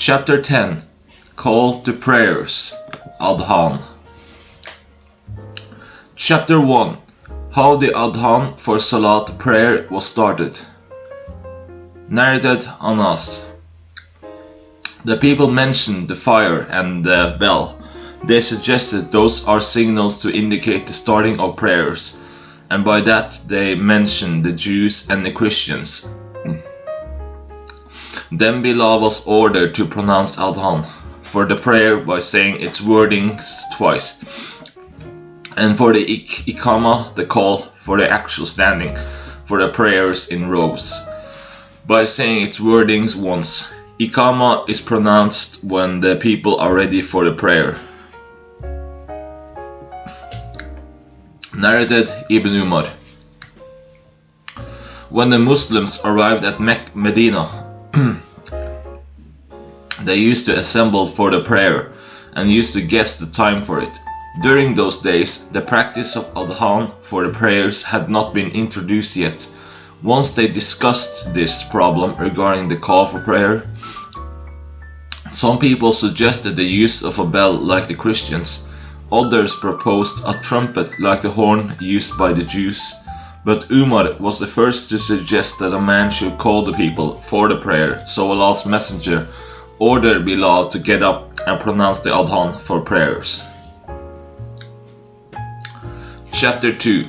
Chapter 10. Call to Prayers. Adhaan. Chapter 1. How the Adhaan for Salat prayer was started. Narrated on us. The people mentioned the fire and the bell. They suggested those are signals to indicate the starting of prayers, and by that they mentioned the Jews and the Christians. Then Bilal was ordered to pronounce Adhaan for the prayer by saying its wordings twice, and for the Iqama, the call for the actual standing for the prayers in rows, by saying its wordings once. Iqama is pronounced when the people are ready for the prayer. Narrated Ibn Umar. When the Muslims arrived at Medina, they used to assemble for the prayer and used to guess the time for it. During those days, the practice of Adhaan for the prayers had not been introduced yet. Once they discussed this problem regarding the call for prayer, some people suggested the use of a bell like the Christians. Others proposed a trumpet like the horn used by the Jews. But Umar was the first to suggest that a man should call the people for the prayer, so Allah's messenger ordered Bilal to get up and pronounce the Adhaan for prayers. Chapter 2.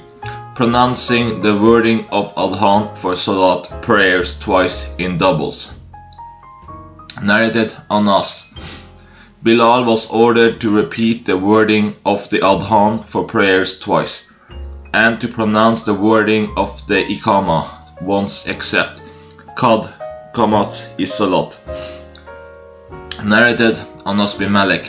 Pronouncing the wording of Adhaan for Salat prayers twice in doubles. Narrated Anas. Bilal was ordered to repeat the wording of the Adhaan for prayers twice, and to pronounce the wording of the Iqama once except Qad Qamat is Salat. Narrated Anas bin Malik.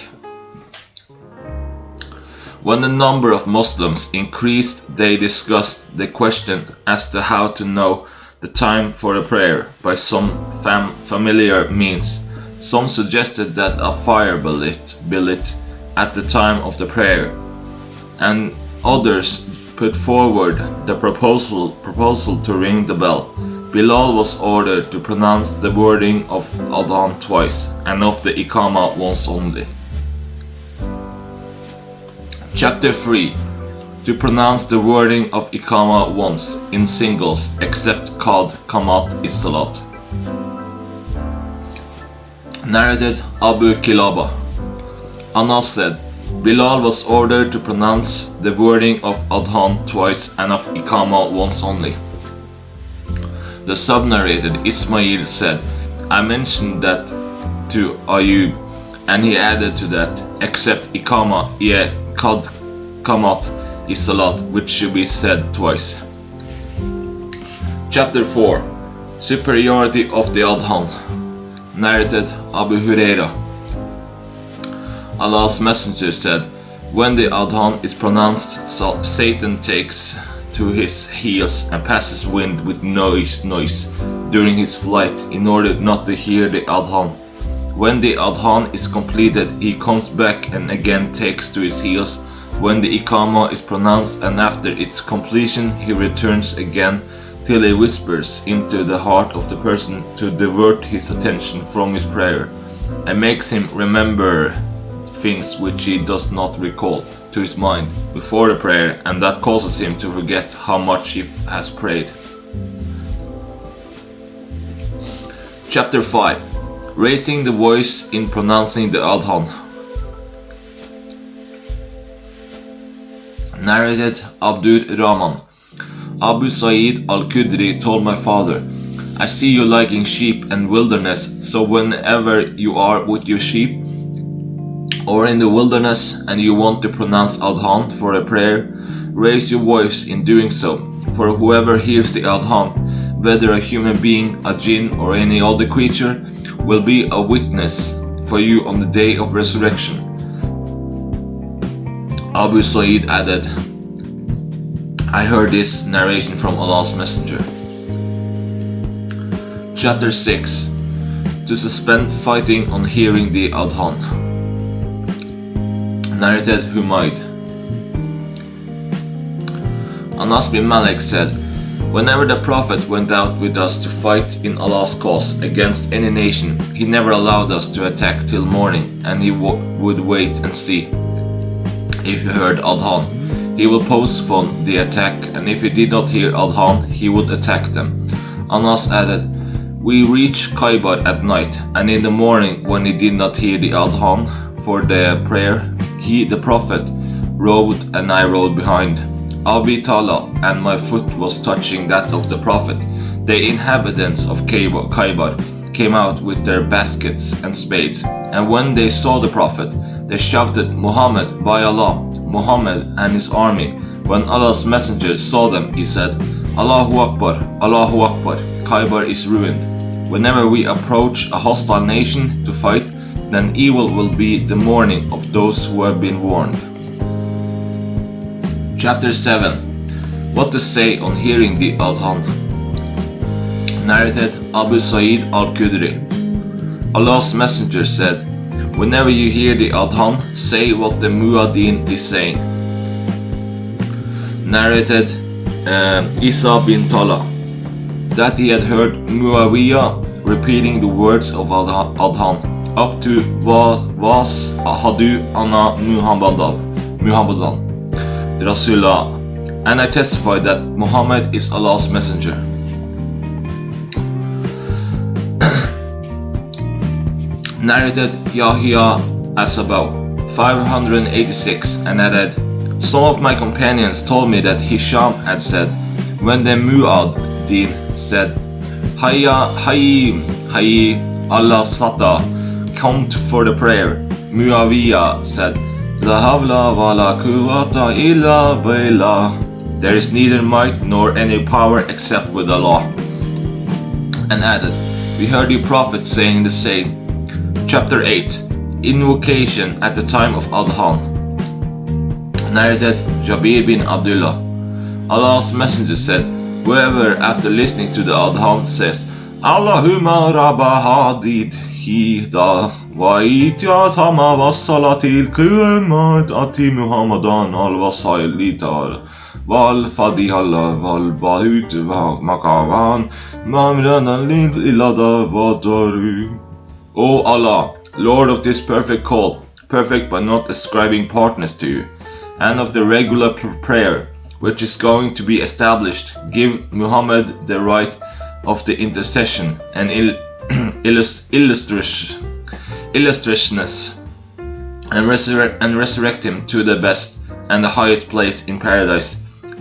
When the number of Muslims increased, they discussed the question as to how to know the time for the prayer by some familiar means. Some suggested that a fire be lit at the time of the prayer, and others put forward the proposal to ring the bell. Bilal was ordered to pronounce the wording of Adhaan twice and of the Iqama once only. Chapter 3. To pronounce the wording of Iqama once in singles except Qad Qamat is Salat. Narrated Abu Kilaba. Anas said, Bilal was ordered to pronounce the wording of Adhaan twice and of Iqama once only. The sub-narrated Ismail said, I mentioned that to Ayub, and he added to that, except Iqama, Qad Qamat is Salat, which should be said twice. Chapter 4. Superiority of the Adhaan. Narrated Abu Huraira. Allah's messenger said, when the Adhaan is pronounced, Satan takes to his heels and passes wind with noise during his flight in order not to hear the Adhaan. When the Adhaan is completed, he comes back and again takes to his heels when the Iqama is pronounced, and after its completion he returns again till he whispers into the heart of the person to divert his attention from his prayer and makes him remember things which he does not recall to his mind before the prayer, and that causes him to forget how much he has prayed. Chapter 5. Raising the voice in pronouncing the Adhaan. Narrated Abdur Rahman. Abu Sa'id al-Khudri told my father, I see you liking sheep and wilderness, so whenever you are with your sheep or in the wilderness and you want to pronounce Adhaan for a prayer, raise your voice in doing so, for whoever hears the Adhaan, whether a human being, a jinn or any other creature, will be a witness for you on the day of resurrection. Abu Sa'id added, I heard this narration from Allah's messenger. Chapter 6. To suspend fighting on hearing the Adhaan. Narrated Humayd. Anas bin Malik said, Whenever the Prophet went out with us to fight in Allah's cause against any nation, he never allowed us to attack till morning, and he would wait and see. If he heard Adhaan, he would postpone the attack, and if he did not hear Adhaan, he would attack them. Anas added, "We reached Khaybar at night, and in the morning, when he did not hear the Adhaan for the prayer, the Prophet, rode and I rode behind. Abi Tala and my foot was touching that of the Prophet. The inhabitants of Khaybar came out with their baskets and spades, and when they saw the Prophet, they shouted, 'Muhammad, by Allah, Muhammad and his army.' When Allah's messenger saw them, he said, 'Allahu Akbar, Allahu Akbar, Khaybar is ruined. Whenever we approach a hostile nation to fight, then evil will be the mourning of those who have been warned.'" Chapter 7. What to say on hearing the Adhaan. Narrated Abu Sa'id al-Khudri. Allah's messenger said, "Whenever you hear the Adhaan, say what the Muaddin is saying." Narrated Isa bin Talha, that he had heard Muawiyah repeating the words of Adhaan up to Was Ahadu Anna Muhammadan Rasulullah, and I testify that Muhammad is Allah's messenger. Narrated Yahya Asabau 586, and added, "Some of my companions told me that Hisham had said, when the Muaddin said, 'Hayya, hayy, Allah Sata, come for the prayer,' Muawiyah said, 'La havla wa la quwwata illa billah,' there is neither might nor any power except with Allah," and added, "We heard the Prophet saying the same." Chapter 8. Invocation at the time of Adhaan. Narrated Jabir bin Abdullah. Allah's messenger said, "Whoever after listening to the Adhaan says, 'Allahumma rabba hadid hida wa itiatama wa salatil qiyamat ati Muhammadan al-wasailitar wal fadihalla wal bahut wa makawan mamranan lil ilada wa daru.' O Allah, Lord of this perfect call, perfect by not ascribing partners to you, and of the regular prayer, which is going to be established, give Muhammad the right of the intercession and illustriousness, and resurrect him to the best and the highest place in paradise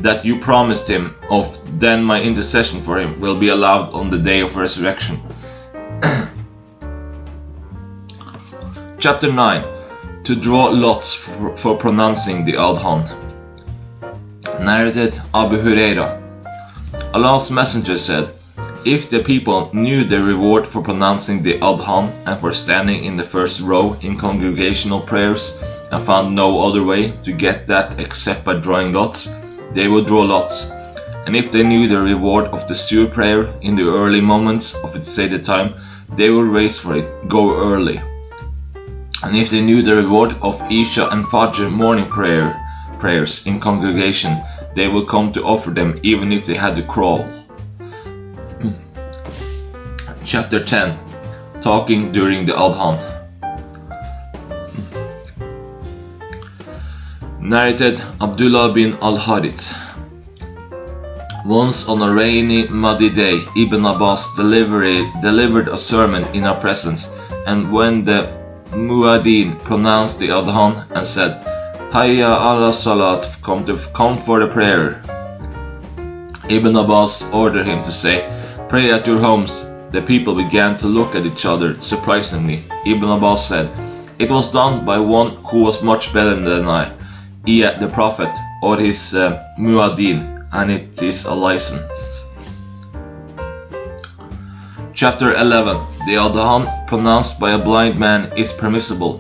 that you promised him of, then my intercession for him will be allowed on the day of resurrection." Chapter 9. To draw lots for pronouncing the Adhaan. Narrated Abu Huraira. Allah's messenger said, "If the people knew the reward for pronouncing the Adhaan and for standing in the first row in congregational prayers and found no other way to get that except by drawing lots, they would draw lots. And if they knew the reward of the Sur prayer in the early moments of its stated time, they would race for it, go early. And if they knew the reward of Isha and Fajr morning prayers in congregation, they would come to offer them even if they had to crawl." Chapter 10. Talking during the Adhaan. Narrated Abdullah bin al-Harith. Once on a rainy, muddy day, Ibn Abbas delivered a sermon in our presence, and when the Muaddin pronounced the Adhaan and said, "Hayya ala salat, come for the prayer," Ibn Abbas ordered him to say, "Pray at your homes." The people began to look at each other surprisingly. Ibn Abbas said, "It was done by one who was much better than I, the Prophet, or his Muaddin, and it is a license." Chapter 11. The Adhaan pronounced by a blind man is permissible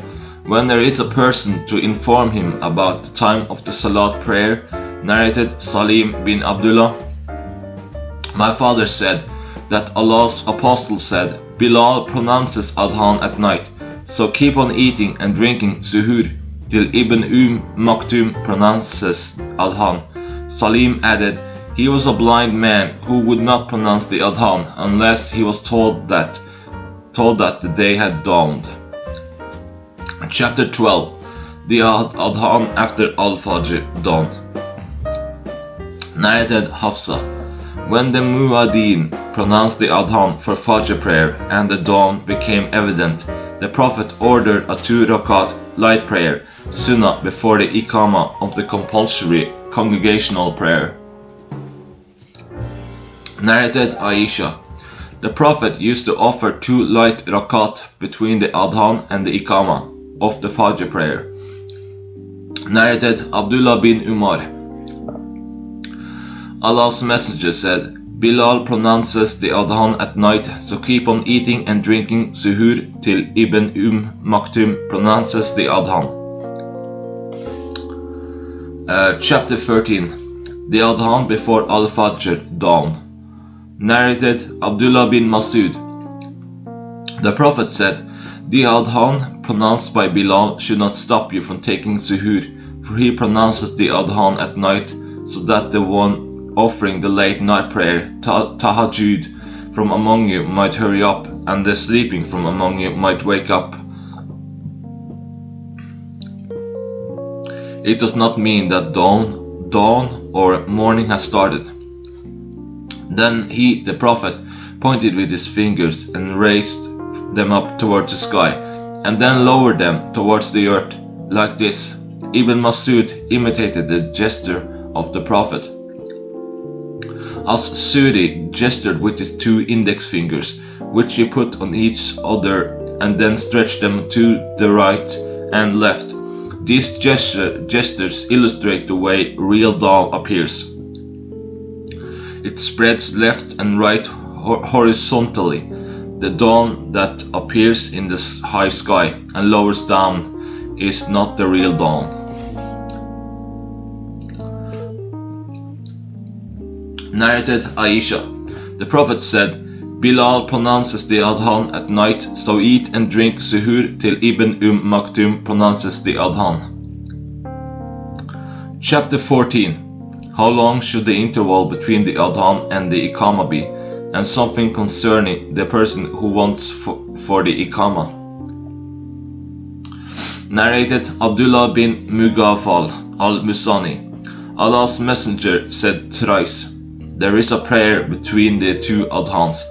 when there is a person to inform him about the time of the Salat prayer. Narrated Salim bin Abdullah. My father said that Allah's apostle said, "Bilal pronounces Adhaan at night, so keep on eating and drinking suhur till Ibn Maktum pronounces Adhaan." Salim added, He was a blind man who would not pronounce the Adhaan unless he was told that the day had dawned. Chapter 12. The Adhaan after Al-Fajr dawn. Narrated Hafsa. When the Muad'Din pronounced the Adhaan for Fajr prayer and the dawn became evident, the Prophet ordered a 2 rakat light prayer, sunnah, before the Iqamah of the compulsory congregational prayer. Narrated Aisha. The Prophet used to offer 2 light rakat between the Adhaan and the Iqamah of the Fajr prayer. Narrated Abdullah bin Umar. Allah's Messenger said, Bilal pronounces the Adhaan at night, so keep on eating and drinking suhoor till Ibn Maktum pronounces the Adhaan. Chapter 13. The Adhaan before Al-Fajr dawn. Narrated Abdullah bin Masud. The Prophet said, the Adhaan pronounced by Bilal should not stop you from taking suhoor, for he pronounces the Adhaan at night, so that the one offering the late night prayer, tahajjud, from among you might hurry up, and the sleeping from among you might wake up. It does not mean that dawn or morning has started. Then he, the Prophet, pointed with his fingers and raised them up towards the sky, and then lowered them towards the earth, like this. Ibn Masud imitated the gesture of the Prophet. As-Suri gestured with his 2 index fingers, which he put on each other and then stretched them to the right and left. These gestures illustrate the way real dawn appears. It spreads left and right horizontally, the dawn that appears in the high sky and lowers down is not the real dawn. Narrated Aisha. The Prophet said, Bilal pronounces the Adhaan at night, so eat and drink suhoor till Ibn Maktum pronounces the Adhaan. Chapter 14. How long should the interval between the Adhaan and the Iqamah be, and something concerning the person who wants for the Iqamah. Narrated Abdullah bin Mughaffal al-Musani. Allah's Messenger said thrice, there is a prayer between the 2 Adhans,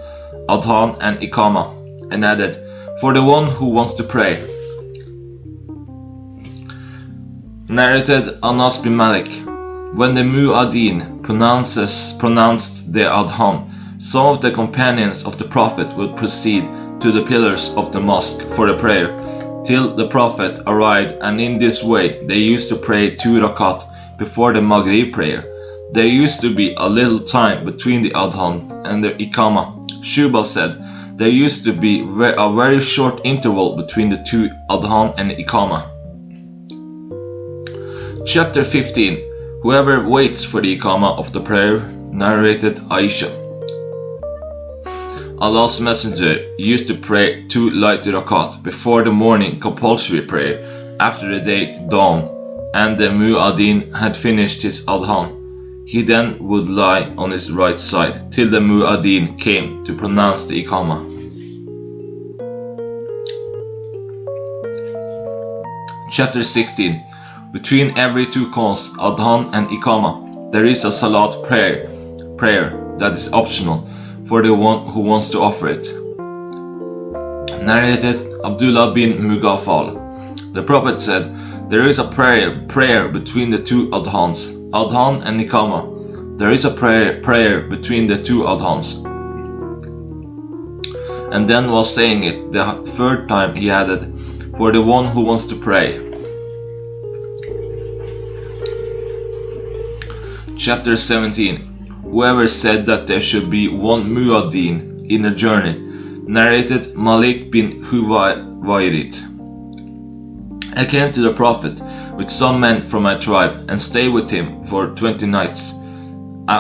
Adhaan and Iqamah, and added, for the one who wants to pray. Narrated Anas bin Malik. When the Mu'adhin pronounced the Adhaan, some of the companions of the Prophet would proceed to the pillars of the mosque for the prayer, till the Prophet arrived, and in this way they used to pray 2 rakat before the Maghrib prayer. There used to be a little time between the Adhaan and the Iqamah. Shuba said, there used to be a very short interval between the 2 Adhaan and Iqamah. Chapter 15. Whoever waits for the Iqamah of the prayer. Narrated Aisha. Allah's Messenger used to pray 2 light rakat before the morning compulsory prayer after the day dawn, and the Mu'adhin had finished his Adhaan. He then would lie on his right side till the Mu'adhin came to pronounce the Iqamah. Chapter 16. Between every 2 calls, Adhaan and Iqamah, there is a Salat prayer that is optional for the one who wants to offer it. Narrated Abdullah bin Mughaffal. The Prophet said, there is a prayer between the 2 Adhans, Adhaan and Iqamah. There is a prayer between the 2 Adhans. And then while saying it the 3rd time he added, for the one who wants to pray. Chapter 17. Whoever said that there should be 1 Mu'adhin in a journey. Narrated Malik bin Huwairit. I came to the Prophet with some men from my tribe and stayed with him for 20 nights.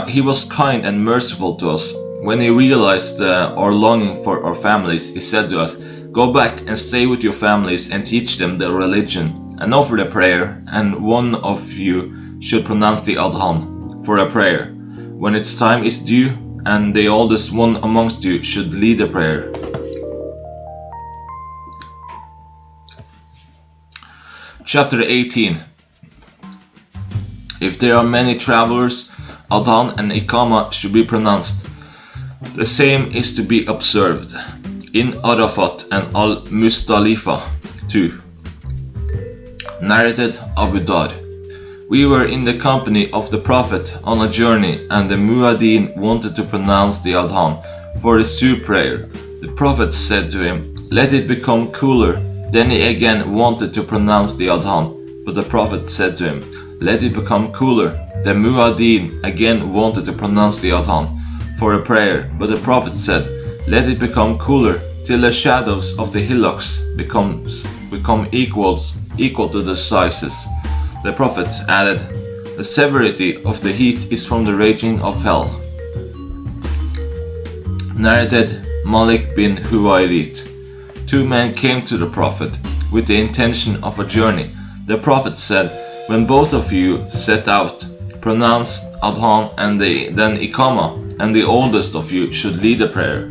He was kind and merciful to us. When he realized our longing for our families, he said to us, go back and stay with your families and teach them the religion and offer the prayer, and one of you should pronounce the Adhaan for a prayer. when its time is due, and the oldest one amongst you should lead the prayer. Chapter 18. If there are many travelers, Adhaan and Iqama should be pronounced. The same is to be observed in Arafat and Al-Mustalifa too. Narrated Abu Dar. We were in the company of the Prophet on a journey, and the Muaddin wanted to pronounce the Adhaan for the soup prayer. The Prophet said to him, "Let it become cooler." Then he again wanted to pronounce the Adhaan, but the Prophet said to him, "Let it become cooler." The Muaddin again wanted to pronounce the Adhaan for a prayer, but the Prophet said, "Let it become cooler till the shadows of the hillocks become equal to the sizes." The Prophet added, "The severity of the heat is from the raging of hell." Narrated Malik bin Huwairit. Two men came to the Prophet with the intention of a journey. The Prophet said, "When both of you set out, pronounce Adhaan and then Iqama, and the oldest of you should lead a prayer."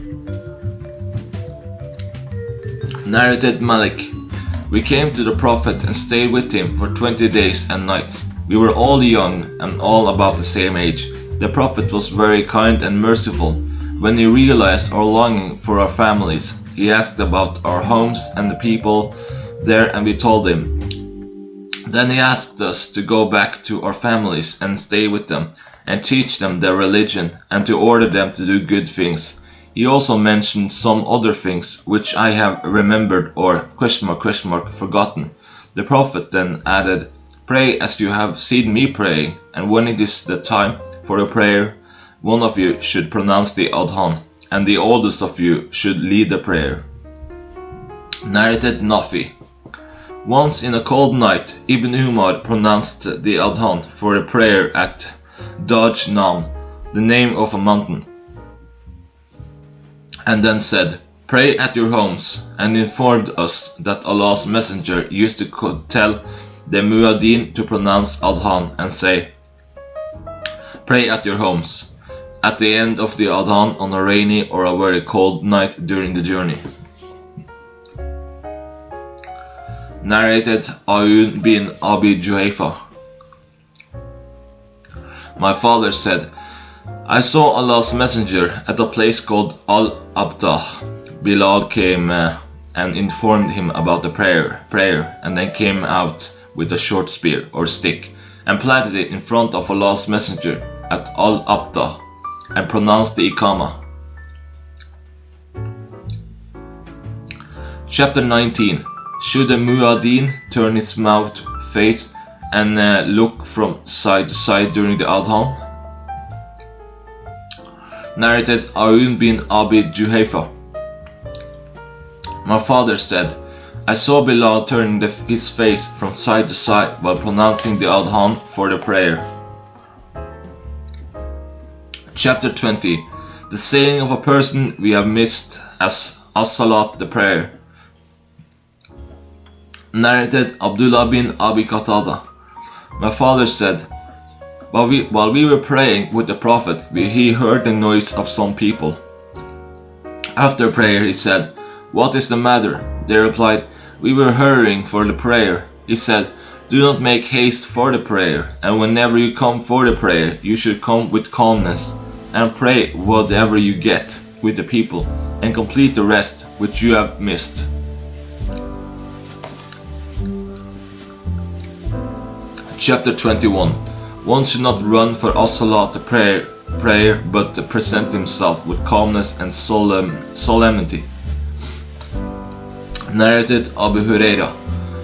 Narrated Malik. We came to the Prophet and stayed with him for 20 days and nights. We were all young and all about the same age. The Prophet was very kind and merciful. When he realized our longing for our families, he asked about our homes and the people there, and we told him. Then he asked us to go back to our families and stay with them, and teach them their religion, and to order them to do good things. He also mentioned some other things which I have remembered or forgotten. The Prophet then added, "Pray as you have seen me praying, and when it is the time for a prayer, one of you should pronounce the Adhaan, and the oldest of you should lead the prayer." Narrated Nafi. Once in a cold night, Ibn Umar pronounced the Adhaan for a prayer at Daj Nam, the name of a mountain, and then said, "Pray at your homes," and informed us that Allah's Messenger used to tell the Muaddin to pronounce Adhaan and say, "Pray at your homes," at the end of the Adhaan on a rainy or a very cold night during the journey. Narrated Aun bin Abi Juhayfa. My father said, "I saw Allah's Messenger at a place called Al-Abtah. Bilal came and informed him about the prayer, and then came out with a short spear or stick and planted it in front of Allah's Messenger at Al-Abtah and pronounced the Iqama. Chapter 19. Should the Muaddin turn his mouth, face and look from side to side during the Adhaan? Narrated Aun bin Abi Juhayfa. My father said, "I saw Bilal turning his face from side to side while pronouncing the Adhaan for the prayer." Chapter 20. The saying of a person we have missed as-salat, the prayer. Narrated Abdullah bin Abi Qatada. My father said, while we were praying with the Prophet, he heard the noise of some people. After prayer he said, "What is the matter?" They replied, "We were hurrying for the prayer." He said, "Do not make haste for the prayer, and whenever you come for the prayer, you should come with calmness, and pray whatever you get with the people, and complete the rest which you have missed." Chapter 21. One should not run for as-salat, the prayer, but present himself with calmness and solemnity. Narrated Abu Huraira.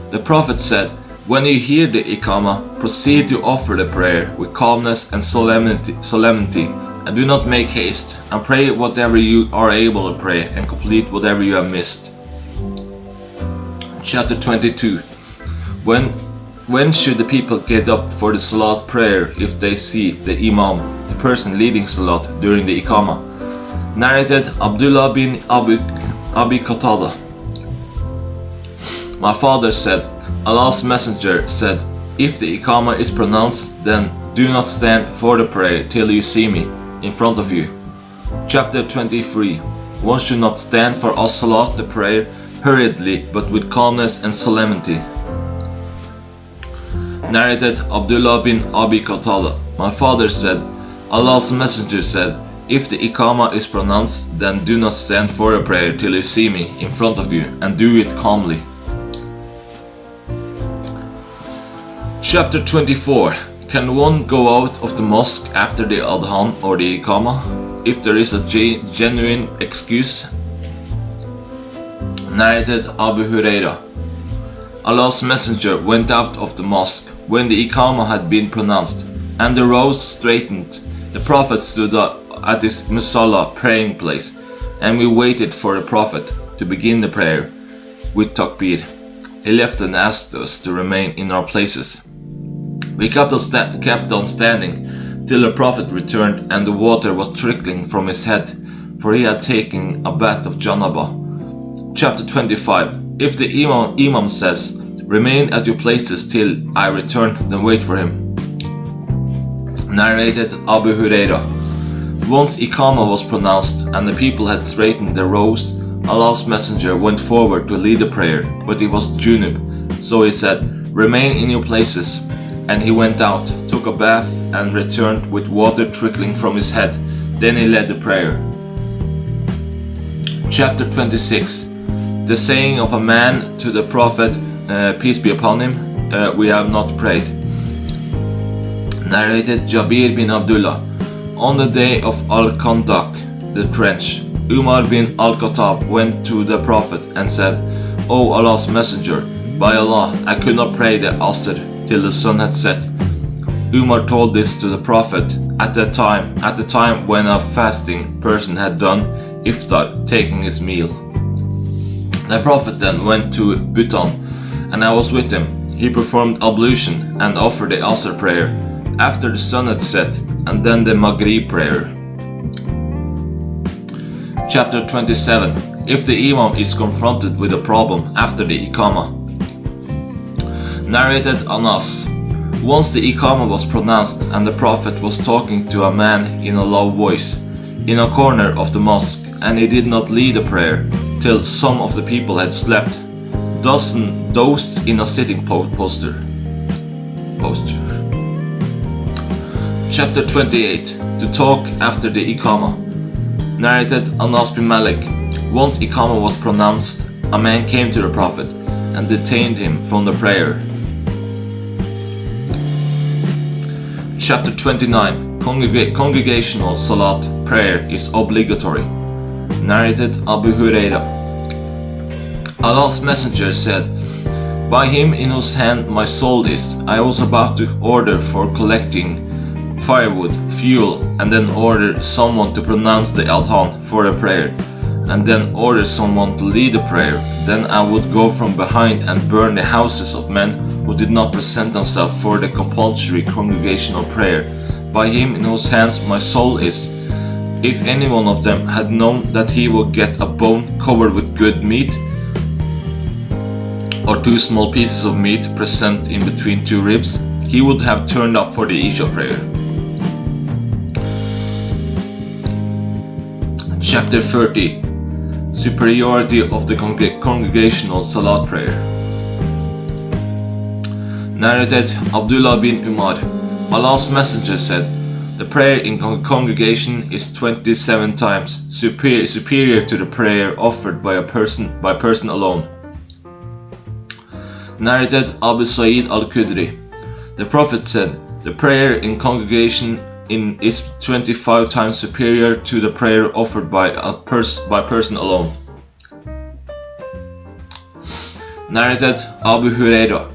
The Prophet said, "When you hear the Iqama, proceed to offer the prayer with calmness and solemnity, and do not make haste, and pray whatever you are able to pray, and complete whatever you have missed." Chapter 22. When should the people get up for the Salat prayer if they see the Imam, the person leading Salat, during the Iqama? Narrated Abdullah bin Abi Qatada. My father said, Allah's Messenger said, "If the Iqama is pronounced, then do not stand for the prayer till you see me in front of you. Chapter 23. One should not stand for as-salat, the prayer, hurriedly, but with calmness and solemnity. Narrated Abdullah bin Abi Qatada. My father said, Allah's Messenger said, if the Iqamah is pronounced, then do not stand for a prayer till you see me in front of you, and do it calmly. Chapter 24. Can one go out of the mosque after the Adhaan or the Iqamah, if there is a genuine excuse? Narrated Abu Huraira. Allah's Messenger went out of the mosque when the Iqamah had been pronounced, and the rows straightened. The Prophet stood up at his musalla praying place, and we waited for the Prophet to begin the prayer with takbir. He left and asked us to remain in our places. We kept on standing till the Prophet returned, and the water was trickling from his head, for he had taken a bath of janaba. Chapter 25. If the Imam says, remain at your places till I return, then wait for him. Narrated Abu Huraira. Once Iqamah was pronounced and the people had straightened their rows, Allah's Messenger went forward to lead the prayer, but he was junub, so he said, remain in your places. And he went out, took a bath, and returned with water trickling from his head. Then he led the prayer. Chapter 26. The saying of a man to the Prophet, peace be upon him, we have not prayed. Narrated Jabir bin Abdullah. On the day of Al-Khandaq, the trench, Umar bin Al-Khattab went to the Prophet and said, O Allah's Messenger, by Allah, I could not pray the Asr till the sun had set. Umar told this to the Prophet at the time when a fasting person had done iftar, taking his meal. The Prophet then went to Butan, and I was with him. He performed ablution and offered the Asr prayer after the sun had set, and then the Maghrib prayer. Chapter 27. If the Imam is confronted with a problem after the Iqamah. Narrated Anas. Once the Iqamah was pronounced and the Prophet was talking to a man in a low voice in a corner of the mosque, and he did not lead a prayer till some of the people had slept. Dozen dozed in a sitting posture. Chapter 28. To talk after the Iqamah. Narrated Anas bin Malik. Once Iqamah was pronounced, a man came to the Prophet and detained him from the prayer. Chapter 29. Congregational Salat prayer is obligatory. Narrated Abu Huraira. Allah's Messenger said, by him in whose hand my soul is, I was about to order for collecting firewood, fuel, and then order someone to pronounce the Adhaan for a prayer, and then order someone to lead a prayer. Then I would go from behind and burn the houses of men who did not present themselves for the compulsory congregational prayer. By him in whose hands my soul is, if any one of them had known that he would get a bone covered with good meat, or two small pieces of meat present in between two ribs, he would have turned up for the Isha prayer. Chapter 30. Superiority of the congregational Salat prayer. Narrated Abdullah bin Umar. Allah's Messenger said, the prayer in congregation is 27 times superior to the prayer offered by person alone. Narrated Abu Sa'id al-Khudri. The Prophet said, the prayer in congregation is 25 times superior to the prayer offered by person alone. Narrated Abu Huraira.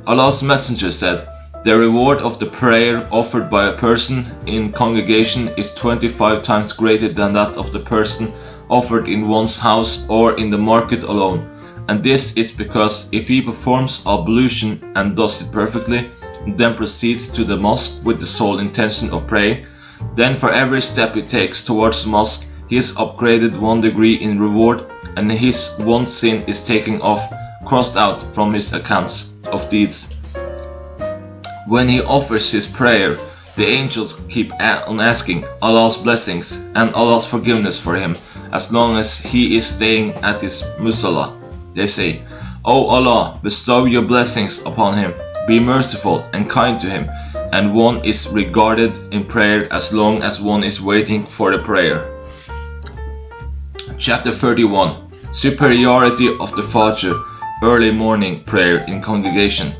Allah's Messenger said, the reward of the prayer offered by a person in congregation is 25 times greater than that of the person offered in one's house or in the market alone. And this is because if he performs ablution and does it perfectly, then proceeds to the mosque with the sole intention of praying, then for every step he takes towards the mosque, he is upgraded 1 degree in reward, and his one sin is taken off, crossed out from his accounts of deeds. When he offers his prayer The angels keep on asking Allah's blessings and Allah's forgiveness for him as long as he is staying at his musalla. They say, O Allah, bestow your blessings upon him, be merciful and kind to him, and one is regarded in prayer as long as one is waiting for the prayer. Chapter 31. Superiority of the Fajr, early morning prayer in congregation.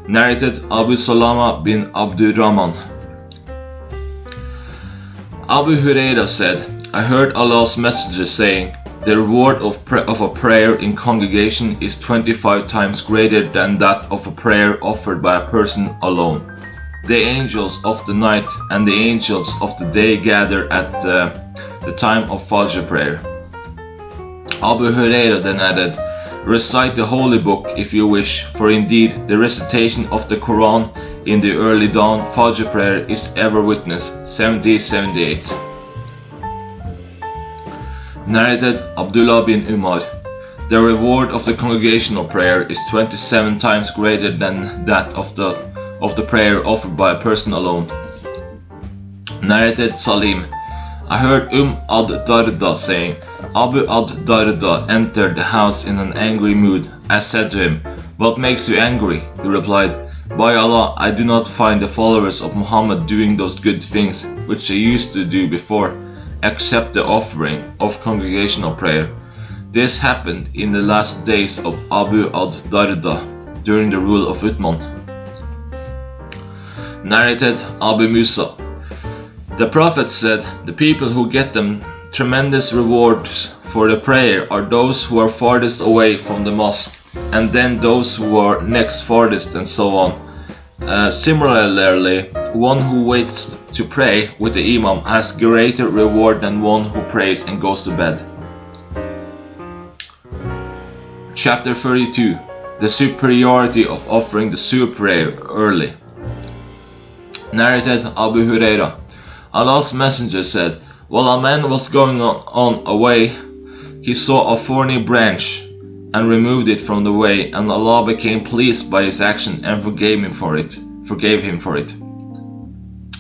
Narrated Abu Salama bin Abdurrahman. Abu Huraira said, I heard Allah's Messenger saying, the reward of a prayer in congregation is 25 times greater than that of a prayer offered by a person alone. The angels of the night and the angels of the day gather at the time of Fajr prayer. Abu Huraira then added, recite the Holy Book if you wish, for indeed the recitation of the Quran in the early dawn Fajr prayer is ever witnessed. 70-78. Narrated Abdullah bin Umar. The reward of the congregational prayer is 27 times greater than that of the prayer offered by a person alone. Narrated Salim. I heard ad-Darda saying, Abu ad-Darda entered the house in an angry mood. I said to him, what makes you angry? He replied, by Allah, I do not find the followers of Muhammad doing those good things which they used to do before, except the offering of congregational prayer. This happened in the last days of Abu ad-Darda, during the rule of Uthman. Narrated Abu Musa. The Prophet said, the people who get them tremendous rewards for the prayer are those who are farthest away from the mosque, and then those who are next farthest, and so on. Similarly, one who waits to pray with the Imam has greater reward than one who prays and goes to bed. Chapter 32. The superiority of offering the Subh prayer early. Narrated Abu Huraira. Allah's Messenger said, while a man was going on a way, he saw a thorny branch and removed it from the way, and Allah became pleased by his action and forgave him for it.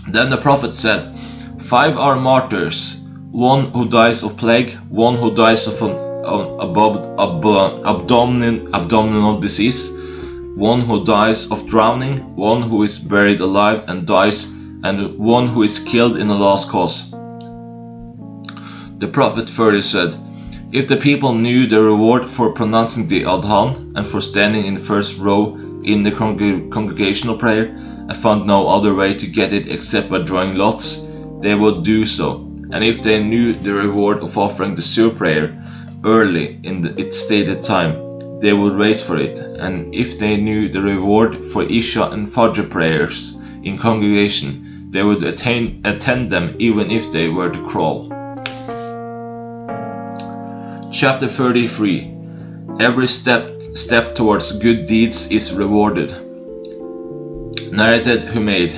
Then the Prophet said, 5 are martyrs, one who dies of plague, one who dies of an abdominal disease, one who dies of drowning, one who is buried alive and dies, and one who is killed in a lost cause. The Prophet further said, if the people knew the reward for pronouncing the Adhaan and for standing in the first row in the congregational prayer and found no other way to get it except by drawing lots, they would do so. And if they knew the reward of offering the Subh prayer early in its stated time, they would race for it. And if they knew the reward for Isha and Fajr prayers in congregation, they would attend them even if they were to crawl. Chapter 33. Every step towards good deeds is rewarded. Narrated Humayd.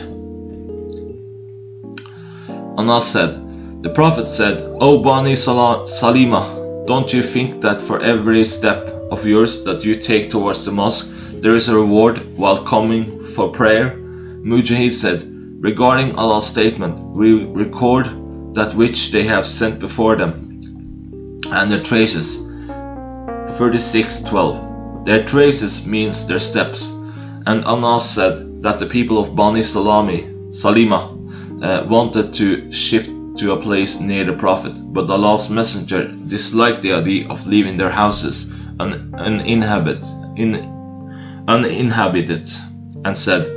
Anas said, the Prophet said, O Bani Salima, don't you think that for every step of yours that you take towards the mosque, there is a reward while coming for prayer? Mujahid said, regarding Allah's statement, we record that which they have sent before them, and their traces. 36:12. Their traces means their steps. And Anas said that the people of Bani Salima wanted to shift to a place near the Prophet, but Allah's Messenger disliked the idea of leaving their houses uninhabited, and said,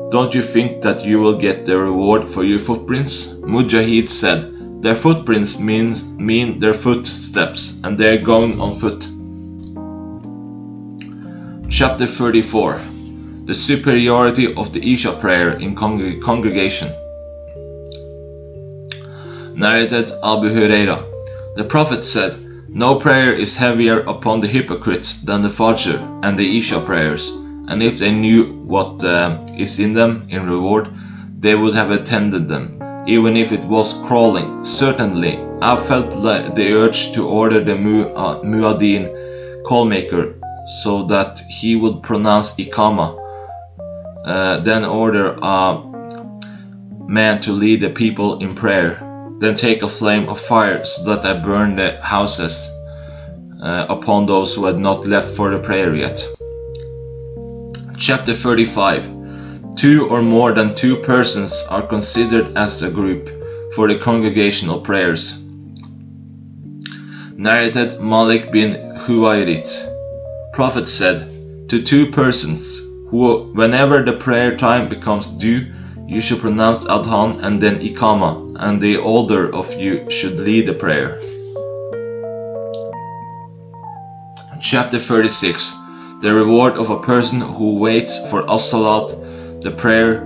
don't you think that you will get the reward for your footprints? Mujahid said, their footprints mean their footsteps, and they are going on foot. Chapter 34. The superiority of the Isha prayer in congregation. Narrated Abu Huraira. The Prophet said, no prayer is heavier upon the hypocrites than the Fajr and the Isha prayers, and if they knew what is in them in reward, they would have attended them, even if it was crawling. Certainly, I felt the urge to order the Muaddin, call-maker, so that he would pronounce Iqama, then order man to lead the people in prayer. Then take a flame of fire so that I burn the houses upon those who had not left for the prayer yet. Chapter 35. 2 or more than 2 persons are considered as a group for the congregational prayers. Narrated Malik bin Huwairit. Prophet said, to 2 persons, who, whenever the prayer time becomes due, you should pronounce Adhaan and then Iqama, and the older of you should lead the prayer. Chapter 36. The reward of a person who waits for as-salat, the prayer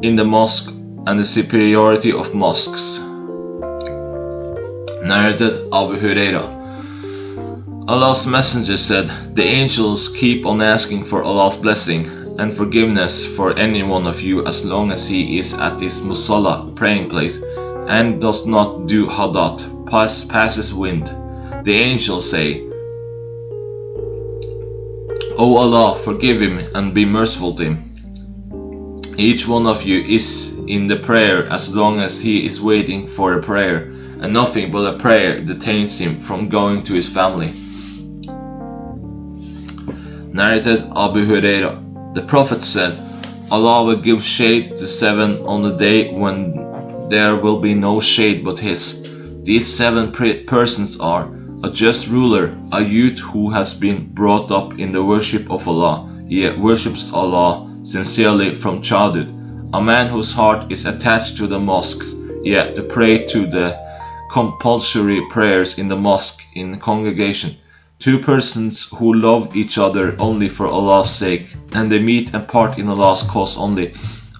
in the mosque, and the superiority of mosques. Narrated Abu Huraira. Allah's Messenger said, the angels keep on asking for Allah's blessing and forgiveness for any one of you as long as he is at his musalla praying place and does not do hadat, passes wind. The angels say, O Allah, forgive him and be merciful to him. Each one of you is in the prayer as long as he is waiting for a prayer, and nothing but a prayer detains him from going to his family. Narrated Abu Huraira. The Prophet said, Allah will give shade to 7 on the day when there will be no shade but his. These 7 persons are a just ruler, a youth who has been brought up in the worship of Allah, yet worships Allah sincerely from childhood, a man whose heart is attached to the mosques, yet to pray to the compulsory prayers in the mosque in congregation. 2 persons who love each other only for Allah's sake, and they meet and part in Allah's cause only.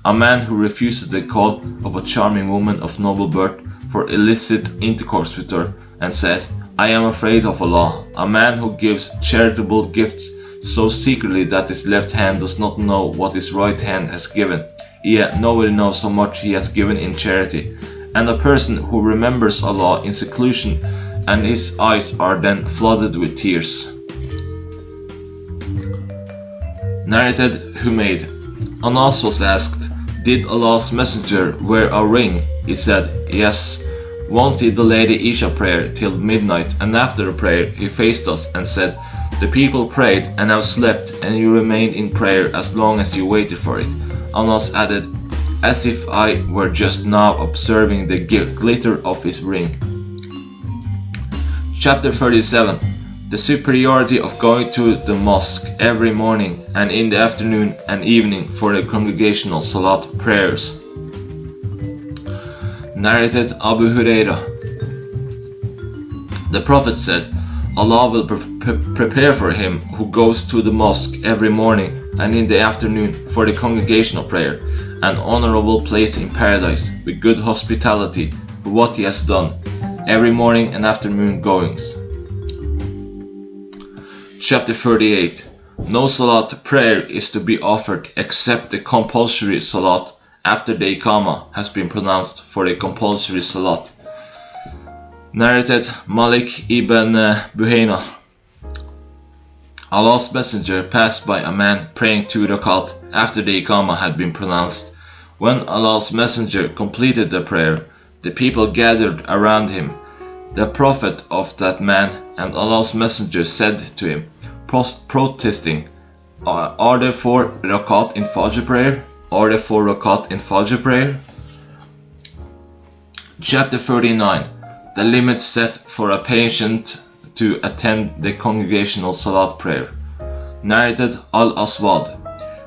A man who refuses the call of a charming woman of noble birth for illicit intercourse with her, and says, I am afraid of Allah. A man who gives charitable gifts so secretly that his left hand does not know what his right hand has given, yet nobody knows how much he has given in charity. And a person who remembers Allah in seclusion, and his eyes are then flooded with tears. Narrated Humayd. Anas was asked, did Allah's Messenger wear a ring? He said, yes. Once he delayed the Isha prayer till midnight, and after the prayer he faced us and said, the people prayed and now slept, and you remained in prayer as long as you waited for it. Anas added, as if I were just now observing the glitter of his ring. Chapter 37. The superiority of going to the mosque every morning and in the afternoon and evening for the congregational salat prayers. Narrated Abu Huraira. The Prophet said, Allah will prepare for him who goes to the mosque every morning and in the afternoon for the congregational prayer an honorable place in paradise with good hospitality for what he has done every morning and afternoon goings. Chapter 38. No salat prayer is to be offered except the compulsory salat after the Iqama has been pronounced for the compulsory salat. Narrated Malik ibn Buhayna. Allah's Messenger passed by a man praying 2 rakat after the Iqama had been pronounced. When Allah's Messenger completed the prayer, the people gathered around him. The Prophet of that man and Allah's Messenger said to him, protesting, are there 4 rakat in Fajr prayer? Are there 4 rakat in Fajr prayer? Chapter 39. The limit set for a patient to attend the congregational salat prayer. Narrated Al-Aswad.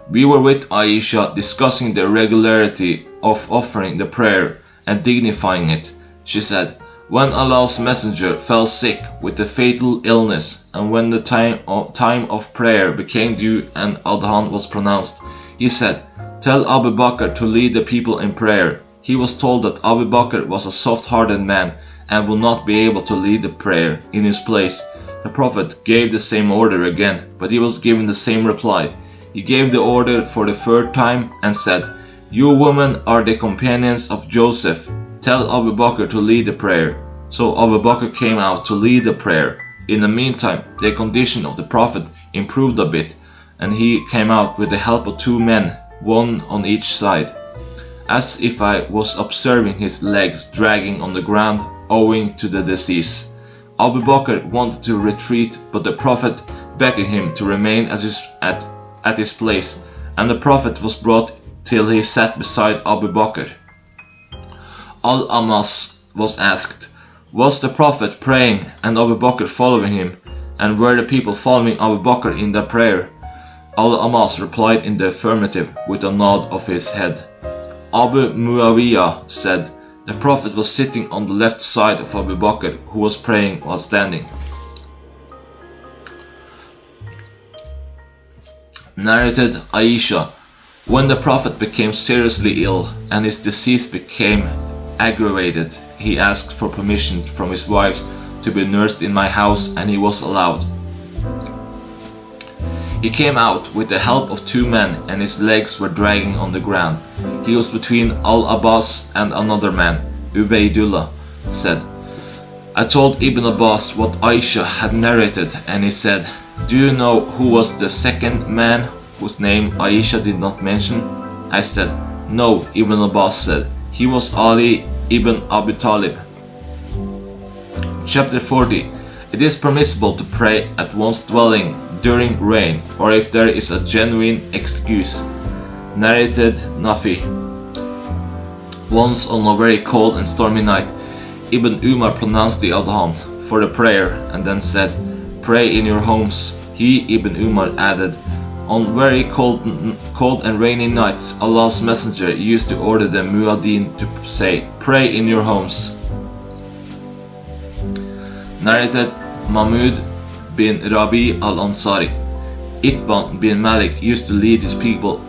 We were with Aisha discussing the regularity of offering the prayer and dignifying it. She said, when Allah's Messenger fell sick with a fatal illness, and when the time of prayer became due and Adhaan was pronounced, he said, tell Abu Bakr to lead the people in prayer. He was told that Abu Bakr was a soft-hearted man and would not be able to lead the prayer in his place. The Prophet gave the same order again, but he was given the same reply. He gave the order for the 3rd time and said, you women are the companions of Joseph. Tell Abu Bakr to lead the prayer. So Abu Bakr came out to lead the prayer. In the meantime, the condition of the Prophet improved a bit, and he came out with the help of 2 men, one on each side. as if I was observing his legs dragging on the ground owing to the disease. Abu Bakr wanted to retreat, but the Prophet begged him to remain at his place, and the Prophet was brought till he sat beside Abu Bakr. Al-Amas was asked, was the Prophet praying and Abu Bakr following him, and were the people following Abu Bakr in their prayer? Al-Amas replied in the affirmative with a nod of his head. Abu Muawiyah said, the Prophet was sitting on the left side of Abu Bakr, who was praying while standing. Narrated Aisha, when the Prophet became seriously ill and his disease became aggravated, he asked for permission from his wives to be nursed in my house, and he was allowed. He came out with the help of 2 men, and his legs were dragging on the ground. He was between Al-Abbas and another man. Ubaydullah said, I told Ibn Abbas what Aisha had narrated, and he said, do you know who was the second man whose name Aisha did not mention? I said, no. Ibn Abbas said, he was Ali ibn Abi Talib. Chapter 40. It is permissible to pray at one's dwelling during rain, or if there is a genuine excuse. Narrated Nafi. Once on a very cold and stormy night, Ibn Umar pronounced the Adhaan for the prayer and then said, pray in your homes. He, Ibn Umar, added, on very cold and rainy nights, Allah's Messenger used to order the Muaddin to say, pray in your homes. Narrated Mahmud bin Rabi al-Ansari. Itban bin Malik used to lead his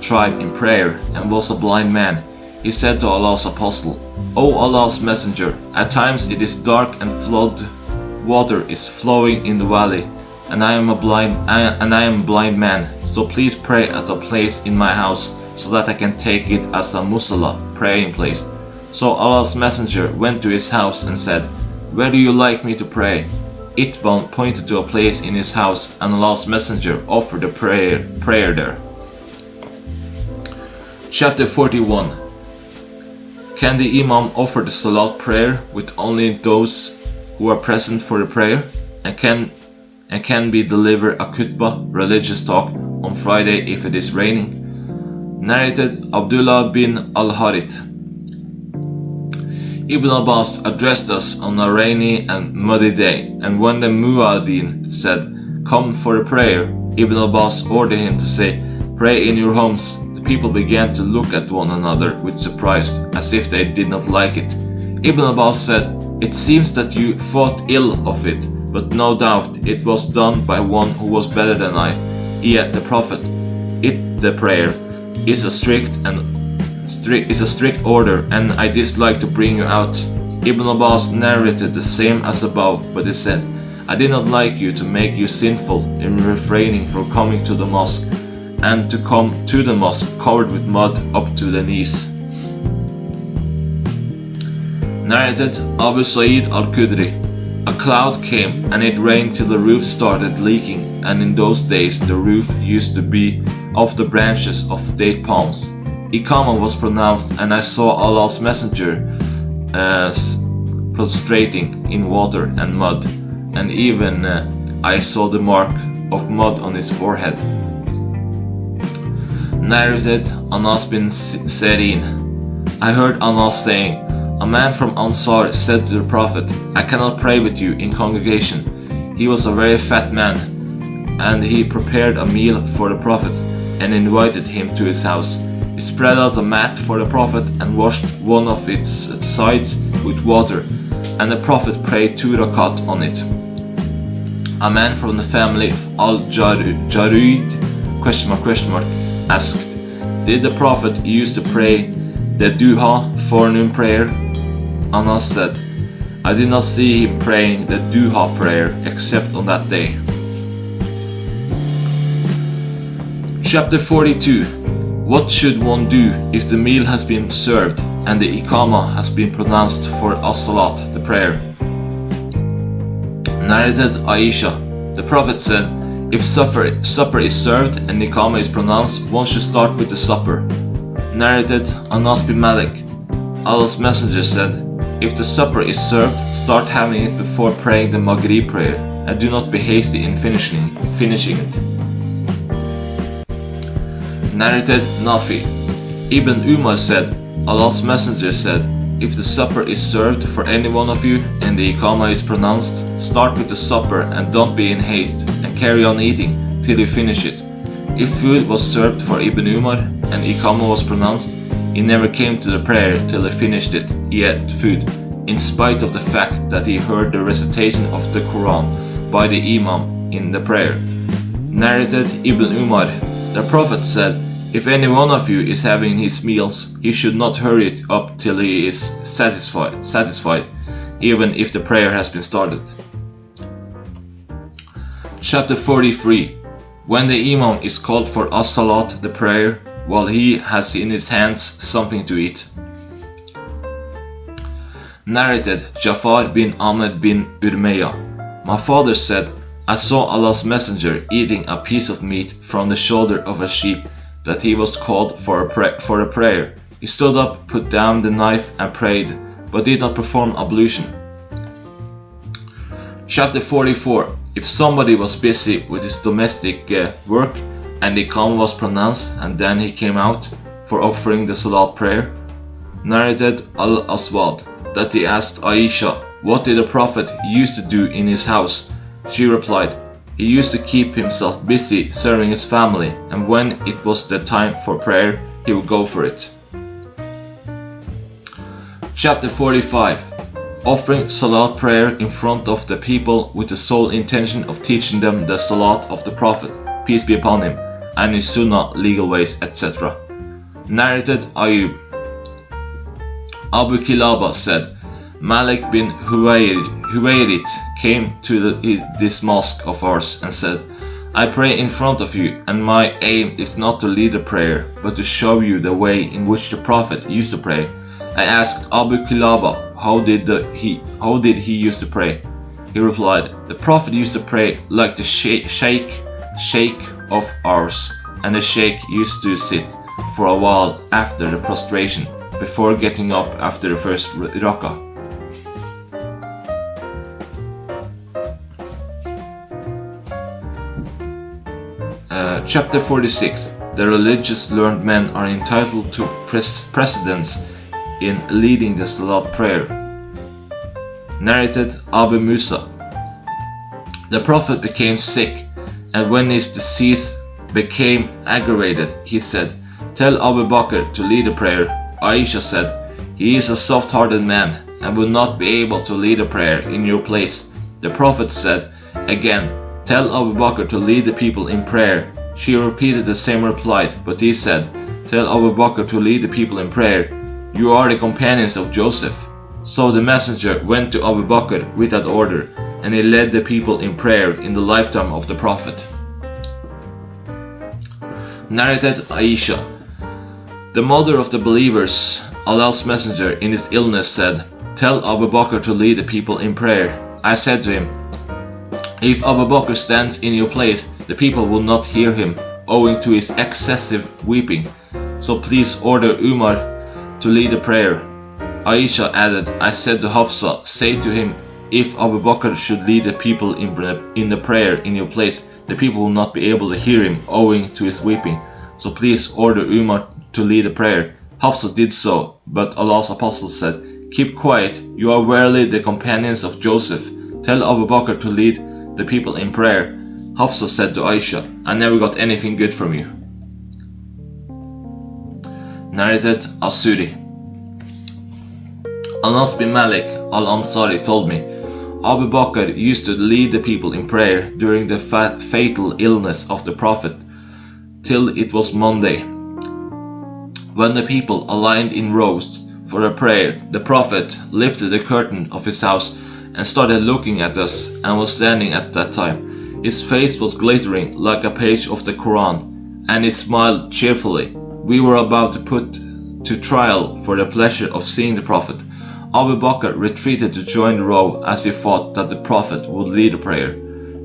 tribe in prayer and was a blind man. He said to Allah's Apostle, O Allah's Messenger, at times it is dark and flood water is flowing in the valley, and I am a blind man, so please pray at a place in my house so that I can take it as a musalla, praying place. So Allah's Messenger went to his house and said, where do you like me to pray? Itban pointed to a place in his house, and Allah's Messenger offered a prayer there. Chapter 41. Can the Imam offer the Salat prayer with only those who are present for the prayer? And can be delivered a khutbah, religious talk, on Friday if it is raining? Narrated Abdullah bin al-Harith. Ibn Abbas addressed us on a rainy and muddy day, and when the Muaddin said, come for a prayer, Ibn Abbas ordered him to say, pray in your homes. The people began to look at one another with surprise, as if they did not like it. Ibn Abbas said, it seems that you thought ill of it, but no doubt it was done by one who was better than I. Yet the Prophet, the prayer, is a strict order, and I dislike to bring you out. Ibn Abbas narrated the same as above, but he said, I did not like you to make you sinful in refraining from coming to the mosque, and to come to the mosque covered with mud up to the knees. Narrated Abu Sa'id al-Khudri. A cloud came and it rained till the roof started leaking, and in those days the roof used to be of the branches of date palms. Iqamah was pronounced, and I saw Allah's Messenger prostrating in water and mud, and even I saw the mark of mud on his forehead. Narrated Anas bin Sirin. I heard Anas saying, a man from Ansar said to the Prophet, I cannot pray with you in congregation. He was a very fat man, and he prepared a meal for the Prophet and invited him to his house. He spread out a mat for the Prophet and washed one of its sides with water, and the Prophet prayed 2 rakat on it. A man from the family of Al-Jarid asked, did the Prophet used to pray the Duha forenoon prayer? Anas said, I did not see him praying the Duha prayer except on that day. Chapter 42. What should one do if the meal has been served and the Iqamah has been pronounced for as-salat, the prayer? Narrated Aisha. The Prophet said, if supper is served and Iqamah is pronounced, one should start with the supper. Narrated Anas bin Malik. Allah's Messenger said, "If the supper is served, start having it before praying the Maghrib prayer, and do not be hasty in finishing it." Narrated Nafi. Ibn Umar said, Allah's Messenger said, "If the supper is served for any one of you and the Iqamah is pronounced, start with the supper and don't be in haste, and carry on eating till you finish it." If food was served for Ibn Umar and Iqamah was pronounced, he never came to the prayer till he finished it. He ate food, in spite of the fact that he heard the recitation of the Quran by the Imam in the prayer. Narrated Ibn Umar. The Prophet said, "If any one of you is having his meals, he should not hurry it up till he is satisfied, even if the prayer has been started." Chapter 43. When the Imam is called for as-salat, the prayer, while he has in his hands something to eat. Narrated Jafar bin Ahmed bin Urmeya. My father said, "I saw Allah's Messenger eating a piece of meat from the shoulder of a sheep that he was called for a prayer. He stood up, put down the knife and prayed, but did not perform ablution." Chapter 44. If somebody was busy with his domestic work and the Iqamah was pronounced and then he came out for offering the Salat prayer. Narrated Al-Aswad that he asked Aisha, "What did the Prophet used to do in his house?" She replied, "He used to keep himself busy serving his family, and when it was the time for prayer, he would go for it." Chapter 45. Offering Salat prayer in front of the people with the sole intention of teaching them the Salat of the Prophet, peace be upon him, and his Sunnah, legal ways, etc. Narrated Ayub. Abu Kilaba said, Malik bin Huwairit came to this mosque of ours and said, "I pray in front of you, and my aim is not to lead a prayer, but to show you the way in which the Prophet used to pray." I asked Abu Kilaba, how did he used to pray? He replied, "The Prophet used to pray like the sheikh of ours, and the sheikh used to sit for a while after the prostration, before getting up after the first rak'ah." Chapter 46. The religious learned men are entitled to precedence in leading the Salat prayer. Narrated Abu Musa. The Prophet became sick, and when his disease became aggravated, he said, "Tell Abu Bakr to lead a prayer." Aisha said, "He is a soft-hearted man and will not be able to lead a prayer in your place." The Prophet said again, "Tell Abu Bakr to lead the people in prayer." She repeated the same reply, but he said, "Tell Abu Bakr to lead the people in prayer. You are the companions of Joseph." So the messenger went to Abu Bakr with that order, and he led the people in prayer in the lifetime of the Prophet. Narrated Aisha. The mother of the believers, Allah's Messenger in his illness said, "Tell Abu Bakr to lead the people in prayer." I said to him, "If Abu Bakr stands in your place, the people will not hear him, owing to his excessive weeping. So please order Umar to lead the prayer." Aisha added, I said to Hafsa, "Say to him, if Abu Bakr should lead the people in the prayer in your place, the people will not be able to hear him, owing to his weeping. So please order Umar to lead the prayer." Hafsa did so, but Allah's Apostle said, "Keep quiet, you are verily the companions of Joseph. Tell Abu Bakr to lead the people in prayer." Hafsa said to Aisha, "I never got anything good from you." Narrated As-Suri. Anas bin Malik al-Ansari told me, Abu Bakr used to lead the people in prayer during the fatal illness of the Prophet, till it was Monday. When the people aligned in rows for a prayer, the Prophet lifted the curtain of his house and started looking at us, and was standing at that time. His face was glittering like a page of the Quran, and he smiled cheerfully. We were about to put to trial for the pleasure of seeing the Prophet. Abu Bakr retreated to join the row as he thought that the Prophet would lead a prayer.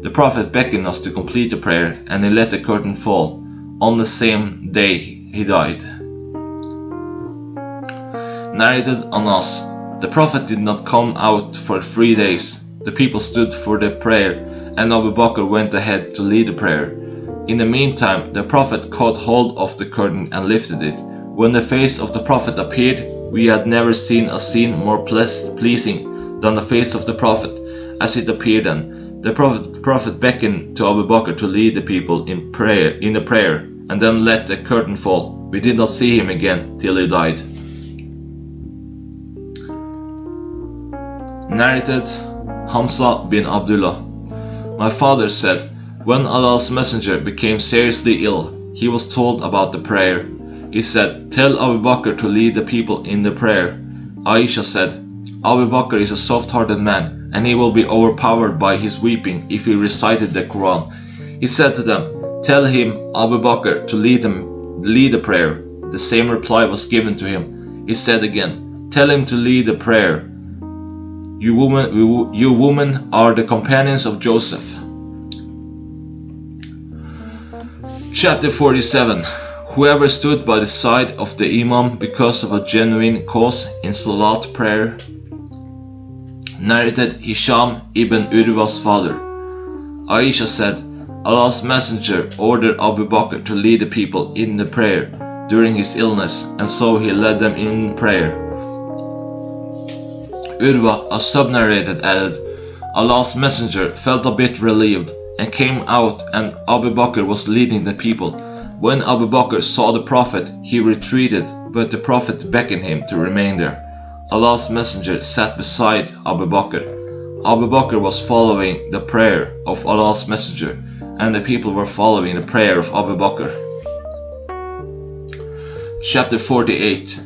The Prophet beckoned us to complete the prayer, and he let the curtain fall. On the same day he died. Narrated Anas. The Prophet did not come out for 3 days. The people stood for the prayer, and Abu Bakr went ahead to lead the prayer. In the meantime, the Prophet caught hold of the curtain and lifted it. When the face of the Prophet appeared, we had never seen a scene more pleasing than the face of the Prophet as it appeared then. The Prophet beckoned to Abu Bakr to lead the people in the prayer, and then let the curtain fall. We did not see him again till he died. Narrated Hamza bin Abdullah. My father said, when Allah's Messenger became seriously ill, he was told about the prayer. He said, tell Abu Bakr to lead the people in the prayer. Aisha said, Abu Bakr is a soft-hearted man, and he will be overpowered by his weeping if he recited the Quran. He said to them, tell him, Abu Bakr, to lead the prayer. The same reply was given to him. He said again, tell him to lead the prayer. You women are the companions of Joseph. Chapter 47. Whoever stood by the side of the Imam because of a genuine cause in Salat prayer. Narrated Hisham ibn Urwa's father. Aisha said, Allah's Messenger ordered Abu Bakr to lead the people in the prayer during his illness, and so he led them in prayer. Urwa, a sub-narrated, added, Allah's Messenger felt a bit relieved and came out, and Abu Bakr was leading the people. When Abu Bakr saw the Prophet, he retreated, but the Prophet beckoned him to remain there. Allah's Messenger sat beside Abu Bakr. Abu Bakr was following the prayer of Allah's Messenger, and the people were following the prayer of Abu Bakr. Chapter 48.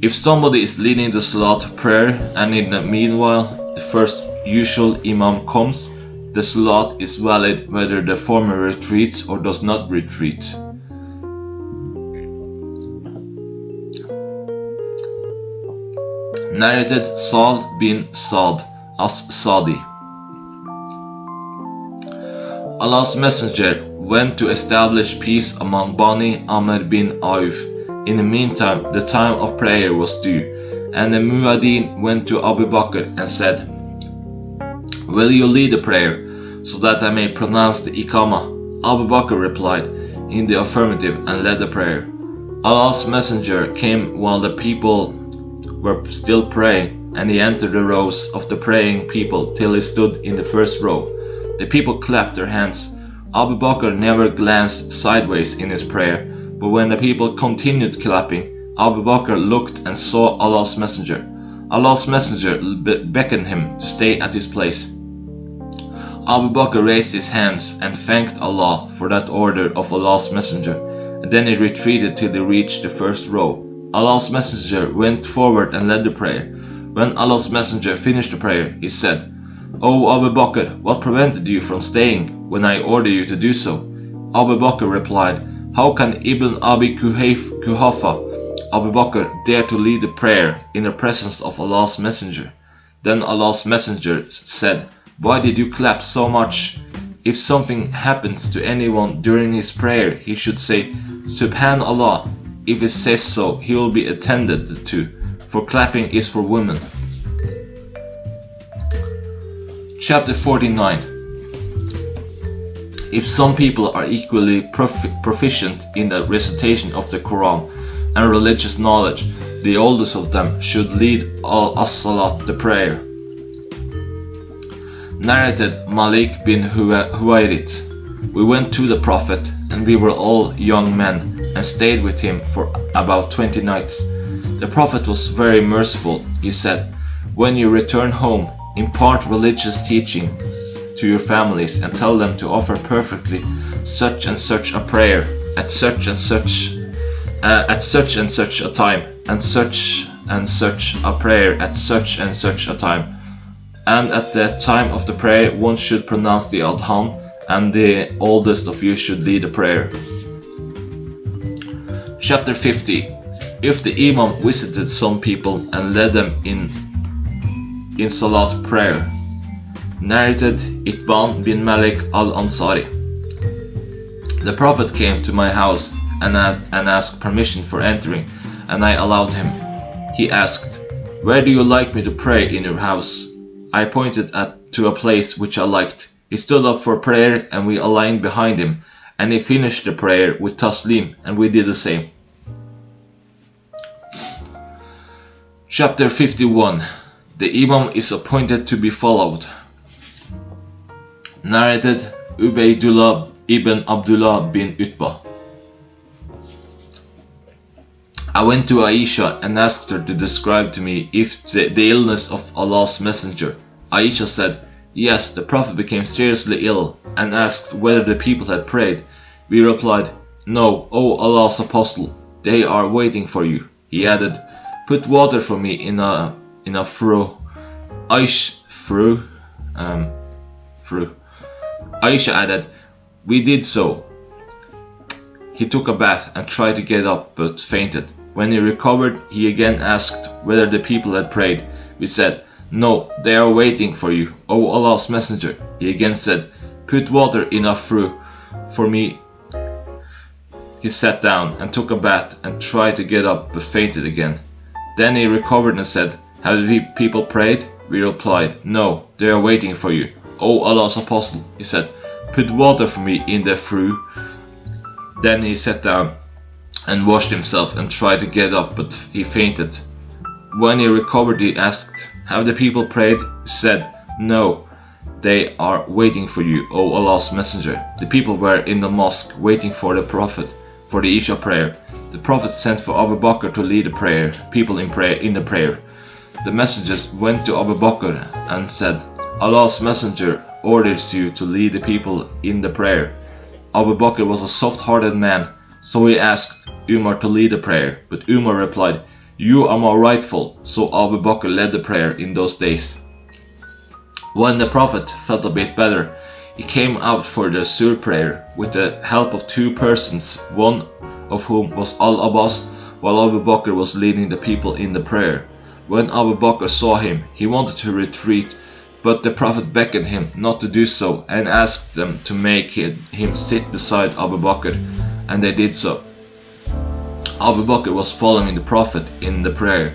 If somebody is leading the Salat prayer, and in the meanwhile the first usual Imam comes, the Salat is valid whether the former retreats or does not retreat. Narrated Sal bin Sa'd as-Sadi. Allah's Messenger went to establish peace among Bani Amr bin Auf. In the meantime, the time of prayer was due, and the Muaddin went to Abu Bakr and said, will you lead the prayer, so that I may pronounce the Iqamah? Abu Bakr replied in the affirmative and led the prayer. Allah's Messenger came while the people were still praying, and he entered the rows of the praying people till he stood in the first row. The people clapped their hands. Abu Bakr never glanced sideways in his prayer, but when the people continued clapping, Abu Bakr looked and saw Allah's Messenger. Allah's Messenger beckoned him to stay at his place. Abu Bakr raised his hands and thanked Allah for that order of Allah's Messenger, and then he retreated till he reached the first row. Allah's Messenger went forward and led the prayer. When Allah's Messenger finished the prayer, he said, O Abu Bakr, what prevented you from staying when I ordered you to do so? Abu Bakr replied, how can Ibn Abi Kuhafa, Abu Bakr, dare to lead the prayer in the presence of Allah's Messenger? Then Allah's Messenger said, why did you clap so much? If something happens to anyone during his prayer, he should say, Subhanallah. If he says so, he will be attended to, for clapping is for women. Chapter 49. If some people are equally proficient in the recitation of the Quran and religious knowledge, the oldest of them should lead as-Salat, the prayer. Narrated Malik bin Huwairit. We went to the Prophet, and we were all young men, and stayed with him for about 20 nights. The Prophet was very merciful. He said, when you return home, impart religious teaching to your families and tell them to offer perfectly such and such a prayer at such and such a time, and such a prayer at such and such a time. And at the time of the prayer one should pronounce the Adhaan, and the oldest of you should lead the prayer. Chapter 50. If the Imam visited some people and led them in Salat prayer. Narrated Itban bin Malik al-Ansari. The Prophet came to my house and asked permission for entering, and I allowed him. He asked, "Where do you like me to pray in your house?" I pointed to a place which I liked. He stood up for prayer and we aligned behind him, and he finished the prayer with taslim and we did the same. Chapter 51. The Imam is appointed to be followed. Narrated Ubaydullah ibn Abdullah bin Utbah. I went to Aisha and asked her to describe to me the illness of Allah's Messenger. Aisha said, "Yes, the Prophet became seriously ill," and asked whether the people had prayed. We replied, "No, O Allah's Apostle, they are waiting for you." He added, "Put water for me in a fru." Aisha added, "We did so." He took a bath and tried to get up but fainted. When he recovered, he again asked whether the people had prayed. We said, "No, they are waiting for you, O Allah's Messenger." He again said, "Put water in a fru for me." He sat down and took a bath and tried to get up but fainted again. Then he recovered and said, "Have the people prayed?" We replied, "No, they are waiting for you, O Allah's Apostle." He said, "Put water for me in the fru." Then he sat down and washed himself and tried to get up but he fainted. When he recovered, he asked, "Have the people prayed?" He said, "No, they are waiting for you, O Allah's Messenger." The people were in the mosque waiting for the Prophet for the Isha prayer. The Prophet sent for Abu Bakr to lead the prayer, people in the prayer. The messengers went to Abu Bakr and said, "Allah's Messenger orders you to lead the people in the prayer." Abu Bakr was a soft-hearted man, so he asked Umar to lead the prayer, but Umar replied, "You are more rightful," so Abu Bakr led the prayer in those days. When the Prophet felt a bit better, he came out for the Sur prayer with the help of two persons, one of whom was Al-Abbas, while Abu Bakr was leading the people in the prayer. When Abu Bakr saw him, he wanted to retreat, but the Prophet beckoned him not to do so and asked them to make him sit beside Abu Bakr, and they did so. Abu Bakr was following the Prophet in the prayer,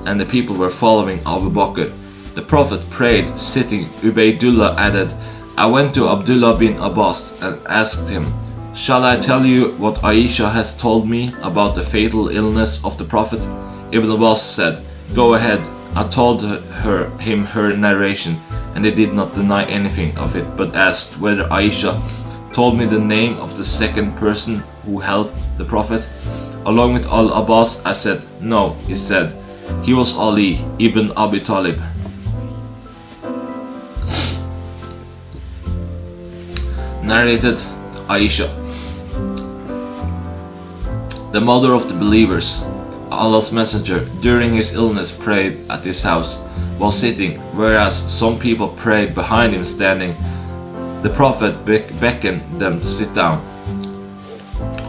and the people were following Abu Bakr. The Prophet prayed sitting. Ubaydullah added, "I went to Abdullah bin Abbas and asked him, 'Shall I tell you what Aisha has told me about the fatal illness of the Prophet?' Ibn Abbas said, 'Go ahead.' I told him her narration, and he did not deny anything of it, but asked whether Aisha told me the name of the second person who helped the Prophet. Along with Al-Abbas, I said, 'No,' he said, 'He was Ali ibn Abi Talib.'" Narrated Aisha. The mother of the believers, Allah's Messenger, during his illness prayed at his house while sitting, whereas some people prayed behind him standing. The Prophet beckoned them to sit down.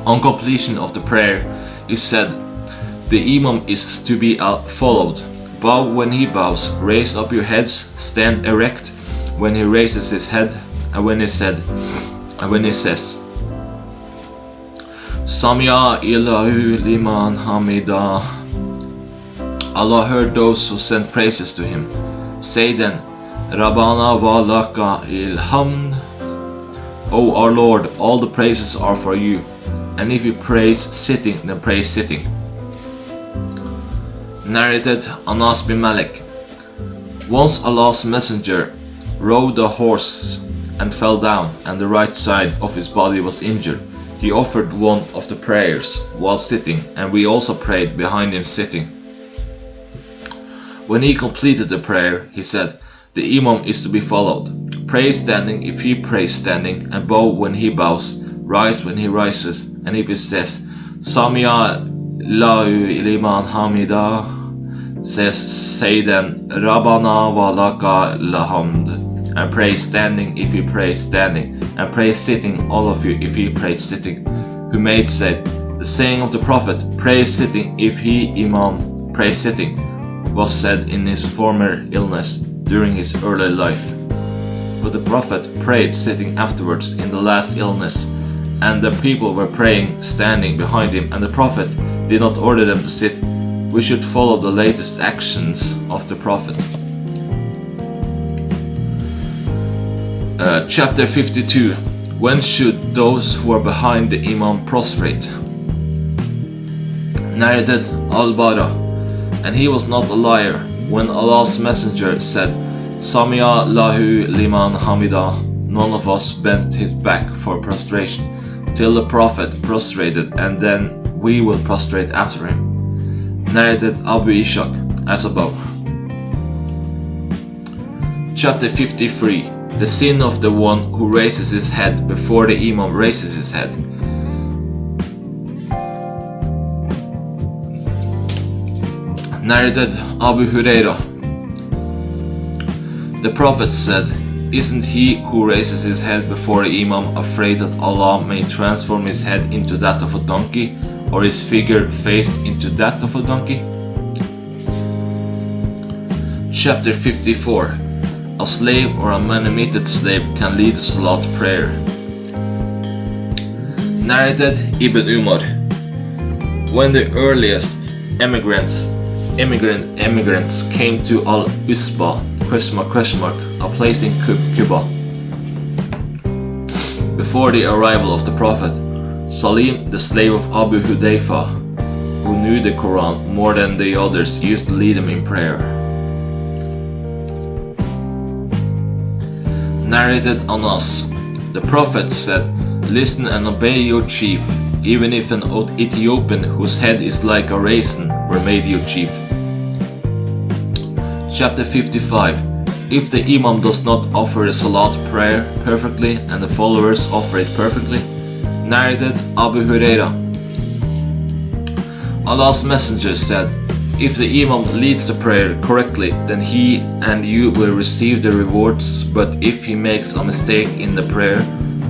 On completion of the prayer, he said, "The Imam is to be followed. Bow when he bows, raise up your heads, stand erect when he raises his head, and when he says, Samia ilahu liman hamida. Allah heard those who sent praises to him. Say then, Rabbana wa laka ilhamd. O our Lord, all the praises are for you. And if you praise sitting, then praise sitting. Narrated Anas bin Malik. Once Allah's Messenger rode a horse and fell down, and the right side of his body was injured. He offered one of the prayers while sitting, and we also prayed behind him sitting. When he completed the prayer, he said, "The Imam is to be followed. Pray standing if he prays standing, and bow when he bows, rise when he rises, and if he says, Samia lahu liman hamida, say then, Rabbana wa laka alhamd, and pray standing if he prays standing, and pray sitting all of you if he prays sitting." Humayd said, "The saying of the Prophet, pray sitting if he Imam prays sitting, was said in his former illness during his early life. But the Prophet prayed sitting afterwards in the last illness, and the people were praying standing behind him, and the Prophet did not order them to sit. we should follow the latest actions of the Prophet. Chapter 52. When should those who are behind the Imam prostrate? Narrated Al-Bara, and he was not a liar when Allah's messenger said, Sami'a lahu liman hamida. None of us bent his back for prostration, till the Prophet prostrated, and then we will prostrate after him. Narrated Abu Ishaq, as above. Chapter 53. The sin of the one who raises his head before the Imam raises his head. Narrated Abu Hurairah. The Prophet said, Isn't he who raises his head before the Imam afraid that Allah may transform his head into that of a donkey, or his face into that of a donkey? Chapter 54. A slave or a manumitted slave can lead a salat prayer. Narrated Ibn Umar. When the earliest immigrants came to Al-Usba, a place in Cuba, before the arrival of the Prophet, Salim, the slave of Abu Hudayfa, who knew the Quran more than the others, used to lead them in prayer. Narrated Anas. The Prophet said, Listen and obey your chief, even if an Ethiopian whose head is like a raisin were made your chief. Chapter 55. If the Imam does not offer the Salat prayer perfectly and the followers offer it perfectly. Narrated Abu Hurairah. Allah's Messenger said, If the Imam leads the prayer correctly, then he and you will receive the rewards, but if he makes a mistake in the prayer,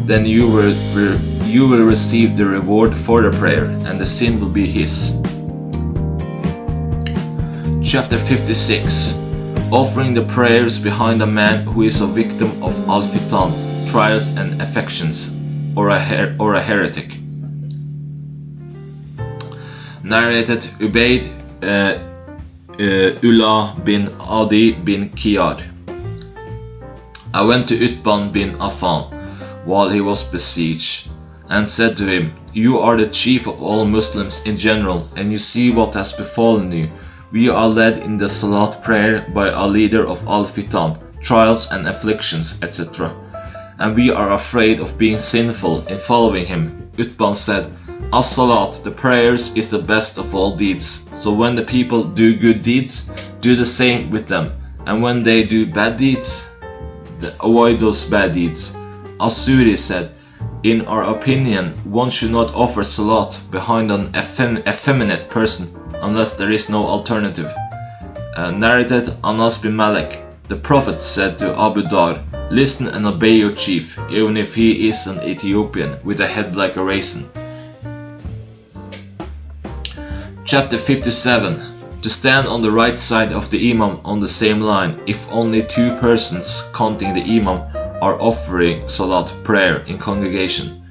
then you will receive the reward for the prayer, and the sin will be his. Chapter 56. Offering the prayers behind a man who is a victim of al-fitan, trials and affections, or a heretic. Narrated Ubayd Ullah bin Adi bin Qiyad. I went to Utban bin Affan while he was besieged, and said to him, You are the chief of all Muslims in general, and you see what has befallen you. We are led in the Salat prayer by a leader of al-fitan, trials and afflictions, etc. And we are afraid of being sinful in following him. Utban said, As-Salat, the prayers, is the best of all deeds. So when the people do good deeds, do the same with them. And when they do bad deeds, avoid those bad deeds. As-Suri said, In our opinion, one should not offer Salat behind an effeminate person, unless there is no alternative. Narrated Anas bin Malik. The Prophet said to Abu Dar, Listen and obey your chief, even if he is an Ethiopian with a head like a raisin. Chapter 57. To stand on the right side of the Imam on the same line, if only two persons, counting the Imam, are offering Salat prayer in congregation.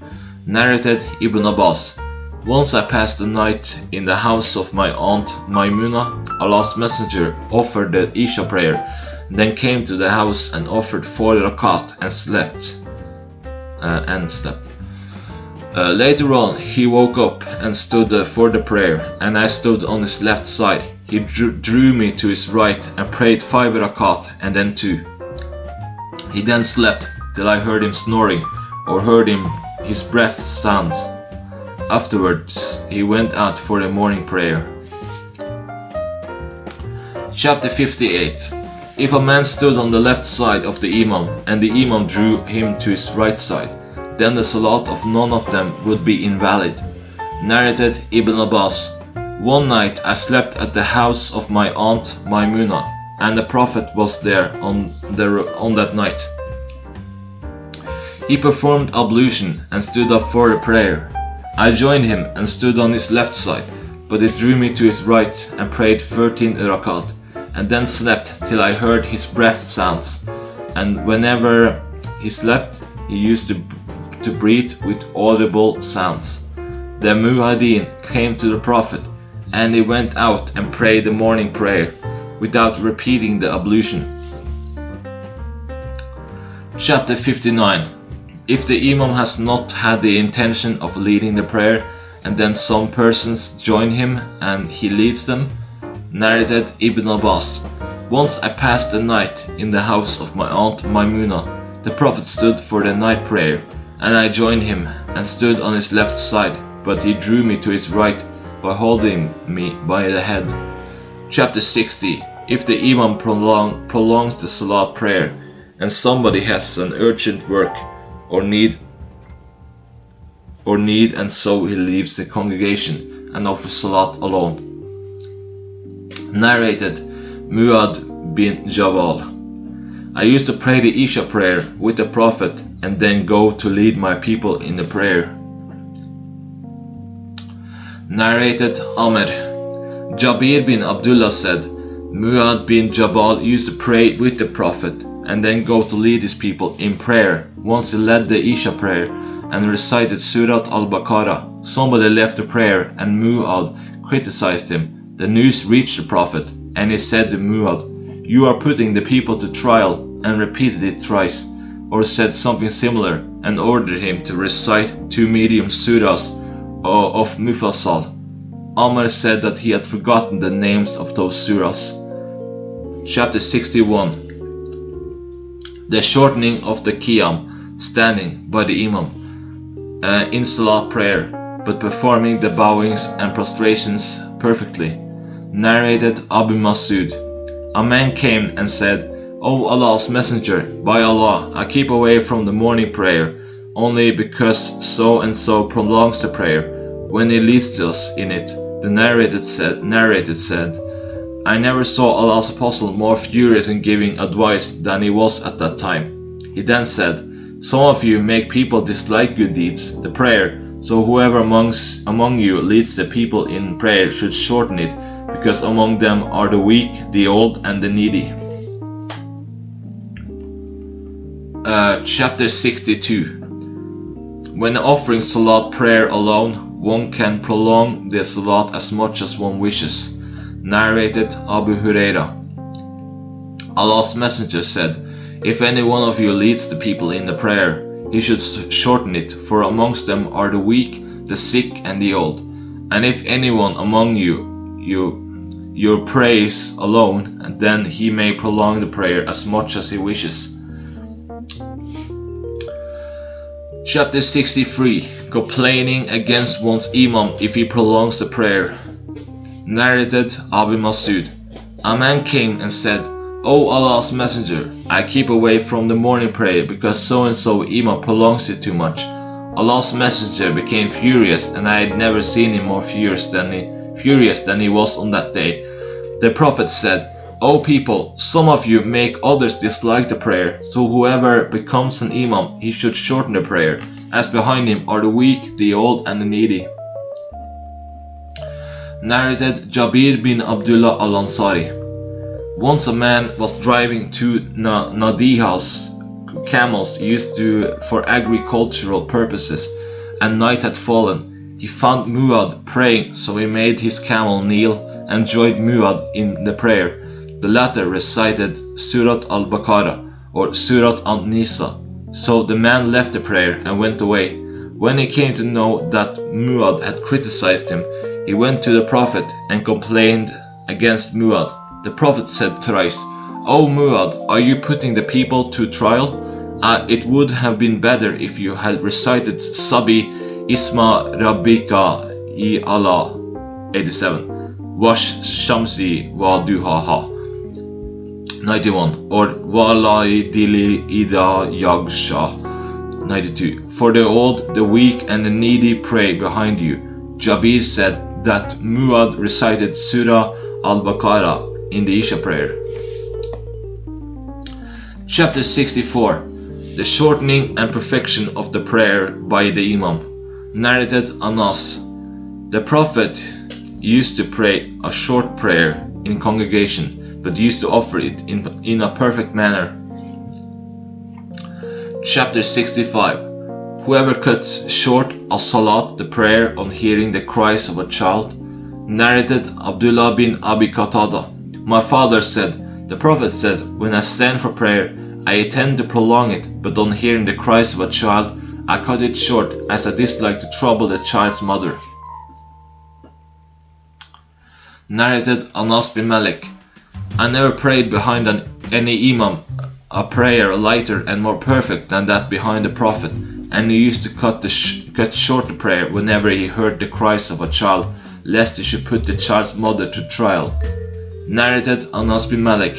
Narrated Ibn Abbas. Once I passed the night in the house of my aunt Maimuna. Allah's Messenger offered the Isha prayer, then came to the house and offered 4 rakat and slept. Later on, he woke up and stood for the prayer, and I stood on his left side. He drew me to his right and prayed 5 rakat and then 2. He then slept till I heard him snoring or heard his breath sounds. Afterwards, he went out for the morning prayer. Chapter 58. If a man stood on the left side of the Imam and the Imam drew him to his right side, then the Salat of none of them would be invalid. Narrated Ibn Abbas. One night I slept at the house of my aunt Maimuna, and the Prophet was there on that night. He performed ablution and stood up for the prayer. I joined him and stood on his left side, but it drew me to his right and prayed 13 rakat, and then slept till I heard his breath sounds. And whenever he slept, he used to breathe with audible sounds. The Muhaddin came to the Prophet, and he went out and prayed the morning prayer, without repeating the ablution. Chapter 59. If the Imam has not had the intention of leading the prayer, and then some persons join him and he leads them. Narrated Ibn Abbas. Once I passed the night in the house of my aunt Maimuna. The Prophet stood for the night prayer, and I joined him and stood on his left side, but he drew me to his right by holding me by the head. Chapter 60. If the Imam prolongs the Salat prayer, and somebody has an urgent work or need, and so he leaves the congregation and offers Salat alone. Narrated Mu'adh bin Jabal. I used to pray the Isha prayer with the Prophet and then go to lead my people in the prayer. Narrated Amr. Jabir bin Abdullah said, Mu'adh bin Jabal used to pray with the Prophet and then go to lead his people in prayer. Once he led the Isha prayer and recited Surat al-Baqarah. Somebody left the prayer and Mu'adh criticized him. The news reached the Prophet, and he said to Mu'adh, You are putting the people to trial, and repeated it thrice, or said something similar, and ordered him to recite 2 medium surahs of Mufassal. Amr said that he had forgotten the names of those surahs. Chapter 61. The shortening of the Qiyam, standing by the Imam, in Salah prayer, but performing the bowings and prostrations perfectly. Narrated Abu Masud. A man came and said, O Allah's Messenger, by Allah, I keep away from the morning prayer, only because so and so prolongs the prayer, when he leads us in it. The narrated said, I never saw Allah's Apostle more furious in giving advice than he was at that time. He then said, Some of you make people dislike good deeds, the prayer, so whoever among you leads the people in prayer should shorten it, because among them are the weak, the old, and the needy. Chapter 62. When offering Salat prayer alone, one can prolong the Salat as much as one wishes. Narrated Abu Huraira. Allah's Messenger said, If any one of you leads the people in the prayer, he should shorten it, for amongst them are the weak, the sick, and the old. And if anyone among you prays alone, and then he may prolong the prayer as much as he wishes. Chapter 63. Complaining against one's Imam if he prolongs the prayer. Narrated Abu Masud. A man came and said, O Allah's Messenger, I keep away from the morning prayer because so and so Imam prolongs it too much. Allah's Messenger became furious, and I had never seen him more furious than he was on that day. The Prophet said, O people, some of you make others dislike the prayer, so whoever becomes an Imam, he should shorten the prayer, as behind him are the weak, the old, and the needy. Narrated Jabir bin Abdullah al-Ansari. Once a man was driving 2 nadihas, camels used for agricultural purposes, and night had fallen. He found Mu'adh praying, so he made his camel kneel and joined Mu'adh in the prayer. The latter recited Surat al-Baqarah or Surat al-Nisa. So the man left the prayer and went away. When he came to know that Mu'adh had criticized him, he went to the Prophet and complained against Mu'adh. The Prophet said thrice, O Mu'adh, are you putting the people to trial? It would have been better if you had recited Sabi Isma Rabbika I Allah 87, Wash Shamsi Wa Duhaha 91, or Walai Dili Ida Yagsha 92. For the old, the weak, and the needy pray behind you. Jabir said that Mu'adh recited Surah al-Baqarah in the Isha prayer. Chapter 64. The shortening and perfection of the prayer by the Imam. Narrated Anas. The Prophet used to pray a short prayer in congregation, but used to offer it in a perfect manner. Chapter 65. Whoever cuts short a salat, the prayer, on hearing the cries of a child, Narrated Abdullah bin Abi Qatada. My father said, the Prophet said, when I stand for prayer, I intend to prolong it, but on hearing the cries of a child, I cut it short, as I dislike to trouble the child's mother. Narrated Anas bin Malik. I never prayed behind any imam a prayer lighter and more perfect than that behind the Prophet, and he used to cut short the prayer whenever he heard the cries of a child, lest he should put the child's mother to trial. Narrated Anas bin Malik.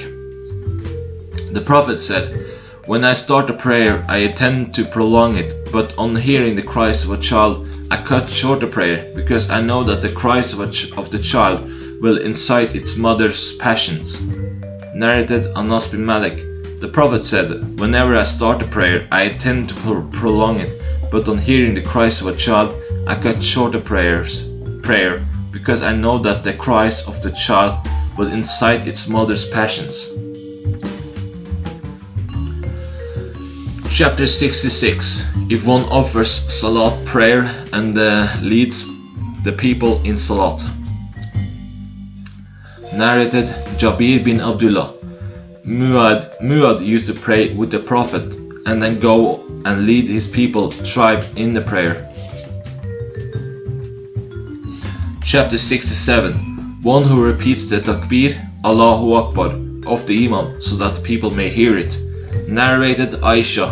The Prophet said, when I start a prayer, I intend to prolong it, but on hearing the cries of a child, I cut short the prayer, because I know that the cries of the child will incite its mother's passions. Narrated Anas bin Malik. The Prophet said, whenever I start a prayer, I intend to prolong it, but on hearing the cries of a child, I cut short the prayer, because I know that the cries of the child will incite its mother's passions. Chapter 66. If one offers Salat prayer and leads the people in Salat. Narrated Jabir bin Abdullah. Muad used to pray with the Prophet and then go and lead his tribe in the prayer. Chapter 67. One who repeats the Takbir, Allahu Akbar, of the Imam so that the people may hear it. Narrated Aisha.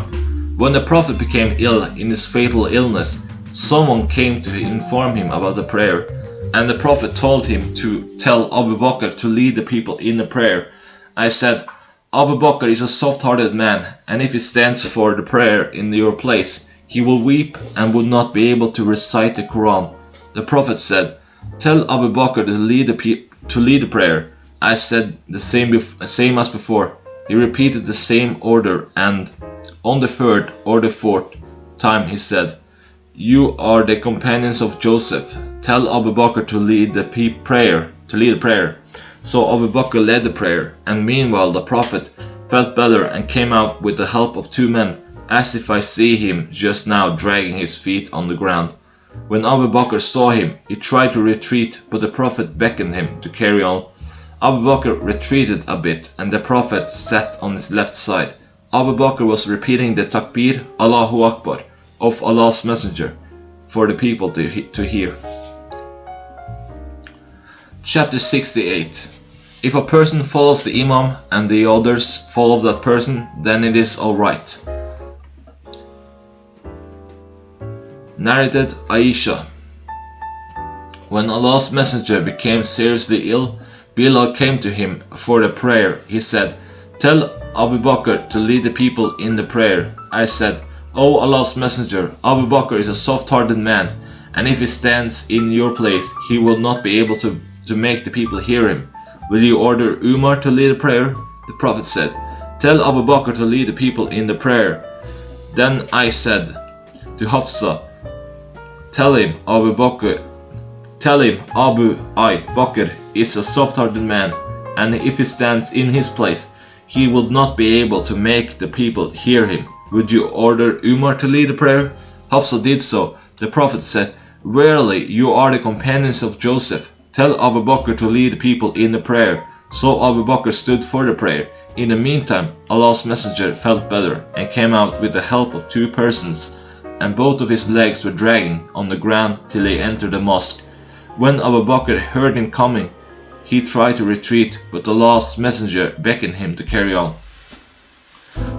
When the Prophet became ill in his fatal illness, someone came to inform him about the prayer, and the Prophet told him to tell Abu Bakr to lead the people in the prayer. I said, Abu Bakr is a soft-hearted man, and if he stands for the prayer in your place, he will weep and would not be able to recite the Quran. The Prophet said, tell Abu Bakr to lead the prayer. I said the same as before. He repeated the same order, and on the third or the fourth time he said, you are the companions of Joseph. Tell Abu Bakr to lead the prayer. So Abu Bakr led the prayer, and meanwhile the Prophet felt better and came out with the help of two men, as if I see him just now dragging his feet on the ground. When Abu Bakr saw him, he tried to retreat, but the Prophet beckoned him to carry on. Abu Bakr retreated a bit, and the Prophet sat on his left side. Abu Bakr was repeating the Takbir, Allahu Akbar, of Allah's Messenger, for the people to hear. Chapter 68. If a person follows the Imam and the others follow that person, then it is alright. Narrated Aisha. When Allah's Messenger became seriously ill, Bilal came to him for the prayer. He said, tell Abu Bakr to lead the people in the prayer. I said, O Allah's Messenger, Abu Bakr is a soft-hearted man, and if he stands in your place, he will not be able to make the people hear him. Will you order Umar to lead the prayer? The Prophet said, tell Abu Bakr to lead the people in the prayer. Then I said to Hafsa, tell him Abu Bakr is a soft-hearted man, and if he stands in his place, he will not be able to make the people hear him. Would you order Umar to lead the prayer? Hafsa did so. The Prophet said, verily, you are the companions of Joseph. Tell Abu Bakr to lead the people in the prayer. So Abu Bakr stood for the prayer. In the meantime, Allah's Messenger felt better and came out with the help of two persons, and both of his legs were dragging on the ground till he entered the mosque. When Abu Bakr heard him coming, he tried to retreat, but Allah's Messenger beckoned him to carry on.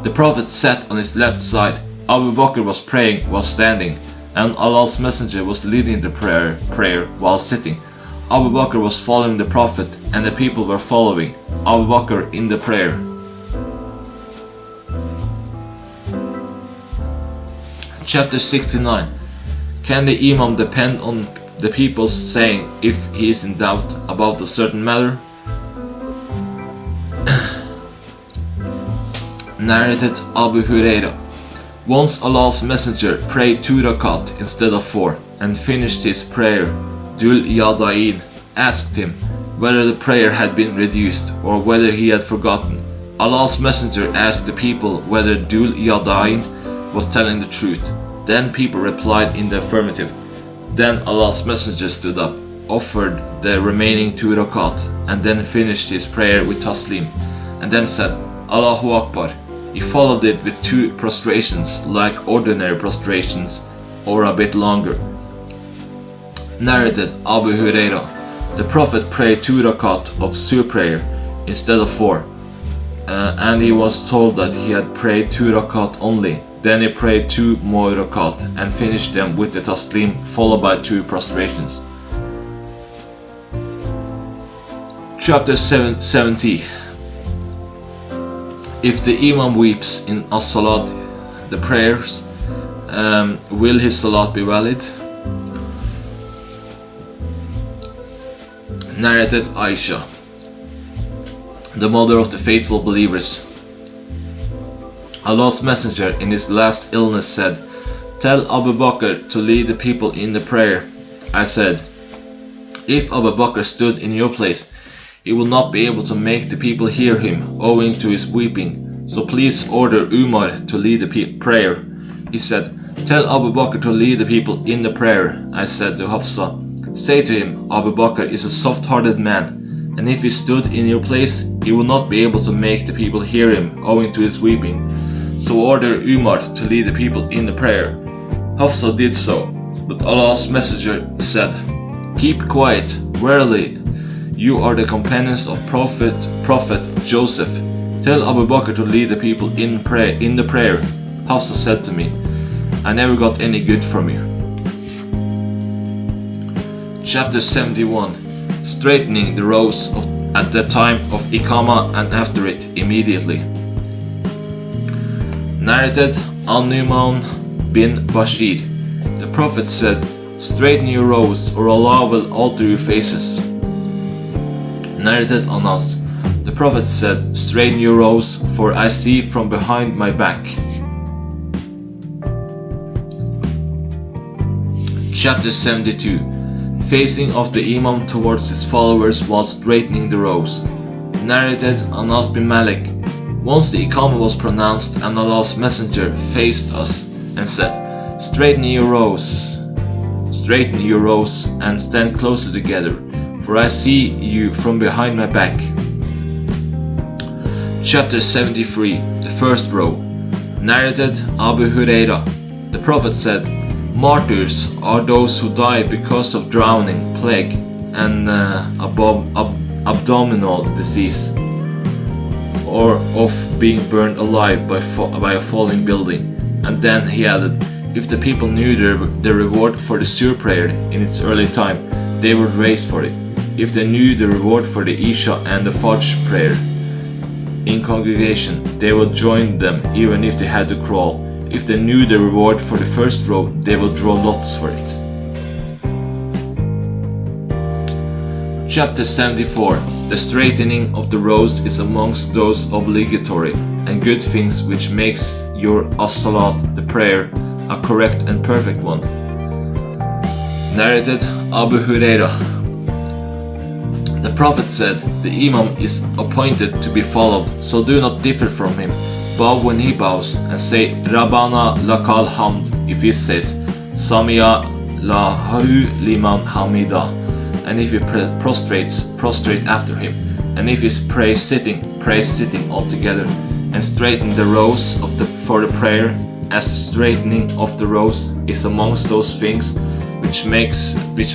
The Prophet sat on his left side. Abu Bakr was praying while standing, and Allah's Messenger was leading the prayer while sitting. Abu Bakr was following the Prophet, and the people were following Abu Bakr in the prayer. Chapter 69. Can the Imam depend on the people saying if he is in doubt about a certain matter? Narrated Abu Huraira. Once Allah's Messenger prayed 2 rakat instead of 4 and finished his prayer. Dhul Yadain asked him whether the prayer had been reduced or whether he had forgotten. Allah's Messenger asked the people whether Dhul Yadain was telling the truth. Then people replied in the affirmative. Then Allah's Messenger stood up. offered the remaining 2 rakat, and then finished his prayer with taslim, and then said, Allahu Akbar. He followed it with 2 prostrations, like ordinary prostrations, or a bit longer. Narrated Abu Huraira, the Prophet prayed 2 rakat of Sur prayer instead of 4, and he was told that he had prayed 2 rakat only. Then he prayed 2 more rakat and finished them with the taslim, followed by 2 prostrations. Chapter 70. If the Imam weeps in as-salat, the prayers, will his salat be valid? Narrated Aisha, the mother of the faithful believers. Allah's Messenger in his last illness said, Tell Abu Bakr to lead the people in the prayer. I said, If Abu Bakr stood in your place, he will not be able to make the people hear him, owing to his weeping. So please order Umar to lead the prayer. He said, Tell Abu Bakr to lead the people in the prayer. I said to Hafsa, Say to him, Abu Bakr is a soft-hearted man, and if he stood in your place, he will not be able to make the people hear him, owing to his weeping. So order Umar to lead the people in the prayer. Hafsa did so, but Allah's Messenger said, Keep quiet, verily, you are the companions of Prophet Joseph. Tell Abu Bakr to lead the people in the prayer. Hafsa said to me, I never got any good from you. Chapter 71. Straightening the rows at the time of Iqama and after it immediately. Narrated Al-Nu'man bin Bashir. The Prophet said, Straighten your rows, or Allah will alter your faces. Narrated Anas. The Prophet said, Straighten your rows, for I see from behind my back. Chapter 72. Facing of the Imam towards his followers while straightening the rows. Narrated Anas bin Malik. Once the Iqamah was pronounced and Allah's Messenger faced us and said, Straighten your rows and stand closer together, for I see you from behind my back. Chapter 73. The first row. Narrated Abu Huraira. The Prophet said, Martyrs are those who die because of drowning, plague, and abdominal disease, or of being burned alive by a falling building. And then he added, if the people knew the reward for the Sur prayer in its early time, they would race for it. If they knew the reward for the Isha and the Fajr prayer in congregation, they would join them even if they had to crawl. If they knew the reward for the first row, they would draw lots for it. Chapter 74. The straightening of the rows is amongst those obligatory and good things which makes your as-salat, the prayer, a correct and perfect one. Narrated Abu Huraira. The Prophet said, the Imam is appointed to be followed, so do not differ from him. Bow when he bows, and say Rabbana lakal hamd if he says Sami'a lahu liman hamida, and if he prostrates, prostrate after him, and if he prays sitting altogether, and straighten the rows for the prayer, as the straightening of the rows is amongst those things which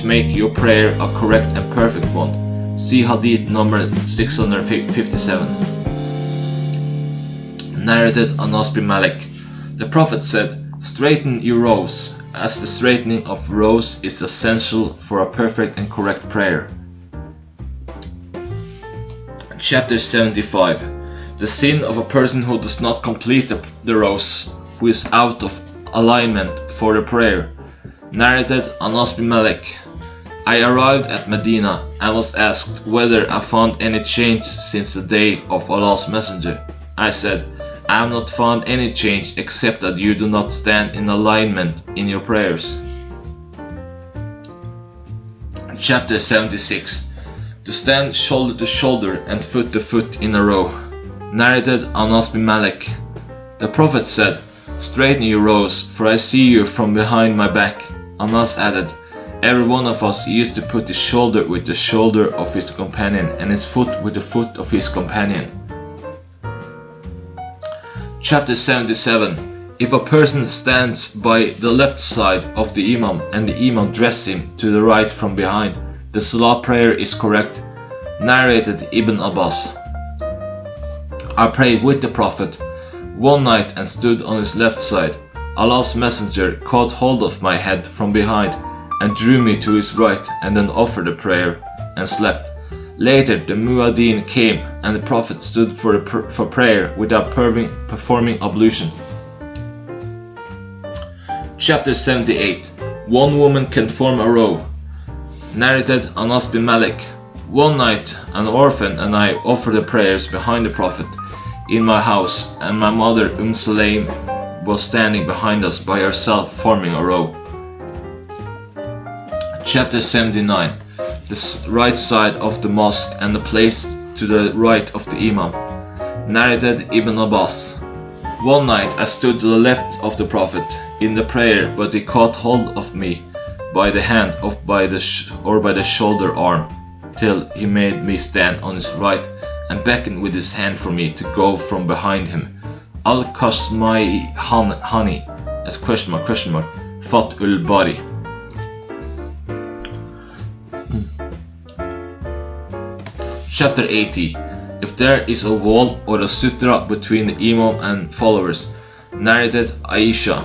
make your prayer a correct and perfect one. See Hadith number 657. Narrated Anas bin Malik. The Prophet said, Straighten your rows, as the straightening of rows is essential for a perfect and correct prayer. Chapter 75. The sin of a person who does not complete the rows, who is out of alignment for the prayer. Narrated Anas bin Malik. I arrived at Medina and was asked whether I found any change since the day of Allah's Messenger. I said, I have not found any change except that you do not stand in alignment in your prayers. Chapter 76. To stand shoulder to shoulder and foot to foot in a row. Narrated Anas bin Malik. The Prophet said, Straighten your rows, for I see you from behind my back. Anas added, Every one of us used to put his shoulder with the shoulder of his companion and his foot with the foot of his companion. Chapter 77. If a person stands by the left side of the Imam and the Imam dresses him to the right from behind, the Salah prayer is correct. Narrated Ibn Abbas. I prayed with the Prophet one night and stood on his left side. Allah's Messenger caught hold of my head from behind and drew me to his right, and then offered a prayer and slept. Later the Muaddin came and the Prophet stood for prayer without performing ablution. Chapter 78. One woman can form a row. Narrated Anas bin Malik. One night an orphan and I offered the prayers behind the Prophet in my house, and my mother Sulaim was standing behind us by herself forming a row. Chapter 79. The right side of the mosque and the place to the right of the Imam. Narrated Ibn Abbas. One night I stood to the left of the Prophet in the prayer, but he caught hold of me by the hand or by the shoulder arm, till he made me stand on his right and beckoned with his hand for me to go from behind him. Al-Kasmai Hani, as question mark, Fathul Bari. Chapter 80. If there is a wall or a sutra between the Imam and followers. Narrated Aisha.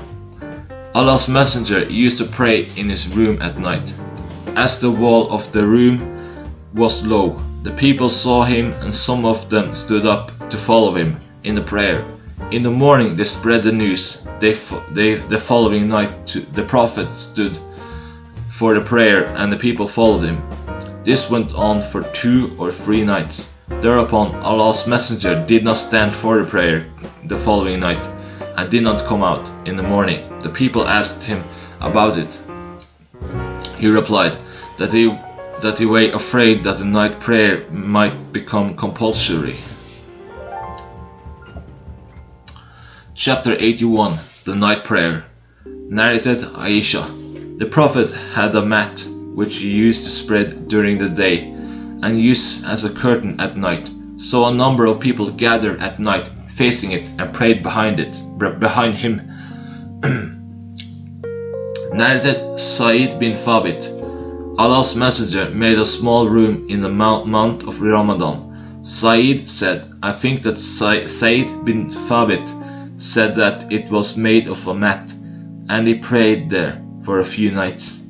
Allah's Messenger used to pray in his room at night. As the wall of the room was low, the people saw him, and some of them stood up to follow him in the prayer. In the morning they spread the news. The following night the Prophet stood for the prayer and the people followed him. This went on for 2 or 3 nights. Thereupon Allah's Messenger did not stand for the prayer the following night and did not come out in the morning. The people asked him about it. He replied that they were afraid that the night prayer might become compulsory. Chapter 81. The Night Prayer. Narrated Aisha. The Prophet had a mat which he used to spread during the day and use as a curtain at night. So a number of people gathered at night facing it and prayed behind him. Narrated Sa'id bin Thabit. Allah's Messenger made a small room in the month of Ramadan. Sa'id said, I think that Sa'id bin Thabit said that it was made of a mat, and he prayed there for a few nights.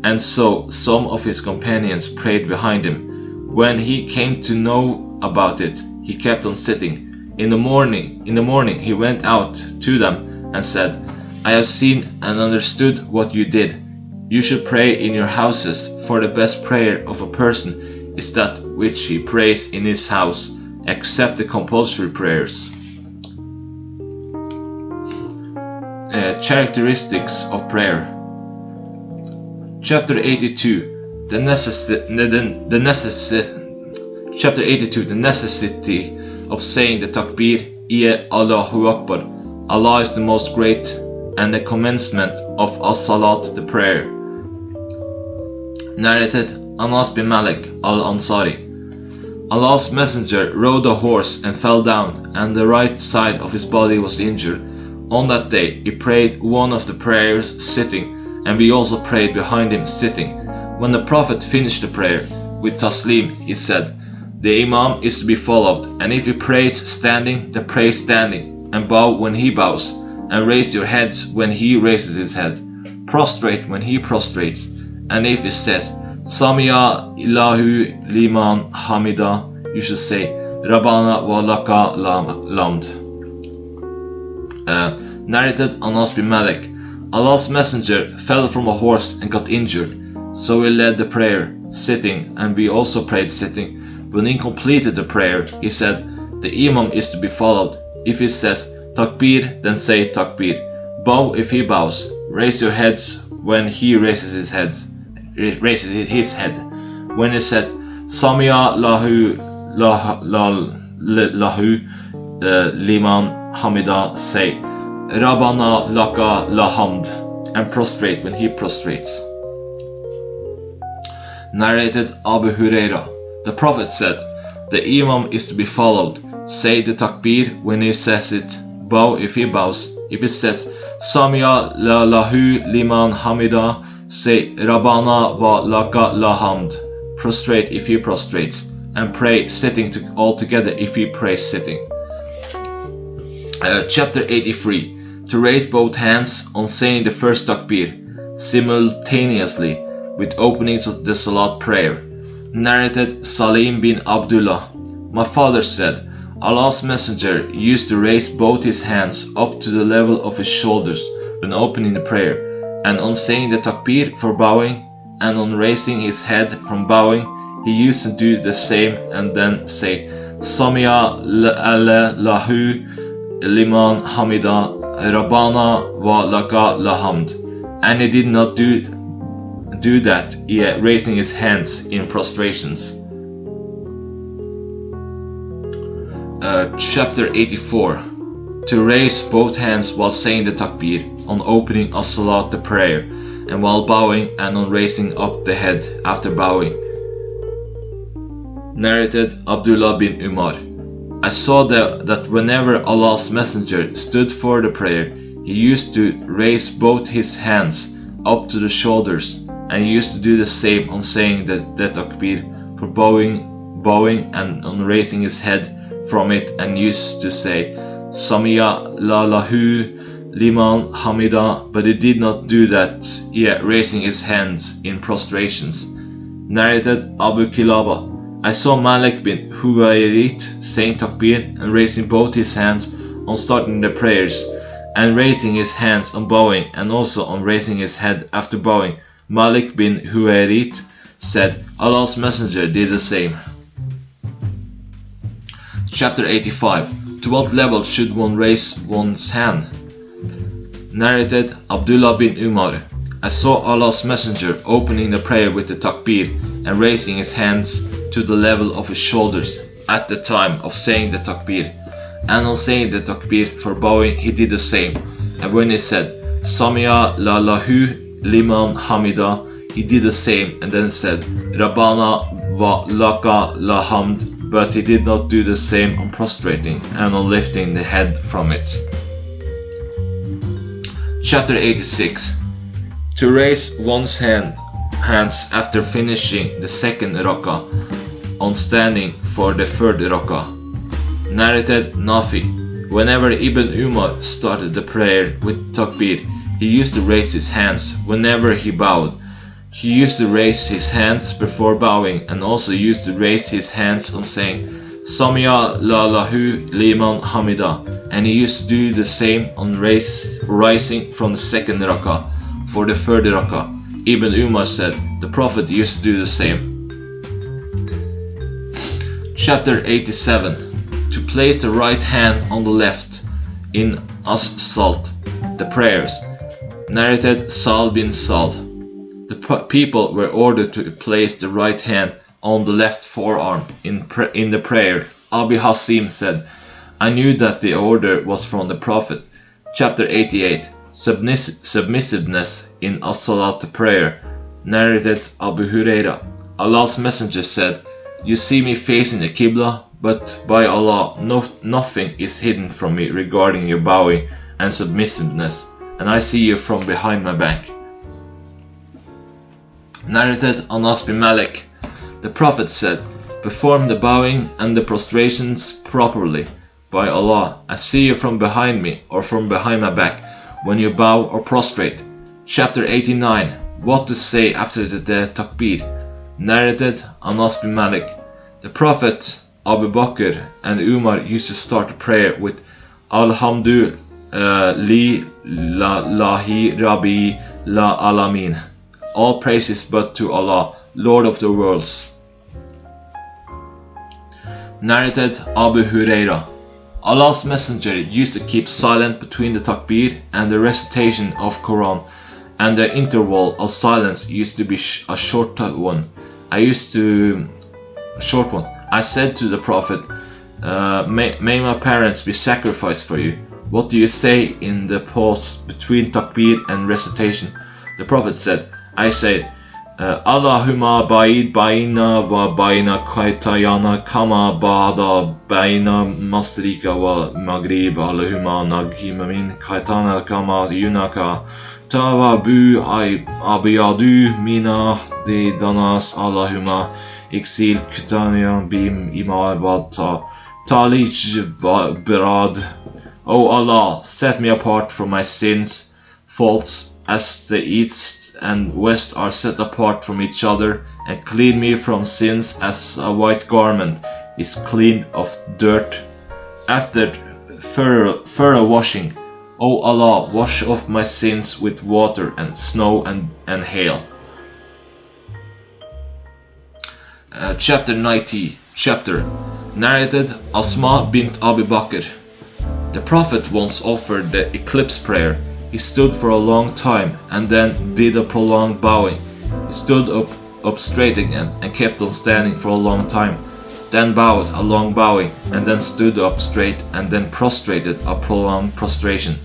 And so some of his companions prayed behind him. When he came to know about it, he kept on sitting. In the morning he went out to them and said, I have seen and understood what you did. You should pray in your houses, for the best prayer of a person is that which he prays in his house, except the compulsory prayers. Characteristics of prayer. Chapter 82. Chapter 82. The necessity of saying the takbir, i.e. Allahu Akbar. Allah is the most great, and the commencement of as-salat, the prayer. Narrated Anas bin Malik al-Ansari. Allah's Messenger rode a horse and fell down, and the right side of his body was injured. On that day he prayed one of the prayers sitting, and we also prayed behind him sitting. When the Prophet finished the prayer with taslim, he said, the Imam is to be followed, and if he prays standing, then pray standing, and bow when he bows, and raise your heads when he raises his head. Prostrate when he prostrates, and if he says, Sami'a Illahu liman hamida, you should say, Rabbana wa laka lamd. Narrated Anas bin Malik. Allah's Messenger fell from a horse and got injured, so he led the prayer sitting, and we also prayed sitting. When he completed the prayer, he said, the Imam is to be followed. If he says takbir, then say takbir. Bow if he bows. Raise your heads when he raises his head. When he says Sami'a lahu liman hamida, say Rabbana laka lahamd, and prostrate when he prostrates. Narrated Abu Huraira. The Prophet said, the Imam is to be followed. Say the takbir when he says it. Bow if he bows. If it says, Sami'a lahu liman hamida, say Rabbana wa laka lahamd. Prostrate if he prostrates. And pray sitting all together if he prays sitting. Chapter 83. To raise both hands on saying the first takbir, simultaneously with opening the Salat prayer. Narrated Salim bin Abdullah. My father said, Allah's Messenger used to raise both his hands up to the level of his shoulders when opening the prayer, and on saying the takbir for bowing, and on raising his head from bowing, he used to do the same and then say, Sami'a lahu liman hamida, Rabbana wa laka lahamd. And he did not do that, yet raising his hands in prostrations. Chapter 84. To raise both hands while saying the takbir, on opening as-salat the prayer, and while bowing, and on raising up the head after bowing. Narrated Abdullah bin Umar. I saw that whenever Allah's Messenger stood for the prayer, he used to raise both his hands up to the shoulders, and he used to do the same on saying the takbir for bowing and on raising his head from it, and used to say Sami'a lahu liman hamida, but he did not do that, yet raising his hands in prostrations. Narrated Abu Kilaba. I saw Malik bin Huwairit saying takbir and raising both his hands on starting the prayers, and raising his hands on bowing, and also on raising his head after bowing. Malik bin Huwairit said, Allah's Messenger did the same. Chapter 85. To what level should one raise one's hand? Narrated Abdullah bin Umar. I saw Allah's Messenger opening the prayer with the takbir and raising his hands to the level of his shoulders at the time of saying the takbir, and on saying the takbir for bowing he did the same, and when he said Sami'a lahu liman hamida, he did the same and then said Rabbana wa laka lahamd, but he did not do the same on prostrating and on lifting the head from it. Chapter 86. To raise one's hands after finishing the second rak'ah, on standing for the third rak'ah. Narrated Nafi. Whenever Ibn Umar started the prayer with takbir, he used to raise his hands whenever he bowed. He used to raise his hands before bowing, and also used to raise his hands on saying Sami'a lahu liman hamida, and he used to do the same on rising from the second rak'ah for the third rak'ah. Ibn Umar said, the Prophet used to do the same. Chapter 87. To place the right hand on the left in as-salt, the prayers. Narrated Sal bin Sal. The people were ordered to place the right hand on the left forearm in the prayer. Abi Hasim said, I knew that the order was from the Prophet. Chapter 88. Submissiveness in as-salat prayer. Narrated Abu Huraira. Allah's Messenger said, you see me facing the Qibla, but by Allah, nothing is hidden from me regarding your bowing and submissiveness, and I see you from behind my back. Narrated Anas bin Malik. The Prophet said, perform the bowing and the prostrations properly. By Allah, I see you from behind me or from behind my back when you bow or prostrate. Chapter 89. What to say after the takbir. Narrated Anas bin Malik. The Prophet, Abu Bakr and Umar used to start the prayer with Alhamdu lillahi Rabbi la alamin. All praises but to Allah, Lord of the worlds. Narrated Abu Huraira. Allah's Messenger used to keep silent between the takbir and the recitation of Quran, and the interval of silence used to be a short one. I said to the Prophet, may my parents be sacrificed for you. What do you say in the pause between takbir and recitation? The Prophet said, I say, Allahumma ba'id baina wa baina Qaitayana kama ba'da baina Masrika wa Maghrib. Allahumma nagima min Qaitana kama yunaka tawabu abiyadu mina de danas. Allahumma exil kutaniyan bim imabata talij birad. O Allah, set me apart from my sins, faults, as the east and west are set apart from each other, and clean me from sins as a white garment is cleaned of dirt after thorough washing. O Allah, wash off my sins with water and snow and hail. Chapter 90. Narrated Asma bint Abi Bakr. The Prophet once offered the eclipse prayer. He stood for a long time and then did a prolonged bowing. He stood up straight again and kept on standing for a long time. Then bowed a long bowing and then stood up straight and then prostrated a prolonged prostration.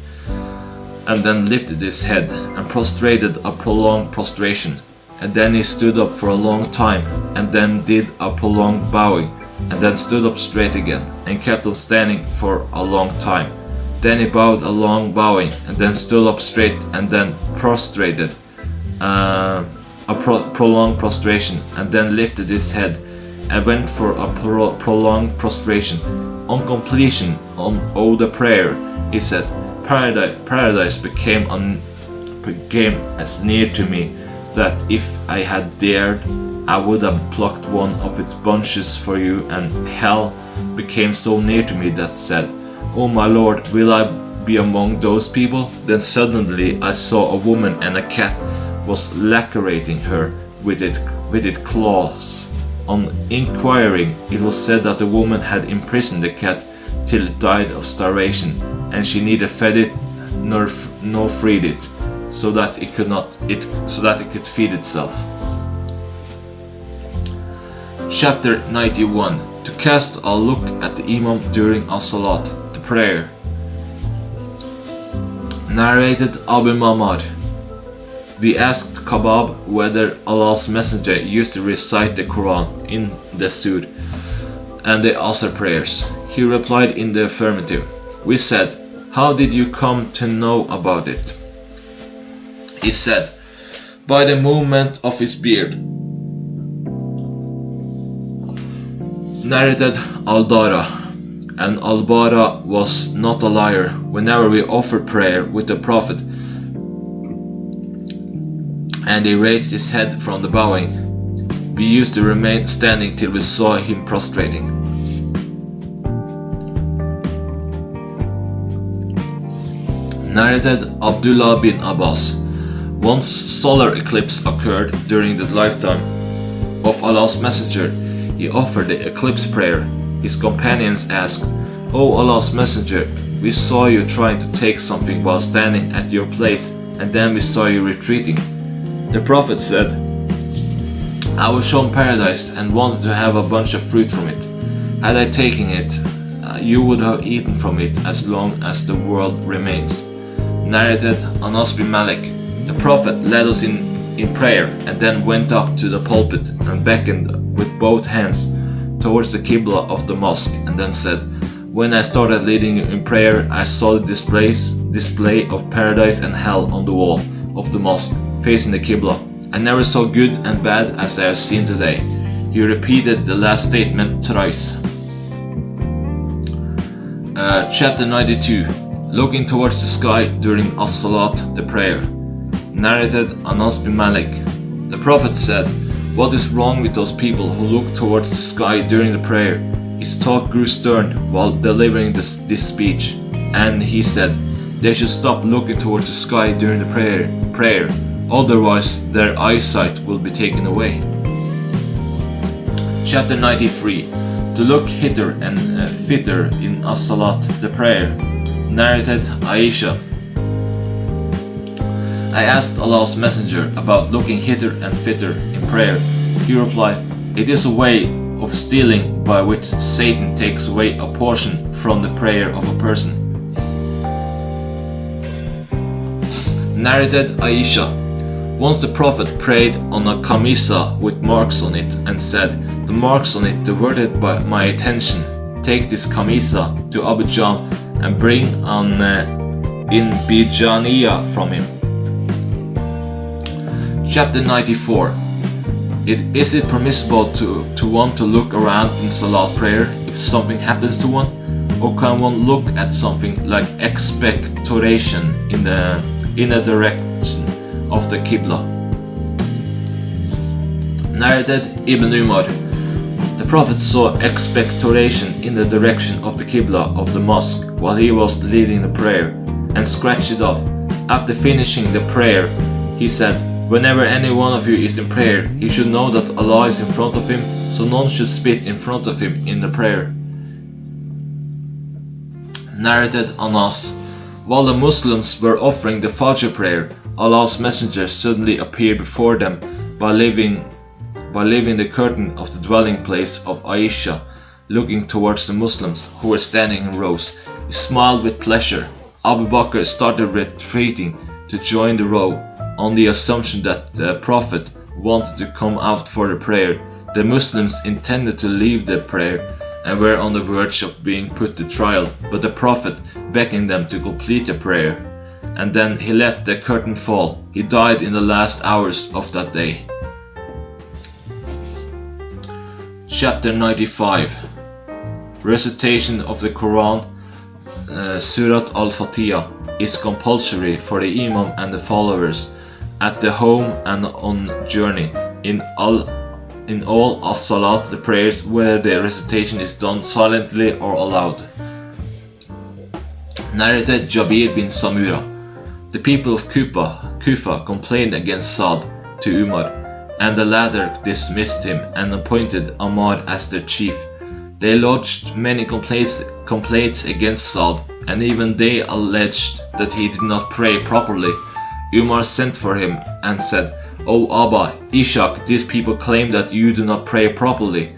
And then lifted his head and prostrated a prolonged prostration. And then he stood up for a long time and then did a prolonged bowing and then stood up straight again and kept on standing for a long time. Then he bowed a long bowing and then stood up straight and then prostrated a prolonged prostration and then lifted his head and went for a prolonged prostration. On completion of the prayer, he said, Paradise became as near to me that if I had dared, I would have plucked one of its bunches for you, and hell became so near to me that said, O my Lord, will I be among those people? Then suddenly I saw a woman and a cat was lacerating her with its claws. On inquiring, it was said that the woman had imprisoned the cat till it died of starvation, and she neither fed it nor freed it, so that it could feed itself. Chapter 91. To cast a look at the Imam during as-salat, the prayer. Narrated Abu Mamar. We asked Khabab whether Allah's Messenger used to recite the Quran in the Sujood and the Asr prayers. He replied in the affirmative. We said, how did you come to know about it? He said, by the movement of his beard. Narrated Al-Dara. And Al-Bara was not a liar. Whenever we offered prayer with the Prophet and he raised his head from the bowing, we used to remain standing till we saw him prostrating. Narrated Abdullah bin Abbas. Once solar eclipse occurred during the lifetime of Allah's Messenger. He offered the eclipse prayer. His companions asked, O Allah's Messenger, we saw you trying to take something while standing at your place, and then we saw you retreating. The Prophet said, I was shown paradise and wanted to have a bunch of fruit from it. Had I taken it, you would have eaten from it as long as the world remains. Narrated Anas bin Malik. The Prophet led us in prayer and then went up to the pulpit and beckoned with both hands towards the Qibla of the mosque and then said, when I started leading you in prayer, I saw the display of paradise and hell on the wall of the mosque facing the Qibla. I never saw good and bad as I have seen today. He repeated the last statement thrice. Chapter 92. Looking towards the sky during as-salat, the prayer. Narrated Anas bin Malik. The Prophet said, what is wrong with those people who look towards the sky during the prayer? His talk grew stern while delivering this speech, and he said, they should stop looking towards the sky during the prayer, otherwise their eyesight will be taken away. Chapter 93. To look hither and thither in as-salat, the prayer. Narrated Aisha. I asked Allah's Messenger about looking hither and thither in prayer. He replied, it is a way of stealing by which Satan takes away a portion from the prayer of a person. Narrated Aisha. Once the Prophet prayed on a camisa with marks on it and said, "The marks on it diverted by my attention. Take this camisa to Abu Jam and bring an Bijaniya from him." Chapter 94. Is it permissible to want to look around in Salat prayer if something happens to one? Or can one look at something like expectoration in the direction of the Qibla? Narrated Ibn Umar. The Prophet saw expectoration in the direction of the Qibla of the mosque while he was leading the prayer, and scratched it off. After finishing the prayer, he said, "Whenever any one of you is in prayer, he should know that Allah is in front of him, so none should spit in front of him in the prayer." Narrated Anas. While the Muslims were offering the Fajr prayer, Allah's Messenger suddenly appeared before them by leaving the curtain of the dwelling place of Aisha, looking towards the Muslims who were standing in rows. He smiled with pleasure. Abu Bakr started retreating to join the row on the assumption that the Prophet wanted to come out for the prayer. The Muslims intended to leave the prayer and were on the verge of being put to trial, but the Prophet beckoned them to complete the prayer, and then he let the curtain fall. He died in the last hours of that day. Chapter 95. Recitation of the Quran, Surat al-Fatiha, is compulsory for the Imam and the followers at the home and on journey. In all as-salat, the prayers, whether the recitation is done silently or aloud. Narrated Jabir bin Samura. The people of Kufa complained against Sa'd to Umar, and the latter dismissed him and appointed Ammar as their chief. They lodged many complaints against Sa'd, and even they alleged that he did not pray properly. Umar sent for him and said, "O Abba Ishaq, these people claim that you do not pray properly."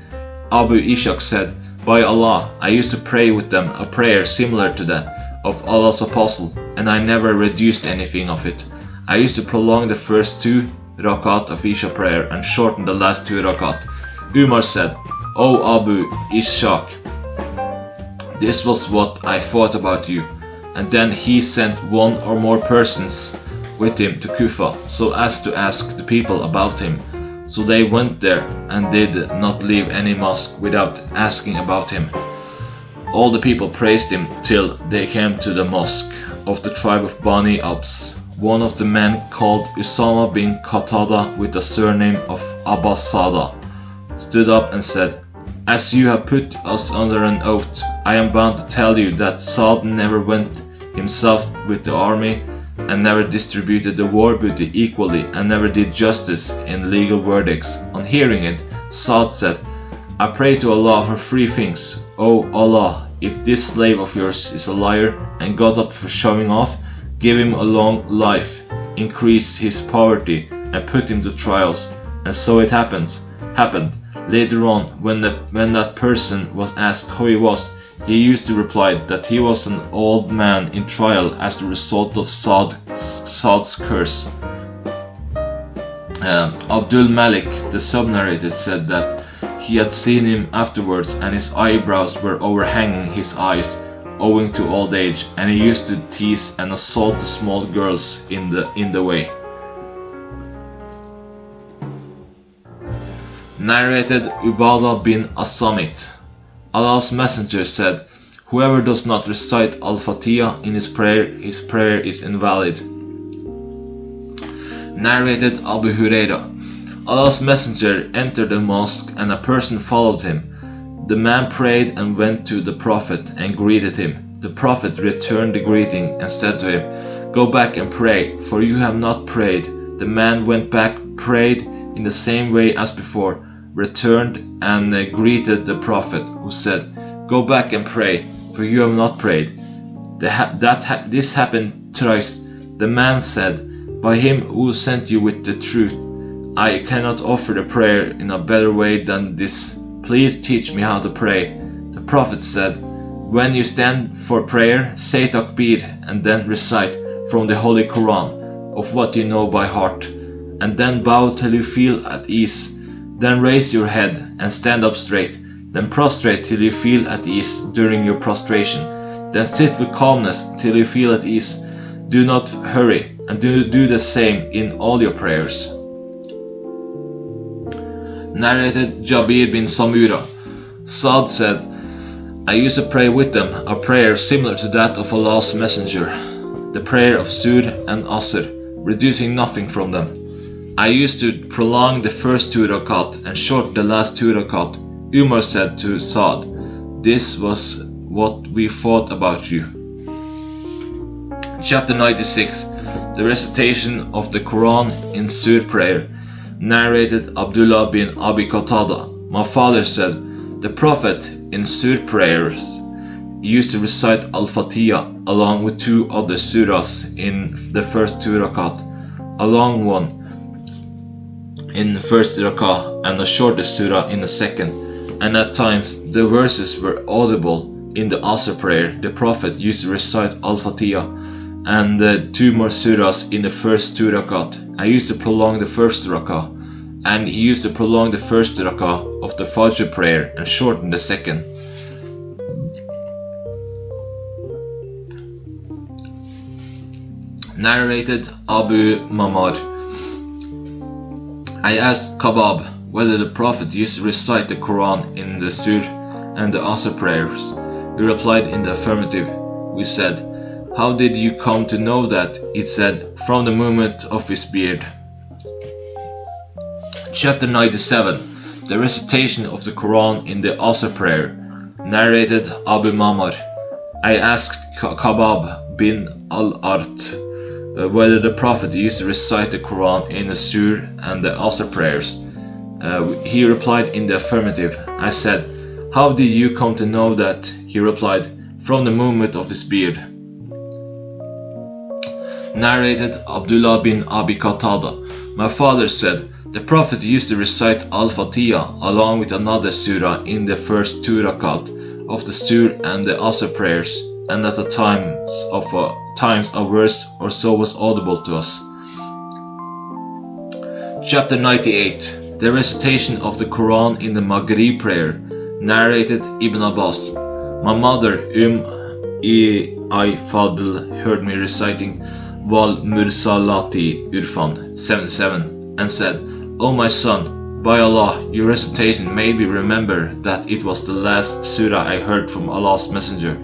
Abu Ishaq said, "By Allah, I used to pray with them a prayer similar to that of Allah's Apostle, and I never reduced anything of it. I used to prolong the first 2 rakat of Isha prayer and shorten the last 2 rakat." Umar said, "O Abu Ishaq, this was what I thought about you." And then he sent 1 or more persons with him to Kufa, so as to ask the people about him. So they went there and did not leave any mosque without asking about him. All the people praised him till they came to the mosque of the tribe of Bani Abs. One of the men called Usama bin Qatada with the surname of Abbasada stood up and said, "As you have put us under an oath, I am bound to tell you that Sa'd never went himself with the army, and never distributed the war booty equally, and never did justice in legal verdicts." On hearing it, Sa'd said, "I pray to Allah for 3 things. O Allah, if this slave of yours is a liar and got up for showing off, give him a long life, increase his poverty, and put him to trials." And so it happened. Later on, when that person was asked who he was, he used to reply that he was an old man in trial as the result of Sa'd's curse. Abdul Malik, the sub-narrator, said that he had seen him afterwards and his eyebrows were overhanging his eyes owing to old age, and he used to tease and assault the small girls in the way. Narrated Ubadah bin As-Samit. Allah's Messenger said, "Whoever does not recite Al-Fatiha in his prayer is invalid." Narrated Abu Huraira. Allah's Messenger entered the mosque and a person followed him. The man prayed and went to the Prophet and greeted him. The Prophet returned the greeting and said to him, "Go back and pray, for you have not prayed." The man went back, prayed in the same way as before, returned and greeted the Prophet, who said, "Go back and pray, for you have not prayed." This happened thrice. The man said, "By him who sent you with the truth, I cannot offer the prayer in a better way than this. Please teach me how to pray." The Prophet said, "When you stand for prayer, say takbir and then recite from the Holy Quran of what you know by heart." and then bow till you feel at ease. Then raise your head and stand up straight. Then prostrate till you feel at ease during your prostration. Then sit with calmness till you feel at ease. Do not hurry, and do the same in all your prayers. Narrated Jabir bin Samura. Saad said, I used to pray with them, a prayer similar to that of Allah's Messenger, the prayer of Sur and Asr, reducing nothing from them. I used to prolong the first 2 rakat and shorten the last 2 rakat. Umar said to Saad, this was what we thought about you. Chapter 96. The recitation of the Quran in Sur prayer. Narrated Abdullah bin Abi Qatada. My father said, the Prophet in Sur prayers used to recite Al-Fatiha along with 2 other surahs in the first 2 rakat, a long one in the first rakah and a shorter surah in the second, and at times the verses were audible. In the Asr prayer, the Prophet used to recite Al-Fatiha and 2 more surahs in the first 2 rakat. I used to prolong the first rakah, and he used to prolong the first rakah of the Fajr prayer and shorten the second. Narrated Abu Mamar. I asked Kabab whether the Prophet used to recite the Quran in the Sur and the Asr prayers. He replied in the affirmative. We said, how did you come to know that? He said, from the movement of his beard. Chapter 97. The recitation of the Quran in the Asr prayer. Narrated Abu Mamar. I asked Kabab bin al-Art whether the Prophet used to recite the Quran in the Sur and the Asr prayers. He replied in the affirmative. I said, how did you come to know that? He replied, from the movement of his beard. Narrated Abdullah bin Abi Qatada. My father said, the Prophet used to recite Al-Fatiha along with another surah in the first 2 rakat of the Sur and the Asr prayers, and at the times a verse or so was audible to us. Chapter 98. The recitation of the Quran in the Maghrib prayer. Narrated Ibn Abbas. My mother I Fadl heard me reciting Wal Mursalati Urfan 77 and said, O my son, by Allah, your recitation made me remember that it was the last surah I heard from Allah's Messenger.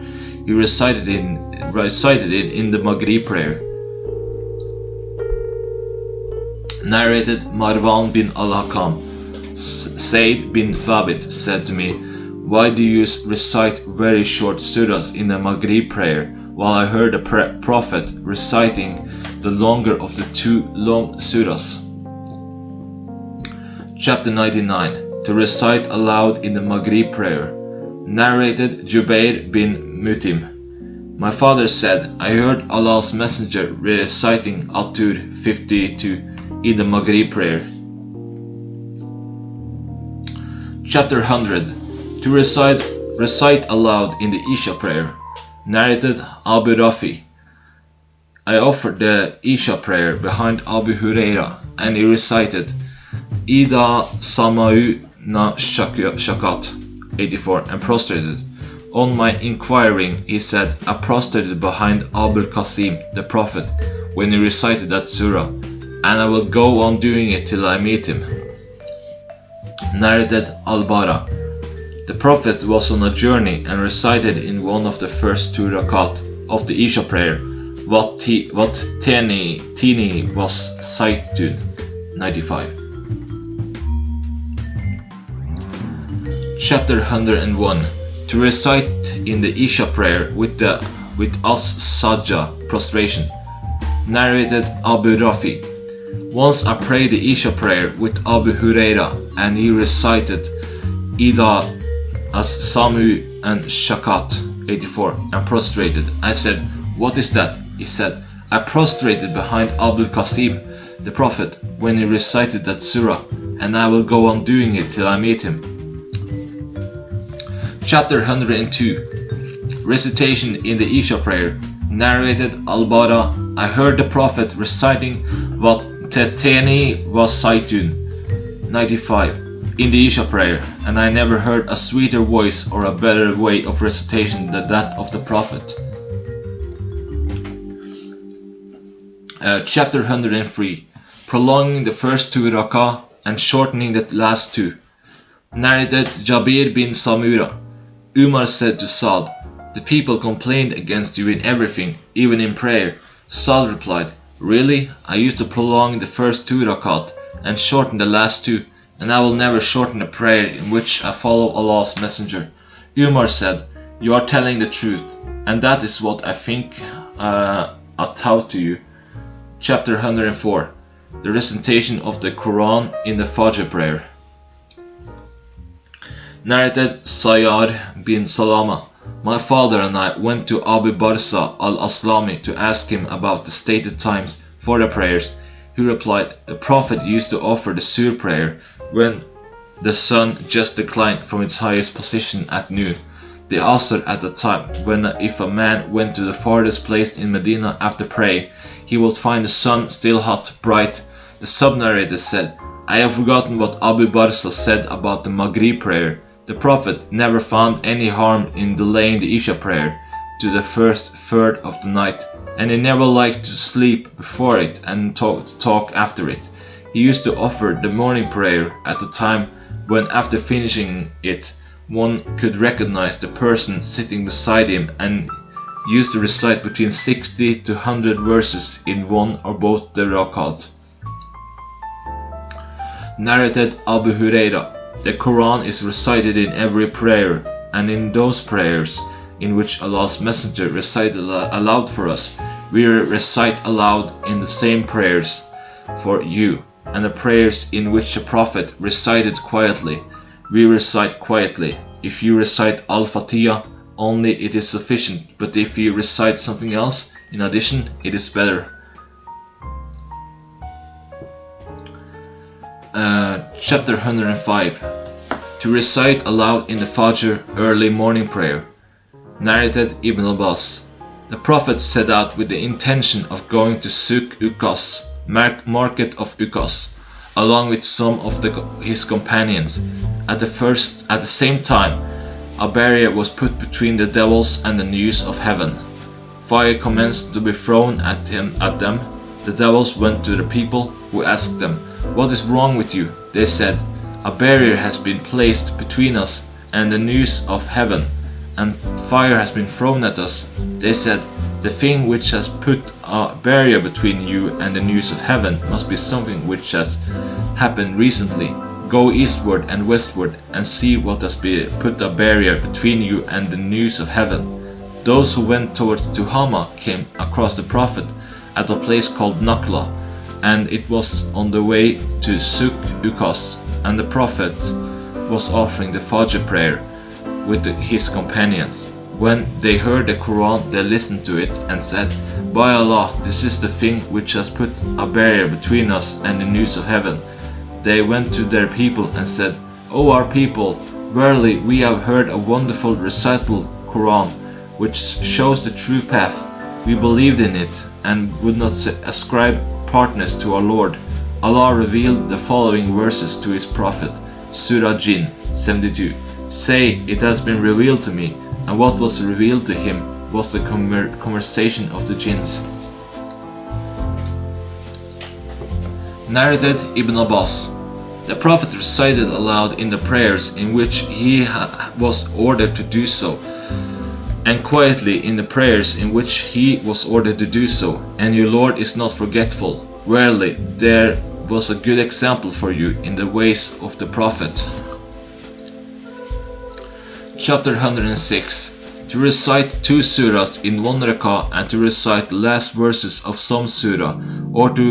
He recited it in the Maghrib prayer. Narrated Marwan bin al-Hakam. Zayd bin Thabit said to me, why do you recite very short surahs in the Maghrib prayer, while I heard the Prophet reciting the longer of the 2 long surahs? Chapter 99. To recite aloud in the Maghrib prayer. Narrated Jubair bin Mutim. My father said, I heard Allah's Messenger reciting At-Tur 52 in the Maghrib prayer. Chapter 100. To recite aloud in the Isha prayer. Narrated Abu Rafi. I offered the Isha prayer behind Abu Huraira, and he recited Ida Samau na Shakat 84 and prostrated. On my inquiring, he said, I prostrated behind Abul Qasim, the Prophet, when he recited that surah, and I will go on doing it till I meet him. Narrated Al-Bara. The Prophet was on a journey and recited in one of the first 2 rakat of the Isha prayer what Tini was cited 95. Chapter 101. To recite in the Isha prayer with as-sajda prostration. Narrated Abu Rafi. Once I prayed the Isha prayer with Abu Huraira, and he recited Ida as-Samu and Shakat 84 and prostrated. I said, what is that? He said, I prostrated behind Abul Qasim, the Prophet, when he recited that surah, and I will go on doing it till I meet him. Chapter 102. Recitation in the Isha prayer. Narrated Al-Bara. I heard the Prophet reciting what Teteni was Saitun, 95, in the Isha prayer, and I never heard a sweeter voice or a better way of recitation than that of the Prophet. Chapter 103, prolonging the first 2 rak'ah and shortening the last 2. Narrated Jabir bin Samura. Umar said to Saad, "The people complained against you in everything, even in prayer." Saad replied, "Really? I used to prolong the first 2 rakat and shorten the last 2, and I will never shorten a prayer in which I follow Allah's messenger." Umar said, "You are telling the truth, and that is what I think I taught to you." Chapter 104, the recitation of the Quran in the Fajr prayer. Narrated Sayyar bin Salama. My father and I went to Abu Barsa al-Aslami to ask him about the stated times for the prayers. He replied, "The Prophet used to offer the Sur prayer when the sun just declined from its highest position at noon. The Asr at the time when if a man went to the farthest place in Medina after praying, he would find the sun still hot, bright." The sub-narrator said, "I have forgotten what Abu Barsa said about the Maghrib prayer. The Prophet never found any harm in delaying the Isha prayer to the first third of the night, and he never liked to sleep before it and talk after it. He used to offer the morning prayer at the time when after finishing it, one could recognize the person sitting beside him, and used to recite between 60 to 100 verses in one or both the rakat." Narrated Abu Huraira. The Quran is recited in every prayer, and in those prayers in which Allah's Messenger recited aloud for us, we recite aloud in the same prayers for you, and the prayers in which the Prophet recited quietly, we recite quietly. If you recite Al-Fatiha only, it is sufficient, but if you recite something else in addition, it is better. Chapter 105, to recite aloud in the Fajr early morning prayer. Narrated Ibn Abbas. The Prophet set out with the intention of going to Suk Ukas, market of Ukas, along with some of his companions. At the same time, a barrier was put between the devils and the news of heaven. Fire commenced to be thrown at them. The devils went to the people, who asked them, "What is wrong with you?" They said, "A barrier has been placed between us and the news of heaven, and fire has been thrown at us." They said, "The thing which has put a barrier between you and the news of heaven must be something which has happened recently. Go eastward and westward and see what has put a barrier between you and the news of heaven." Those who went towards Tuhama came across the Prophet at a place called Nakla, and it was on the way to Suk Ukas, and the Prophet was offering the Fajr prayer with his companions. When they heard the Quran, they listened to it and said, "By Allah, this is the thing which has put a barrier between us and the news of heaven." They went to their people and said, "O our people, verily we have heard a wonderful recital Quran, which shows the true path. We believed in it and would not ascribe partners to our Lord." Allah revealed the following verses to his Prophet. Surah Jinn 72. "Say, it has been revealed to me, and what was revealed to him was the conversation of the jinns." Narrated Ibn Abbas. The Prophet recited aloud in the prayers in which he was ordered to do so, and quietly in the prayers in which he was ordered to do so, and your Lord is not forgetful. Verily, there was a good example for you in the ways of the Prophet. Chapter 106, to recite 2 surahs in 1 rak'ah and to recite the last verses of some surah, or to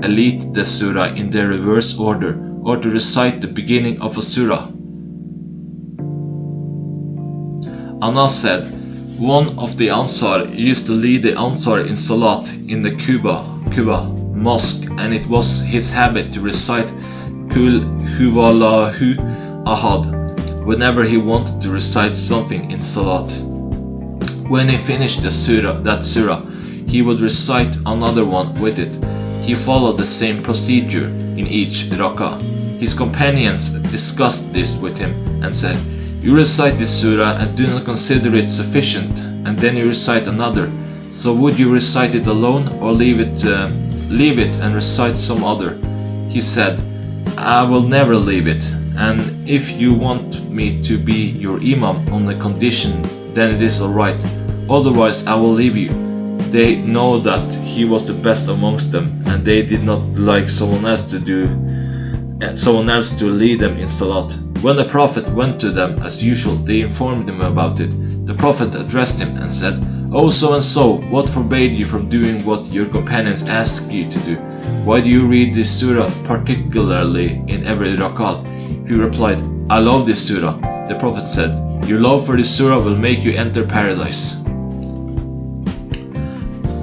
elite the surah in their reverse order, or to recite the beginning of a surah. Anas said, one of the Ansar used to lead the Ansar in Salat in the Kuba mosque, and it was his habit to recite Kul Huwallahu Ahad whenever he wanted to recite something in Salat. When he finished that surah, he would recite another one with it. He followed the same procedure in each rak'ah. His companions discussed this with him and said, "You recite this surah and do not consider it sufficient, and then you recite another. So would you recite it alone or leave it and recite some other?" He said, "I will never leave it, and if you want me to be your imam on a condition, then it is alright. Otherwise I will leave you." They know that he was the best amongst them, and they did not like someone else to lead them in salat. When the Prophet went to them as usual, they informed him about it. The Prophet addressed him and said, "O so and so, what forbade you from doing what your companions asked you to do? Why do you read this surah particularly in every rak'ah?" He replied, "I love this surah." The Prophet said, "Your love for this surah will make you enter paradise."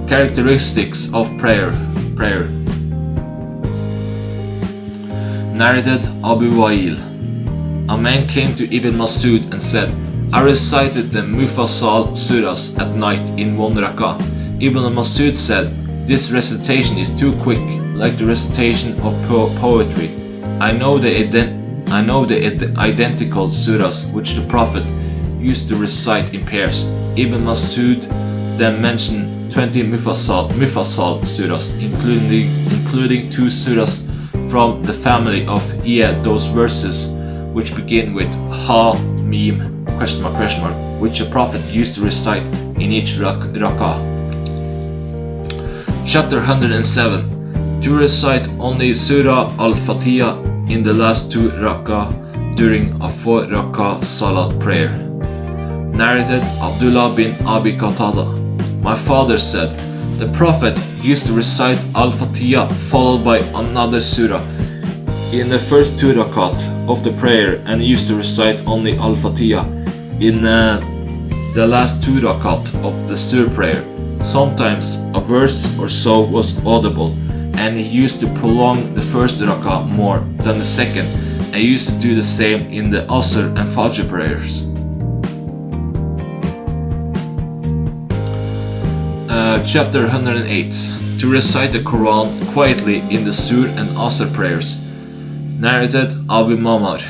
Characteristics of prayer. Narrated Abu Wa'il. A man came to Ibn Masud and said, "I recited the Mufassal surahs at night in one rak'ah." Ibn Masud said, "This recitation is too quick, like the recitation of poetry. I know the identical surahs which the Prophet used to recite in pairs." Ibn Masud then mentioned 20 Mufassal surahs, including 2 surahs from the family of those verses which begin with Ha, Mim, ? Which the Prophet used to recite in each rak'ah. Chapter 107. To recite only Surah Al-Fatiha in the last 2 rak'ah during a 4 rak'ah salat prayer. Narrated Abdullah bin Abi Qatada. My father said, the Prophet used to recite Al-Fatiha followed by another surah in the first 2 rakat of the prayer, and used to recite only Al-Fatiha in the last 2 rakat of the surah prayer. Sometimes a verse or so was audible, and he used to prolong the first rakah more than the second, and used to do the same in the Asr and Fajr prayers. Chapter 108. To recite the Quran quietly in the Sur and Asr prayers. Narrated Abu Mamar.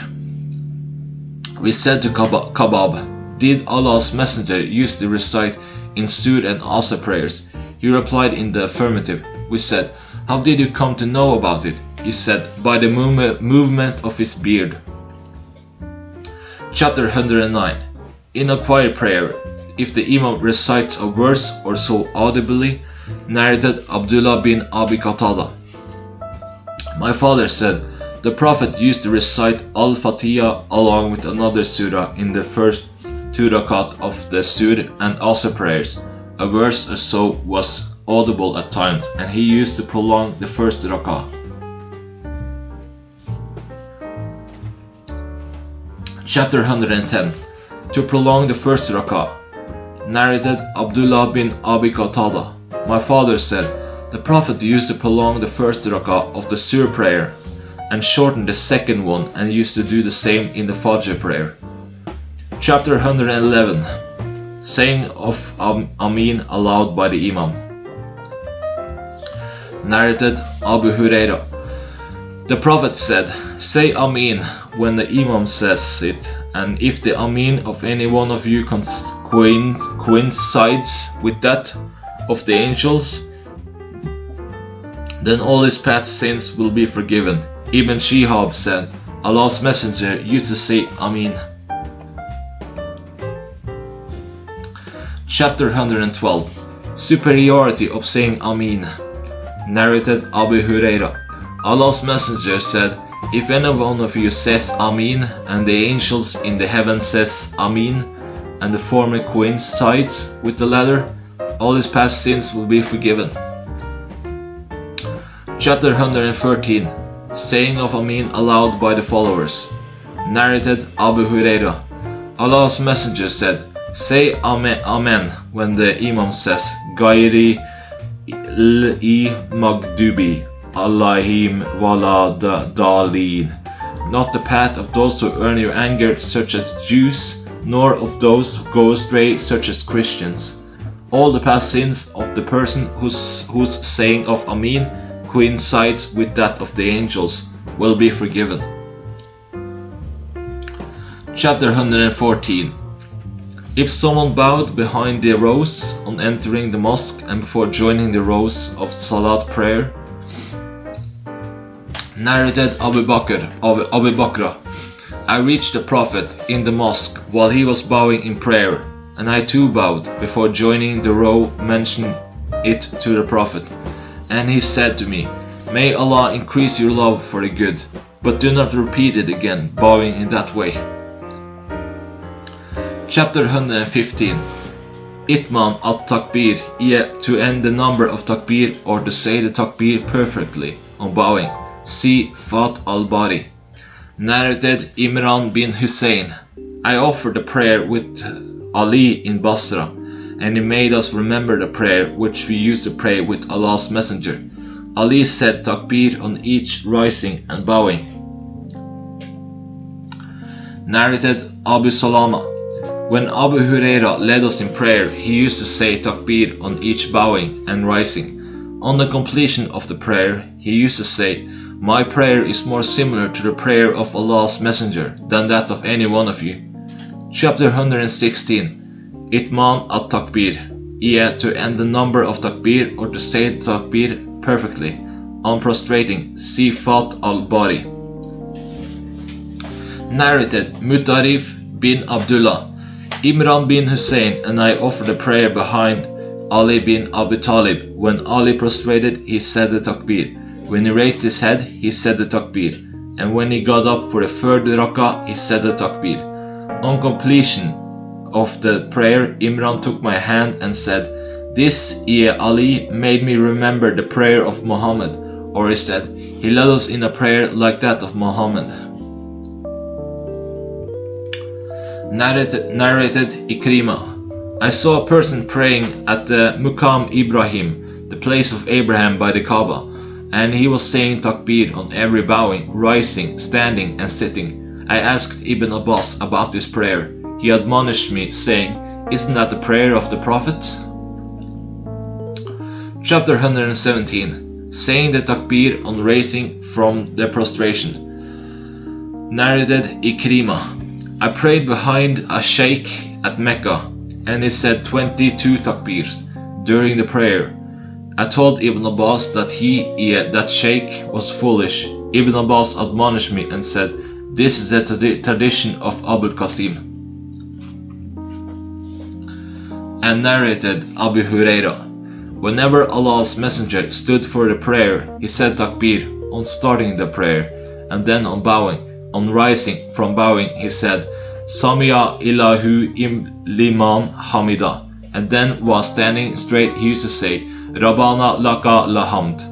We said to Kabab, "Did Allah's Messenger used to recite in Sur and Asr prayers?" He replied in the affirmative. We said, "How did you come to know about it?" He said, "By the movement of his beard." Chapter 109. In a quiet prayer, if the Imam recites a verse or so audibly. Narrated Abdullah bin Abi Qatada. My father said, the Prophet used to recite Al-Fatiha along with another surah in the first 2 rakat of the Sur and Asr prayers. A verse or so was audible at times, and he used to prolong the first rakah. Chapter 110. To prolong the first rakah. Narrated Abdullah bin Abi Qatada. My father said, the Prophet used to prolong the first rakah of the Sur prayer and shorten the second one, and used to do the same in the Fajr prayer. Chapter 111. Saying of Amin aloud by the Imam. Narrated Abu Huraira. The Prophet said, say Amin when the Imam says it, and if the Amin of any one of you coincides with that of the angels, then all his past sins will be forgiven. Ibn Shihab said, Allah's Messenger used to say Amin. Chapter 112. Superiority of saying Amin. Narrated Abu Huraira. Allah's Messenger said, if any one of you says Amin, and the angels in the heaven says Amin, and the former coincides with the latter, all his past sins will be forgiven. Chapter 113. Saying of Amin aloud by the followers. Narrated Abu Huraira. Allah's Messenger said, say Amen when the Imam says Gairi Magdubi Allahim wala Dalin, not the path of those who earn your anger, such as Jews, nor of those who go astray, such as Christians. All the past sins of the person whose saying of Amin coincides with that of the angels will be forgiven. Chapter 114. If someone bowed behind the rows on entering the mosque and before joining the rows of Salat prayer. Narrated Abu Bakr. I reached the Prophet in the mosque while he was bowing in prayer, and I too bowed before joining the row, mentioned it to the Prophet. And he said to me, May Allah increase your love for the good, but do not repeat it again, bowing in that way. Chapter 115. Itmam al-Takbir, to end the number of Takbir or to say the Takbir perfectly on bowing. See Fat al-Bari. Narrated Imran bin Hussein. I offered the prayer with Ali in Basra, and he made us remember the prayer which we used to pray with Allah's Messenger. Ali said Takbir on each rising and bowing. Narrated Abu Salama. When Abu Huraira led us in prayer, he used to say Takbir on each bowing and rising. On the completion of the prayer, he used to say, My prayer is more similar to the prayer of Allah's Messenger than that of any one of you. Chapter 116. Itmam al-Takbir, to end the number of Takbir or to say the Takbir perfectly. On prostrating, see Fat al-Bari. Narrated Mutarif bin Abdullah. Imran bin Hussein and I offered a prayer behind Ali bin Abi Talib. When Ali prostrated, he said the Takbir. When he raised his head, he said the Takbir. And when he got up for the third rak'ah, he said the Takbir. On completion of the prayer, Imran took my hand and said, This, Ali, made me remember the prayer of Muhammad. Or he said, He led us in a prayer like that of Muhammad. Narrated Ikrimah. I saw a person praying at the Muqam Ibrahim, the place of Abraham by the Kaaba, and he was saying Takbir on every bowing, rising, standing and sitting. I asked Ibn Abbas about this prayer. He admonished me, saying, Isn't that the prayer of the Prophet? Chapter 117. Saying the Takbir on raising from the prostration. Narrated Ikrimah. I prayed behind a sheikh at Mecca, and he said 22 takbirs during the prayer. I told Ibn Abbas that that sheikh was foolish. Ibn Abbas admonished me and said, This is the tradition of Abu Qasim. And narrated Abu Huraira. Whenever Allah's Messenger stood for the prayer, he said Takbir on starting the prayer, and then on bowing. On rising from bowing, he said, Sami'a ilahu liman hamida. And then while standing straight, he used to say, Rabbana laka lahamd.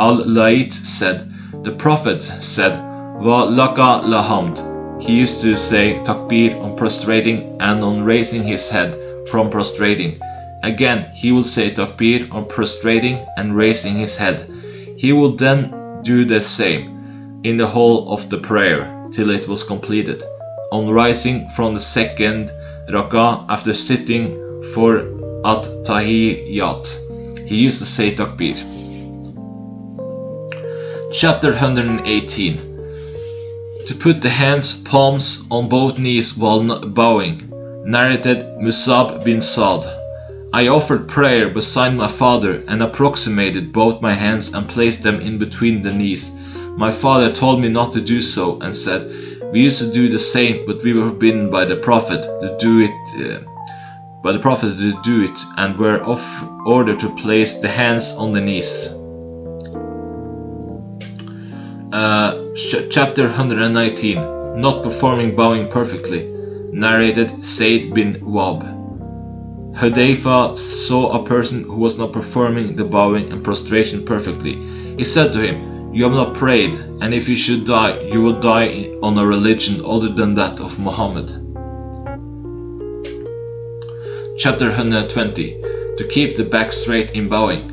Al-Layth said, The Prophet said, Wa laka lahamd. He used to say Takbir on prostrating and on raising his head from prostrating. Again, he would say Takbir on prostrating and raising his head. He would then do the same in the whole of the prayer till it was completed. On rising from the second rak'ah after sitting for at-tahiyyat, he used to say Takbir. Chapter 118. To put the hands palms on both knees while bowing. Narrated Musab bin Sa'd. I offered prayer beside my father and approximated both my hands and placed them in between the knees. My father told me not to do so and said, We used to do the same, but we were forbidden by the Prophet to do it, and were ordered to place the hands on the knees. Chapter 119. Not performing bowing perfectly. Narrated Said bin Wab. Hudayfa saw a person who was not performing the bowing and prostration perfectly. He said to him, You have not prayed, and if you should die, you will die on a religion other than that of Muhammad. Chapter 120. To keep the back straight in bowing.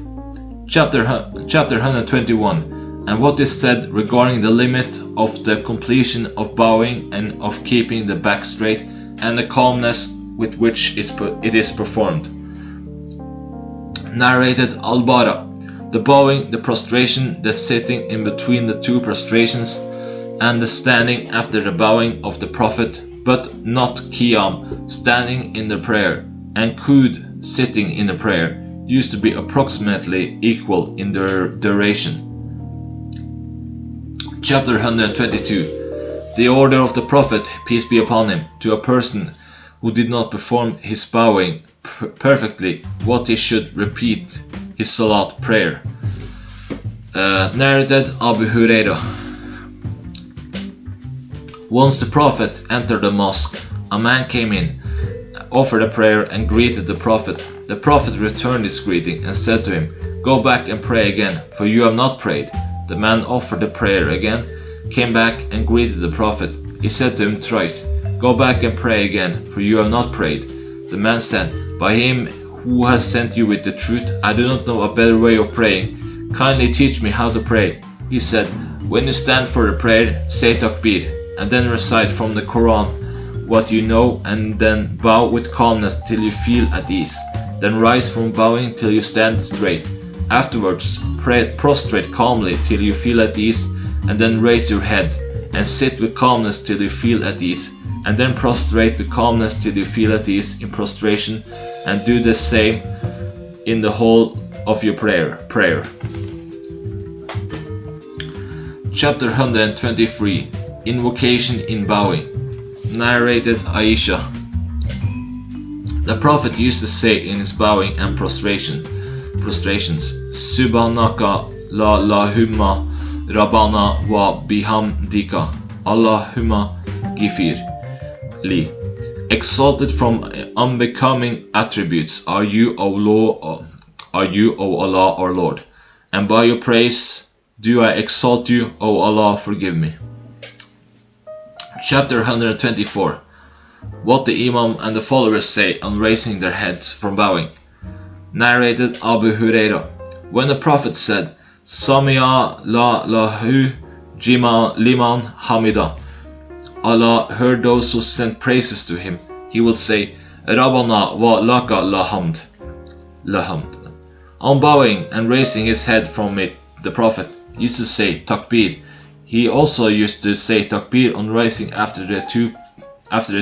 Chapter 121. And what is said regarding the limit of the completion of bowing and of keeping the back straight, and the calmness with which it is performed. Narrated Al-Bara. The bowing, the prostration, the sitting in between the two prostrations, and the standing after the bowing of the Prophet, but not qiyam, standing in the prayer, and qud, sitting in the prayer, used to be approximately equal in their duration. Chapter 122. The order of the Prophet, peace be upon him, to a person who did not perform his bowing perfectly, what he should repeat his salat prayer. Narrated Abu Hurairah. Once the Prophet entered the mosque, a man came in, offered a prayer and greeted the Prophet. The Prophet returned his greeting and said to him, "Go back and pray again, for you have not prayed." The man offered the prayer again, came back and greeted the Prophet. He said to him thrice, "Go back and pray again, for you have not prayed." The man said, "By him who has sent you with the truth, I do not know a better way of praying. Kindly teach me how to pray." He said, "When you stand for the prayer, say takbir, and then recite from the Quran what you know, and then bow with calmness till you feel at ease. Then rise from bowing till you stand straight. Afterwards, prostrate calmly till you feel at ease, and then raise your head, and sit with calmness till you feel at ease, and then prostrate with calmness till you feel at ease in prostration, and do the same in the whole of your prayer. Chapter 123. Invocation in bowing. Narrated Aisha. The Prophet used to say in his bowing and prostrations, Subhanaka la lahumma Rabbana wa bihamdika Allahumma gifir li. Exalted from unbecoming attributes are you, O Allah, our Lord, and by your praise do I exalt you, O Allah, forgive me. Chapter 124. What the Imam and the followers say on raising their heads from bowing. Narrated Abu Hurairah. When the Prophet said, Sami'a la lahu liman hamida, Allah heard those who sent praises to him, he will say, Rabbana wa laka lahamd. On bowing and raising his head from it, the Prophet used to say takbir. He also used to say takbir on rising after the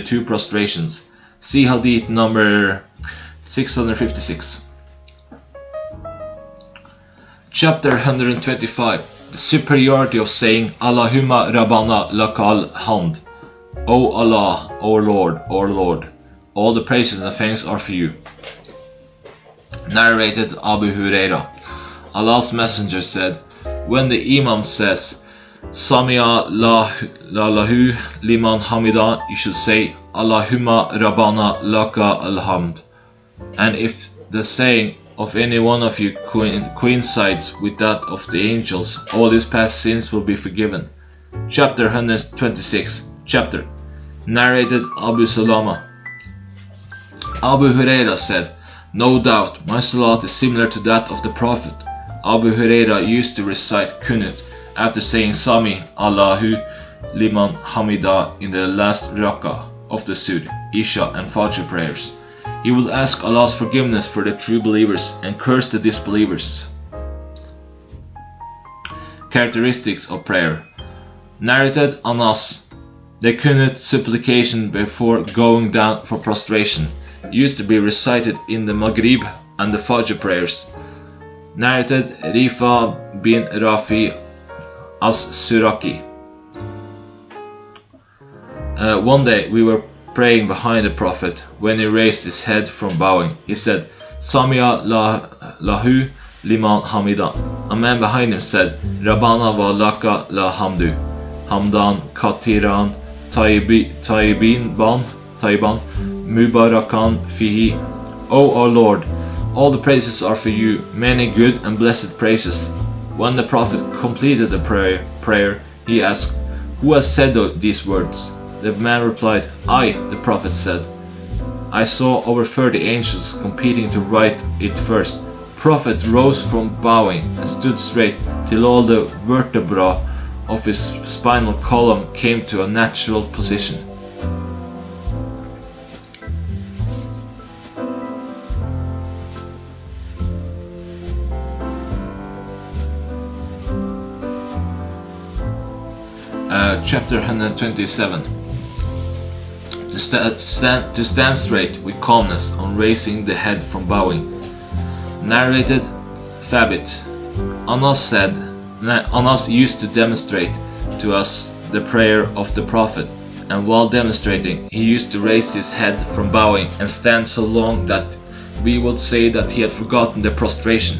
two prostrations. See hadith number 656. Chapter 125. The superiority of saying Allahumma Rabbana lakal hamd. O Allah, our Lord, all the praises and thanks are for you. Narrated Abu Hurairah. Allah's Messenger said, when the Imam says Sami'a lahu liman hamida, you should say Allahumma Rabbana laka alhamd. And if the saying of any one of you coincides with that of the angels, all his past sins will be forgiven. Chapter 126. Chapter. Narrated Abu Salama. Abu Hurairah said, no doubt my salat is similar to that of the Prophet. Abu Hurairah used to recite Kunut after saying Sami Allahu liman hamida in the last rak'ah of the Sunnah, Isha and Fajr prayers. He would ask Allah's forgiveness for the true believers and curse the disbelievers. Characteristics of prayer. Narrated Anas. The Kunut supplication before going down for prostration used to be recited in the Maghrib and the Fajr prayers. Narrated Rifa bin Rafi as-Suraki. One day we were praying behind the Prophet. When he raised his head from bowing, he said, Sami'a lahu liman hamida. A man behind him said, Rabbana wa laka la hamdu. Hamdan katiran tayyiban mubarakan fihi. O our Lord, all the praises are for you, many good and blessed praises. When the Prophet completed the prayer, he asked, who has said these words? The man replied, I, the Prophet said. I saw over 30 angels competing to write it first. Prophet rose from bowing and stood straight till all the vertebrae of his spinal column came to a natural position. Chapter 127. To stand straight with calmness on raising the head from bowing. Narrated Thabit. Anas used to demonstrate to us the prayer of the Prophet, and while demonstrating, he used to raise his head from bowing and stand so long that we would say that he had forgotten the prostration.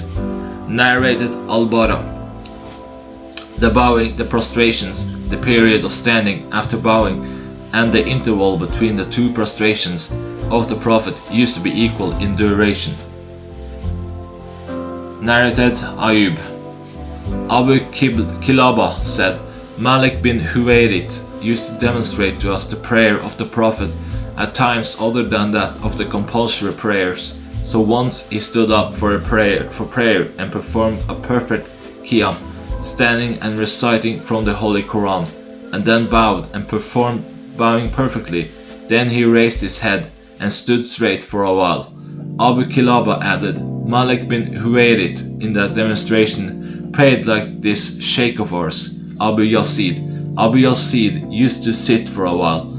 Narrated Al-Bara. The bowing, the prostrations, the period of standing after bowing, and the interval between the two prostrations of the Prophet used to be equal in duration. Narrated Ayub. Abu Kilaba said, Malik bin Huwairit used to demonstrate to us the prayer of the Prophet at times other than that of the compulsory prayers. So once he stood up for prayer and performed a perfect qiyam, standing and reciting from the Holy Quran, and then bowed and performed bowing perfectly. Then he raised his head and stood straight for a while. Abu Kilaba added, Malik bin Huwairit in that demonstration prayed like this sheikh of ours, Abu Yazid. Abu Yazid used to sit for a while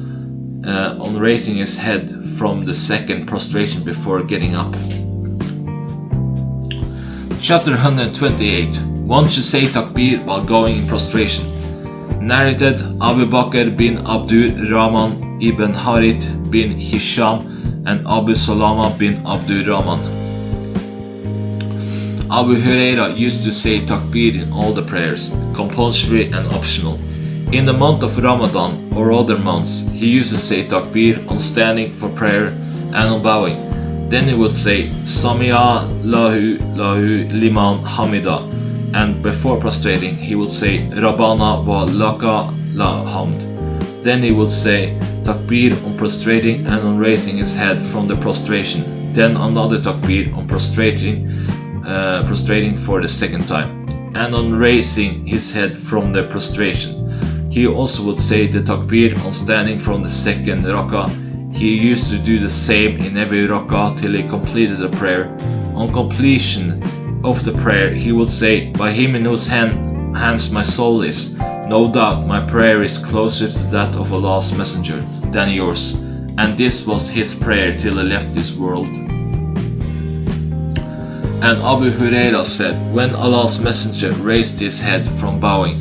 on raising his head from the second prostration before getting up. Chapter 128. One should say takbir while going in prostration. Narrated Abu Bakr bin Abdur Rahman ibn Harith bin Hisham and Abu Salama bin Abdur Rahman. Abu Huraira used to say takbir in all the prayers, compulsory and optional. In the month of Ramadan or other months, he used to say takbir on standing for prayer and on bowing. Then he would say Sami'a lahu liman hamida, and before prostrating he would say Rabbana wa laka la hamd. Then he would say takbir on prostrating and on raising his head from the prostration. Then another takbir on prostrating for the second time, and on raising his head from the prostration. He also would say the takbir on standing from the second rak'ah. He used to do the same in every rak'ah till he completed the prayer. On completion of the prayer, he would say, By him in whose hands my soul is, no doubt my prayer is closer to that of Allah's Messenger than yours. And this was his prayer till he left this world. And Abu Huraira said, when Allah's Messenger raised his head from bowing,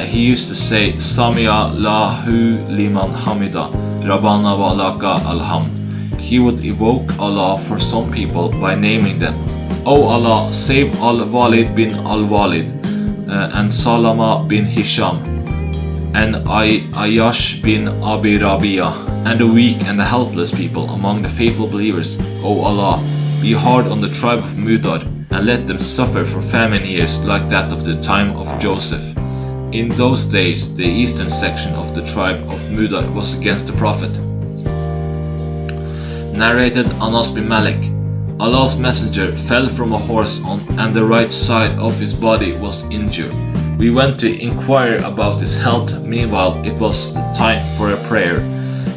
he used to say, Sami'a lahu liman hamida, Rabbana wa laka alhamd. He would evoke Allah for some people by naming them. O Allah, save Al-Walid bin Al-Walid, and Salama bin Hisham, and Ayash bin Abi Rabia, and the weak and the helpless people among the faithful believers. O Allah, be hard on the tribe of Mudar, and let them suffer for famine years like that of the time of Joseph. In those days, the eastern section of the tribe of Mudar was against the Prophet. Narrated Anas bin Malik. Allah's Messenger fell from a horse and the right side of his body was injured. We went to inquire about his health. Meanwhile, it was time for a prayer,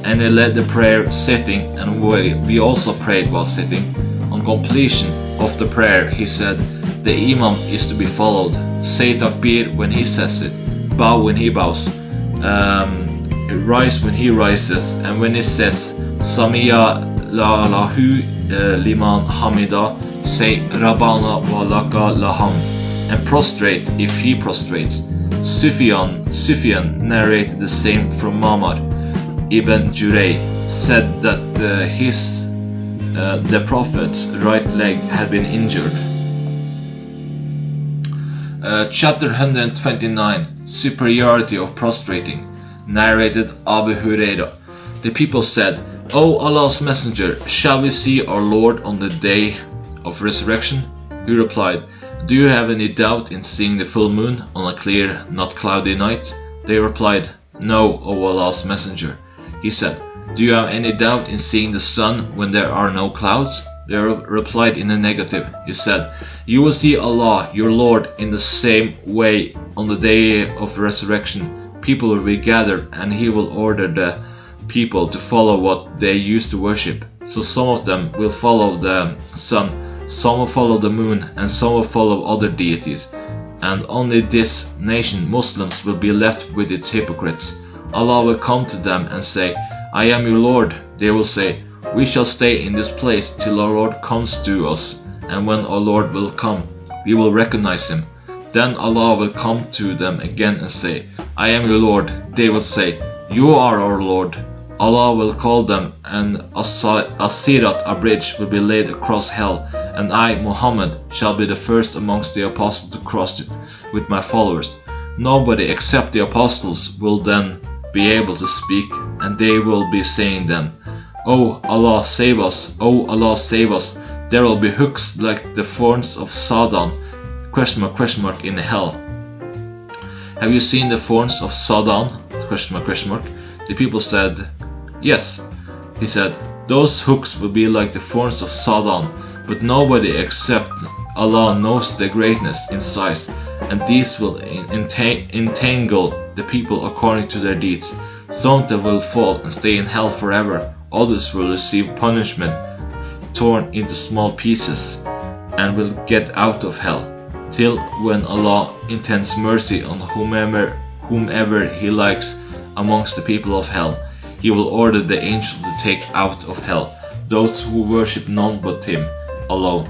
and he led the prayer sitting, and we also prayed while sitting. On completion of the prayer, he said, the Imam is to be followed. Say takbir when he says it, bow when he bows, rise when he rises, and when he says Sami'a lahu liman hamida, say Rabbana wa laka la hamd, and prostrate if he prostrates. Sufyan narrated the same from Mamar. Ibn Juray said that the Prophet's right leg had been injured. Chapter 129. Superiority of prostrating. Narrated Abu Huraira. The people said, O Allah's Messenger, shall we see our Lord on the day of resurrection? He replied, Do you have any doubt in seeing the full moon on a clear, not cloudy night? They replied, No, O Allah's Messenger. He said, Do you have any doubt in seeing the sun when there are no clouds? They replied in the negative. He said, You will see Allah, your Lord, in the same way on the day of resurrection. People will be gathered, and He will order the people to follow what they used to worship. So some of them will follow the sun, some will follow the moon, and some will follow other deities. and only this nation, Muslims, will be left with its hypocrites. Allah will come to them and say, I am your Lord. They will say, we shall stay in this place till our Lord comes to us, and when our Lord will come, we will recognize him. Then Allah will come to them again and say, I am your Lord. They will say, you are our Lord. Allah will call them, and a sirat, a bridge, will be laid across hell, and I, Muhammad, shall be the first amongst the apostles to cross it with my followers. Nobody except the apostles will then be able to speak, and they will be saying then, Oh Allah, save us! Oh Allah, save us! There will be hooks like the thorns of Adhaan, in hell. Have you seen the thorns of Adhaan? The people said, yes. He said, those hooks will be like the thorns of Adhaan, but nobody except Allah knows their greatness in size, and these will entangle the people according to their deeds. Some of them will fall and stay in hell forever, others will receive punishment, torn into small pieces, and will get out of hell, till when Allah intends mercy on whomever He likes amongst the people of hell, He will order the angel to take out of hell those who worship none but Him alone.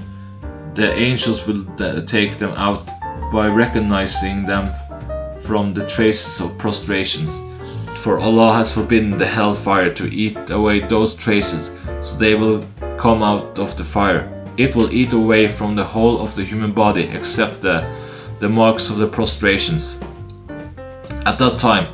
The angels will take them out by recognizing them from the traces of prostrations. For Allah has forbidden the hellfire to eat away those traces, so they will come out of the fire. It will eat away from the whole of the human body except the marks of the prostrations. At that time,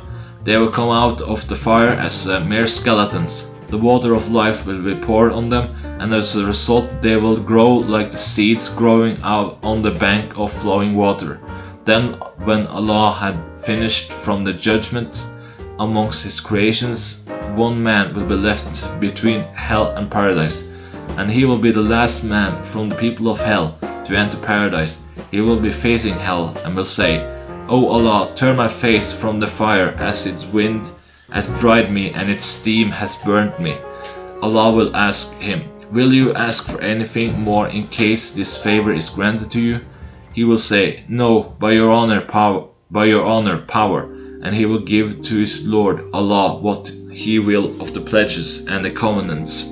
they will come out of the fire as mere skeletons. The water of life will be poured on them, and as a result they will grow like the seeds growing out on the bank of flowing water. Then, when Allah had finished from the judgment amongst His creations, one man will be left between hell and paradise, and he will be the last man from the people of hell to enter paradise. He will be facing hell and will say, O Allah, turn my face from the fire, as its wind has dried me and its steam has burnt me. Allah will ask him, will you ask for anything more in case this favor is granted to you? He will say, no, by your honor, power, and he will give to his Lord Allah what He will of the pledges and the covenants.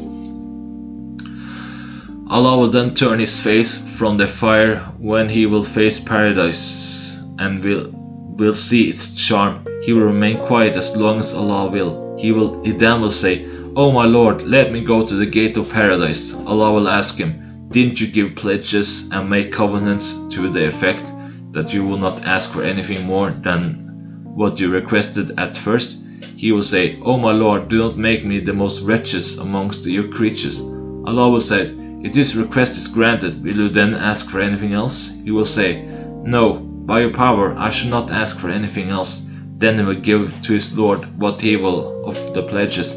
Allah will then turn His face from the fire when He will face paradise and will see its charm. He will remain quiet as long as Allah will. He then will say, O my Lord, let me go to the gate of paradise. Allah will ask him, didn't you give pledges and make covenants to the effect that you will not ask for anything more than what you requested at first? He will say, O my Lord, do not make me the most wretched amongst your creatures. Allah will say, if this request is granted, will you then ask for anything else? He will say, no, by your power I shall not ask for anything else. Then he will give to his Lord what he will of the pledges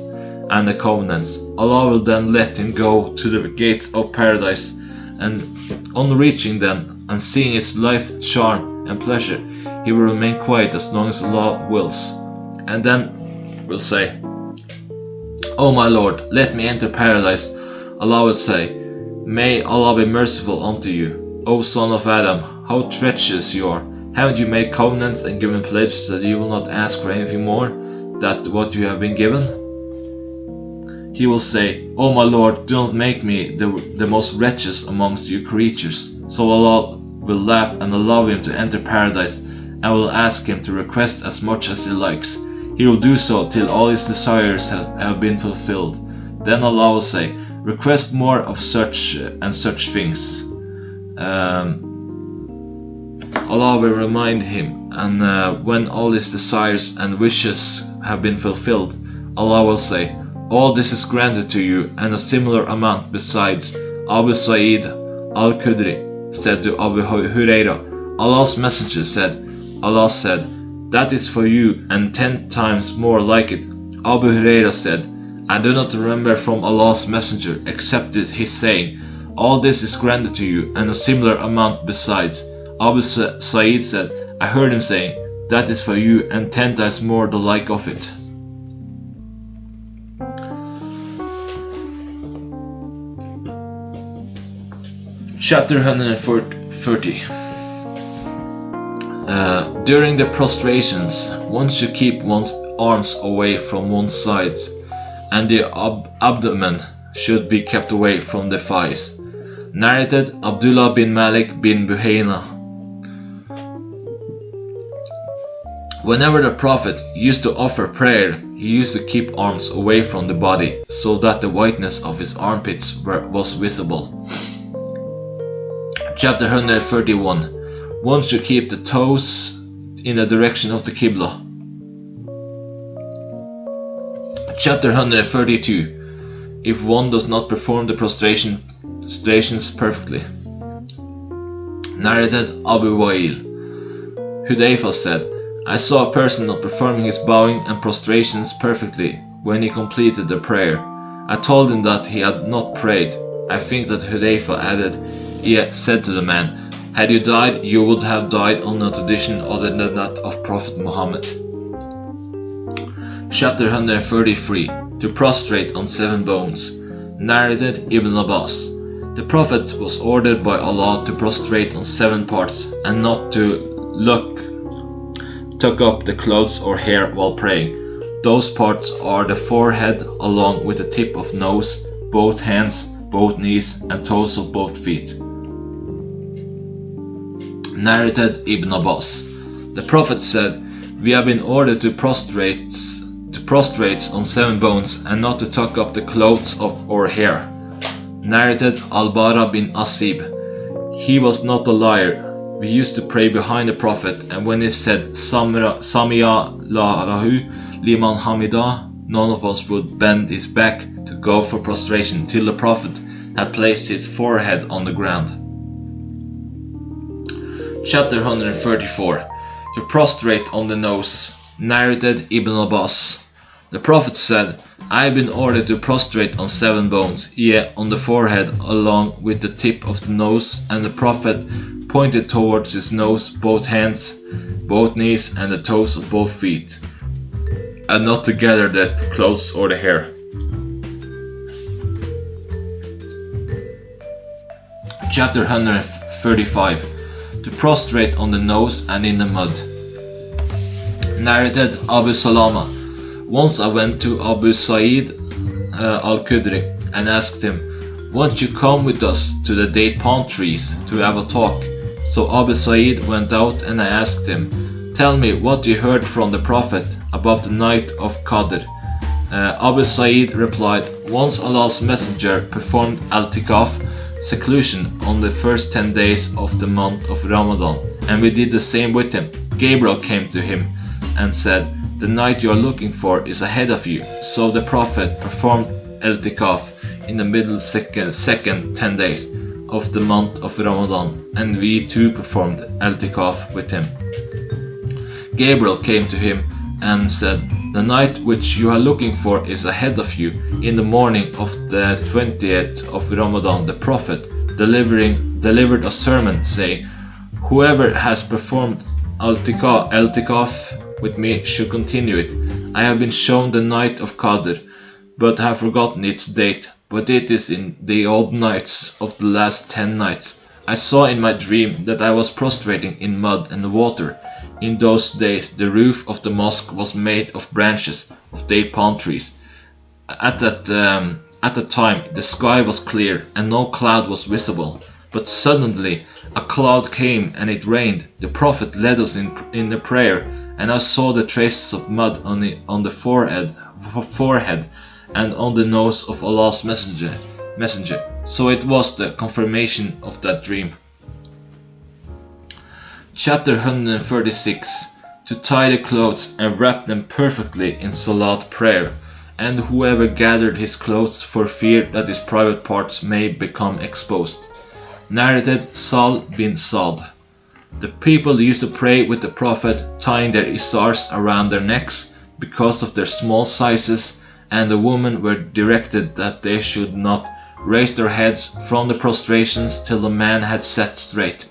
and the covenants. Allah will then let him go to the gates of paradise, and on reaching them and seeing its life, charm and pleasure, he will remain quiet as long as Allah wills, and then will say, O my Lord, let me enter paradise. Allah will say, may Allah be merciful unto you. O son of Adam, how treacherous you are! Haven't you made covenants and given pledges that you will not ask for anything more than what you have been given? He will say, O my Lord, do not make me the most wretched amongst your creatures. So Allah will laugh and allow him to enter paradise, and will ask him to request as much as he likes. He will do so till all his desires have been fulfilled. Then Allah will say, request more of such and such things. Allah will remind him, and when all his desires and wishes have been fulfilled, Allah will say, all this is granted to you, and a similar amount besides. Abu Sa'id al-Khudri said to Abu Huraira, Allah's messenger said, Allah said, that is for you, and 10 times more like it. Abu Huraira said, I do not remember from Allah's messenger except his saying, all this is granted to you, and a similar amount besides. Abu Sa'id said, I heard him saying, that is for you, and 10 times more the like of it. Chapter 130. During the prostrations, one should keep one's arms away from one's sides, and the abdomen should be kept away from the thighs. Narrated Abdullah bin Malik bin Buhayna. Whenever the Prophet used to offer prayer, he used to keep arms away from the body, so that the whiteness of his armpits was visible. Chapter 131. One should keep the toes in the direction of the Qibla. Chapter 132. If one does not perform the prostrations perfectly. Narrated Abu Wa'il. Hudayfa said, I saw a person not performing his bowing and prostrations perfectly when he completed the prayer. I told him that he had not prayed. I think that Hudayfa added, he said to the man, had you died, you would have died on a tradition other than that of Prophet Muhammad. Chapter 133. To prostrate on 7 bones. Narrated Ibn Abbas. The Prophet was ordered by Allah to prostrate on 7 parts and not to tuck up the clothes or hair while praying. Those parts are the forehead along with the tip of nose, both hands, both knees and toes of both feet. Narrated Ibn Abbas. The Prophet said, we have been ordered to prostrate on 7 bones and not to tuck up the clothes or hair. Narrated Al-Bara bin Asib. He was not a liar. We used to pray behind the Prophet, and when he said Sami'a lahu liman hamida, none of us would bend his back to go for prostration till the Prophet had placed his forehead on the ground. Chapter 134. To prostrate on the nose. Narrated Ibn Abbas. The Prophet said, I have been ordered to prostrate on 7 bones, on the forehead along with the tip of the nose, and the Prophet pointed towards his nose, both hands, both knees and the toes of both feet, and not to gather the clothes or the hair. Chapter 135. To prostrate on the nose and in the mud. Narrated Abu Salama. Once I went to Abu Sa'id al-Khudri and asked him, won't you come with us to the date palm trees to have a talk? So Abu Sa'id went out and I asked him, tell me what you heard from the Prophet about the night of Qadr. Abu Sa'id replied, once Allah's Messenger performed al-Tikaf, seclusion, on the first 10 days of the month of Ramadan, and we did the same with him. Gabriel came to him and said, the night you are looking for is ahead of you. So the Prophet performed al-Tikaf in the middle second 10 days of the month of Ramadan, and we too performed al-Tikaf with him. Gabriel came to him and said, the night which you are looking for is ahead of you. In the morning of the 20th of Ramadan, the Prophet delivered a sermon saying, whoever has performed al-Tikaf with me should continue it. I have been shown the night of Qadr, but have forgotten its date, but it is in the old nights of the last 10 nights. I saw in my dream that I was prostrating in mud and water. In those days the roof of the mosque was made of branches of date palm trees. At that time the sky was clear and no cloud was visible. But suddenly a cloud came and it rained. The Prophet led us in the prayer, and I saw the traces of mud on the forehead and on the nose of Allah's messenger. So it was the confirmation of that dream. Chapter 136. To tie the clothes and wrap them perfectly in Salat prayer, and whoever gathered his clothes for fear that his private parts may become exposed. Narrated Sal bin Sa'd. The people used to pray with the Prophet, tying their izars around their necks because of their small sizes, and the women were directed that they should not raise their heads from the prostrations till the man had sat straight.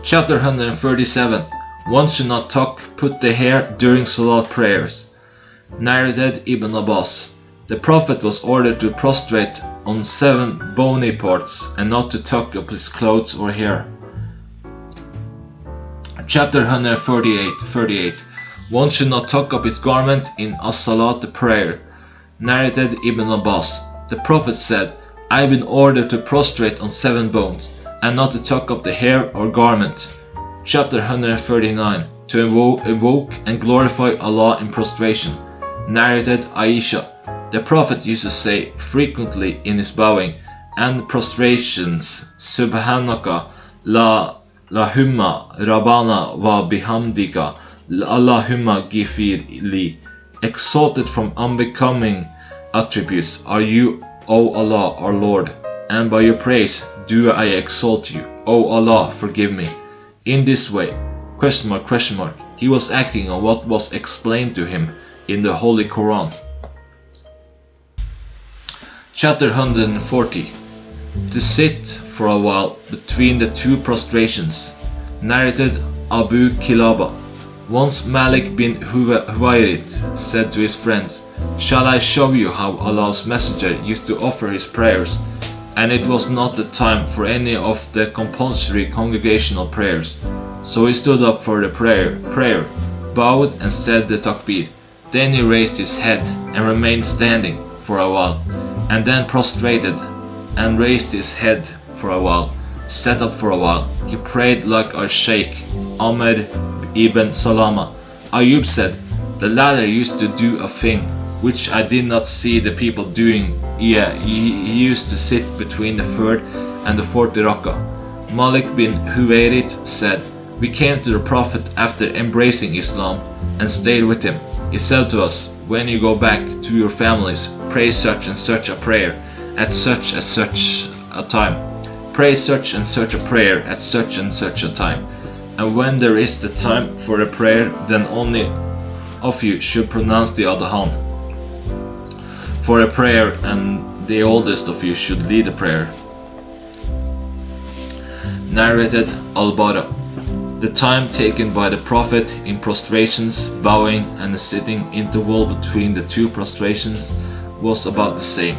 Chapter 137. One should not put the hair during Salat prayers. Narrated Ibn Abbas. The Prophet was ordered to prostrate on 7 bony parts and not to tuck up his clothes or hair. Chapter 148. One should not tuck up his garment in as-salat, the prayer. Narrated Ibn Abbas. The Prophet said, I have been ordered to prostrate on 7 bones, and not to tuck up the hair or garment. Chapter 139. To invoke and glorify Allah in prostration. Narrated Aisha. The Prophet used to say frequently in his bowing and prostrations, Subhanaka Lahumma Rabbana wa bihamdika Allahumma ghifir li. Exalted from unbecoming attributes are you, O Allah, our Lord, and by your praise do I exalt you. O Allah, forgive me. In this way, he was acting on what was explained to him in the Holy Quran. Chapter 140. To sit for a while between the 2 prostrations. Narrated Abu Kilaba. Once Malik bin Huwairit said to his friends, Shall I show you how Allah's Messenger used to offer his prayers? And it was not the time for any of the compulsory congregational prayers. So he stood up for the prayer, bowed and said the takbir. Then he raised his head and remained standing for a while, and then prostrated and raised his head for a while, sat up for a while. He prayed like our Sheikh Amr ibn Salama. Ayub said, the latter used to do a thing which I did not see the people doing. He used to sit between the 3rd and the 4th rakah. Malik bin Huwairit said, we came to the Prophet after embracing Islam and stayed with him. He said to us, when you go back to your families, pray such and such a prayer at such and such a time. Pray such and such a prayer at such and such a time. And when there is the time for a prayer, then only of you should pronounce the Adhaan for a prayer, and the oldest of you should lead the prayer. Narrated Al-Bara. The time taken by the Prophet in prostrations, bowing and the sitting interval between the 2 prostrations was about the same.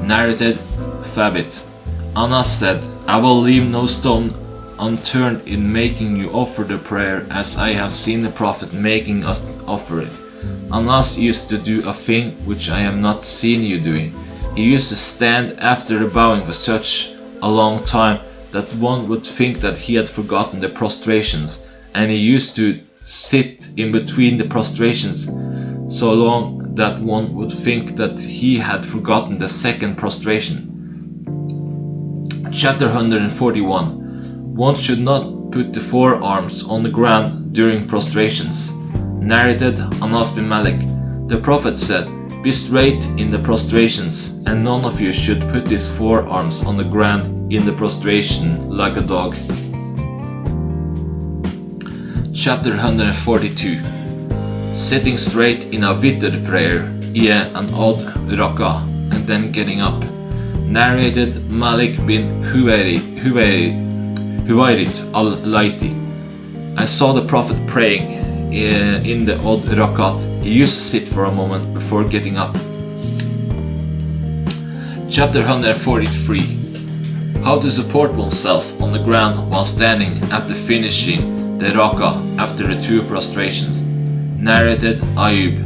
Narrated Thabit. Anas said, I will leave no stone unturned in making you offer the prayer, as I have seen the Prophet making us offer it. Anas used to do a thing which I have not seen you doing. He used to stand after the bowing for such a long time that one would think that he had forgotten the prostrations, and he used to sit in between the prostrations so long that one would think that he had forgotten the 2nd prostration. Chapter 141. One should not put the forearms on the ground during prostrations. Narrated Anas bin Malik. The Prophet said, be straight in the prostrations, and none of you should put his forearms on the ground in the prostration like a dog. Chapter 142. Sitting straight in a witr prayer, an odd rakah, and then getting up. Narrated Malik bin Huwairit al-Laiti. I saw the Prophet praying in the odd rakat. He used to sit for a moment before getting up. Chapter 143. How to support oneself on the ground while standing after finishing the rakah after the 2 prostrations. Narrated Ayub.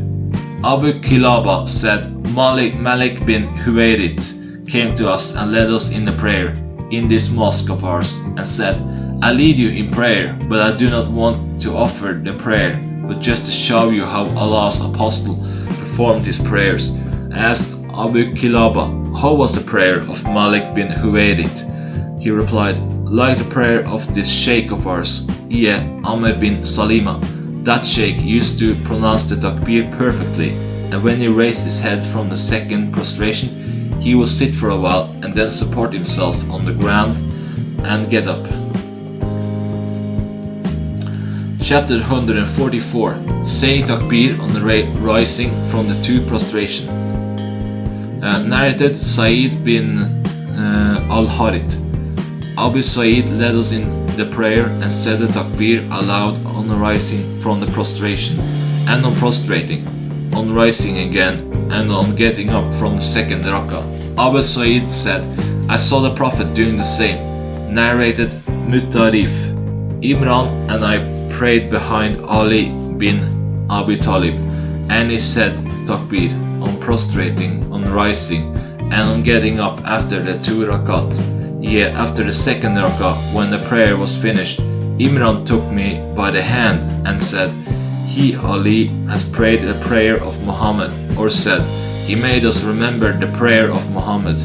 Abu Kilaba said, Malik bin Huwairit came to us and led us in the prayer in this mosque of ours, and said, I lead you in prayer, but I do not want to offer the prayer, but just to show you how Allah's apostle performed his prayers. I asked Abu Kilaba, how was the prayer of Malik bin Huwairit? He replied, like the prayer of this sheikh of ours, Amr bin Salima. That sheikh used to pronounce the takbir perfectly, and when he raised his head from the 2nd prostration, he would sit for a while and then support himself on the ground and get up. Chapter 144. Saying takbir on the rising from the 2 prostrations. Narrated Sa'id bin al-Harith. Abu Sa'id led us in the prayer and said the takbir aloud on rising from the prostration, and on prostrating, on rising again, and on getting up from the 2nd rakah. Abu Sa'id said, I saw the Prophet doing the same. Narrated Mutarif. Imran and I prayed behind Ali bin Abi Talib, and he said Takbir on prostrating, on rising, and on getting up after the 2 rakat. Yet after the second rakat, when the prayer was finished, Imran took me by the hand and said, "He, Ali, has prayed the prayer of Muhammad," or said, "He made us remember the prayer of Muhammad."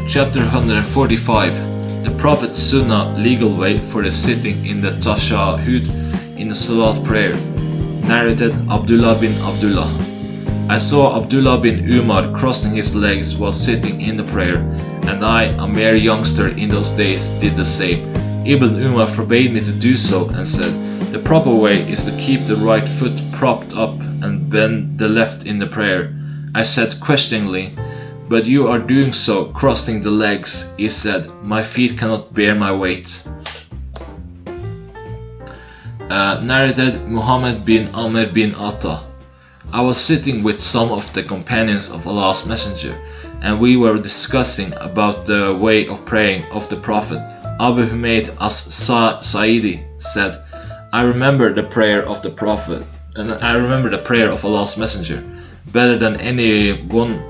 Chapter 145. The Prophet's Sunnah, legal way for the sitting in the Tashahhud in the Salat prayer. Narrated Abdullah bin Abdullah. I saw Abdullah bin Umar crossing his legs while sitting in the prayer, and I, a mere youngster in those days, did the same. Ibn Umar forbade me to do so and said, "The proper way is to keep the right foot propped up and bend the left in the prayer." I said questioningly, "But you are doing so, crossing the legs." He said, "My feet cannot bear my weight." Narrated Muhammad bin Amr bin Atta. I was sitting with some of the companions of Allah's Messenger, and we were discussing about the way of praying of the Prophet. Abu Humayd as-Sa'idi said, "I remember the prayer of the Prophet, and I remember the prayer of Allah's Messenger better than any one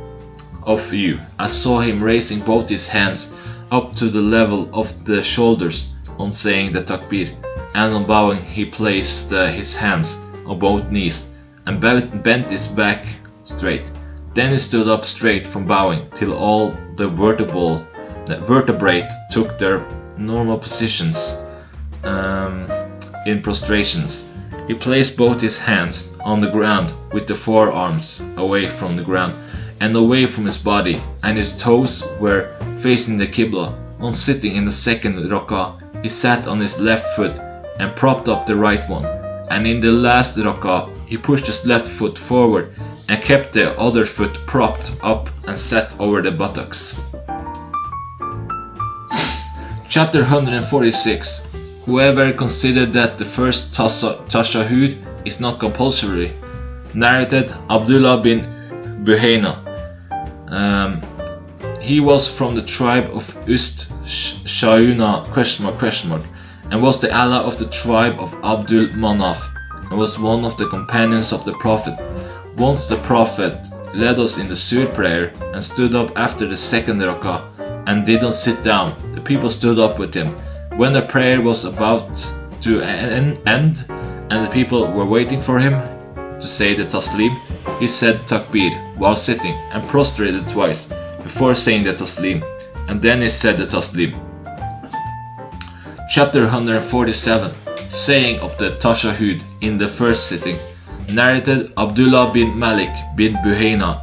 of you. I saw him raising both his hands up to the level of the shoulders on saying the Takbir, and on bowing he placed his hands on both knees and bent his back straight. Then he stood up straight from bowing till all the vertebrae took their normal positions in prostrations. He placed both his hands on the ground with the forearms away from the ground and away from his body, and his toes were facing the Qibla. On sitting in the second rak'ah, he sat on his left foot and propped up the right one, and in the last rak'ah, he pushed his left foot forward and kept the other foot propped up and sat over the buttocks. Chapter 146. Whoever considered that the first Tashahhud is not compulsory. Narrated Abdullah bin Buhayna. He was from the tribe of Ust Shauna and was the ally of the tribe of Abdul Manaf, and was one of the companions of the Prophet. Once the Prophet led us in the Sur prayer and stood up after the second rak'ah and did not sit down. The people stood up with him. When the prayer was about to end and the people were waiting for him to say the Taslim, he said Takbir while sitting and prostrated twice before saying the Taslim, and then he said the Taslim. Chapter 147. Saying of the Tashahhud in the first sitting. Narrated Abdullah bin Malik bin Buhayna.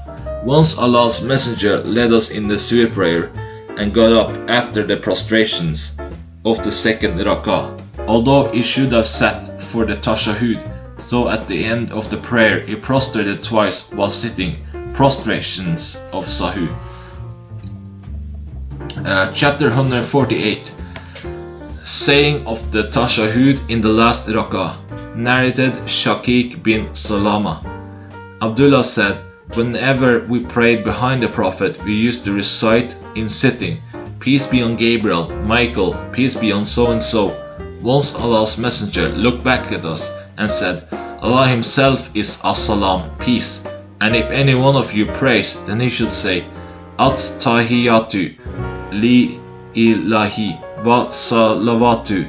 Once Allah's Messenger led us in the Sur prayer and got up after the prostrations of the second rak'ah, although he should have sat for the Tashahhud. So at the end of the prayer he prostrated twice while sitting, prostrations of Sahih. Chapter 148. Saying of the Tashahhud in the last rak'ah. Narrated Shaqiq bin Salama. Abdullah said, "Whenever we prayed behind the Prophet, we used to recite in sitting, 'Peace be on Gabriel, Michael, peace be on so and so.' Once Allah's Messenger looked back at us and said, 'Allah himself is as-salam, peace, and if any one of you prays, then he should say, At-tahiyatu li ilahi wa salawatu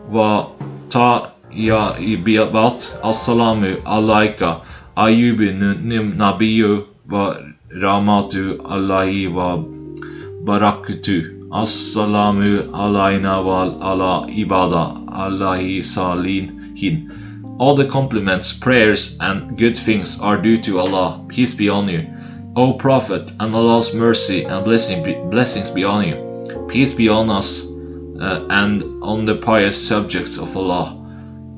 wa ta'yabibat as-salamu alayka ayyubun nabiyyu wa rahmatu Allahi wa barakatuh. As-salamu alayna wa ala ibada Allahi salihin.' All the compliments, prayers and good things are due to Allah, peace be on you. O Prophet, and Allah's mercy and blessings be on you. Peace be on us and on the pious subjects of Allah.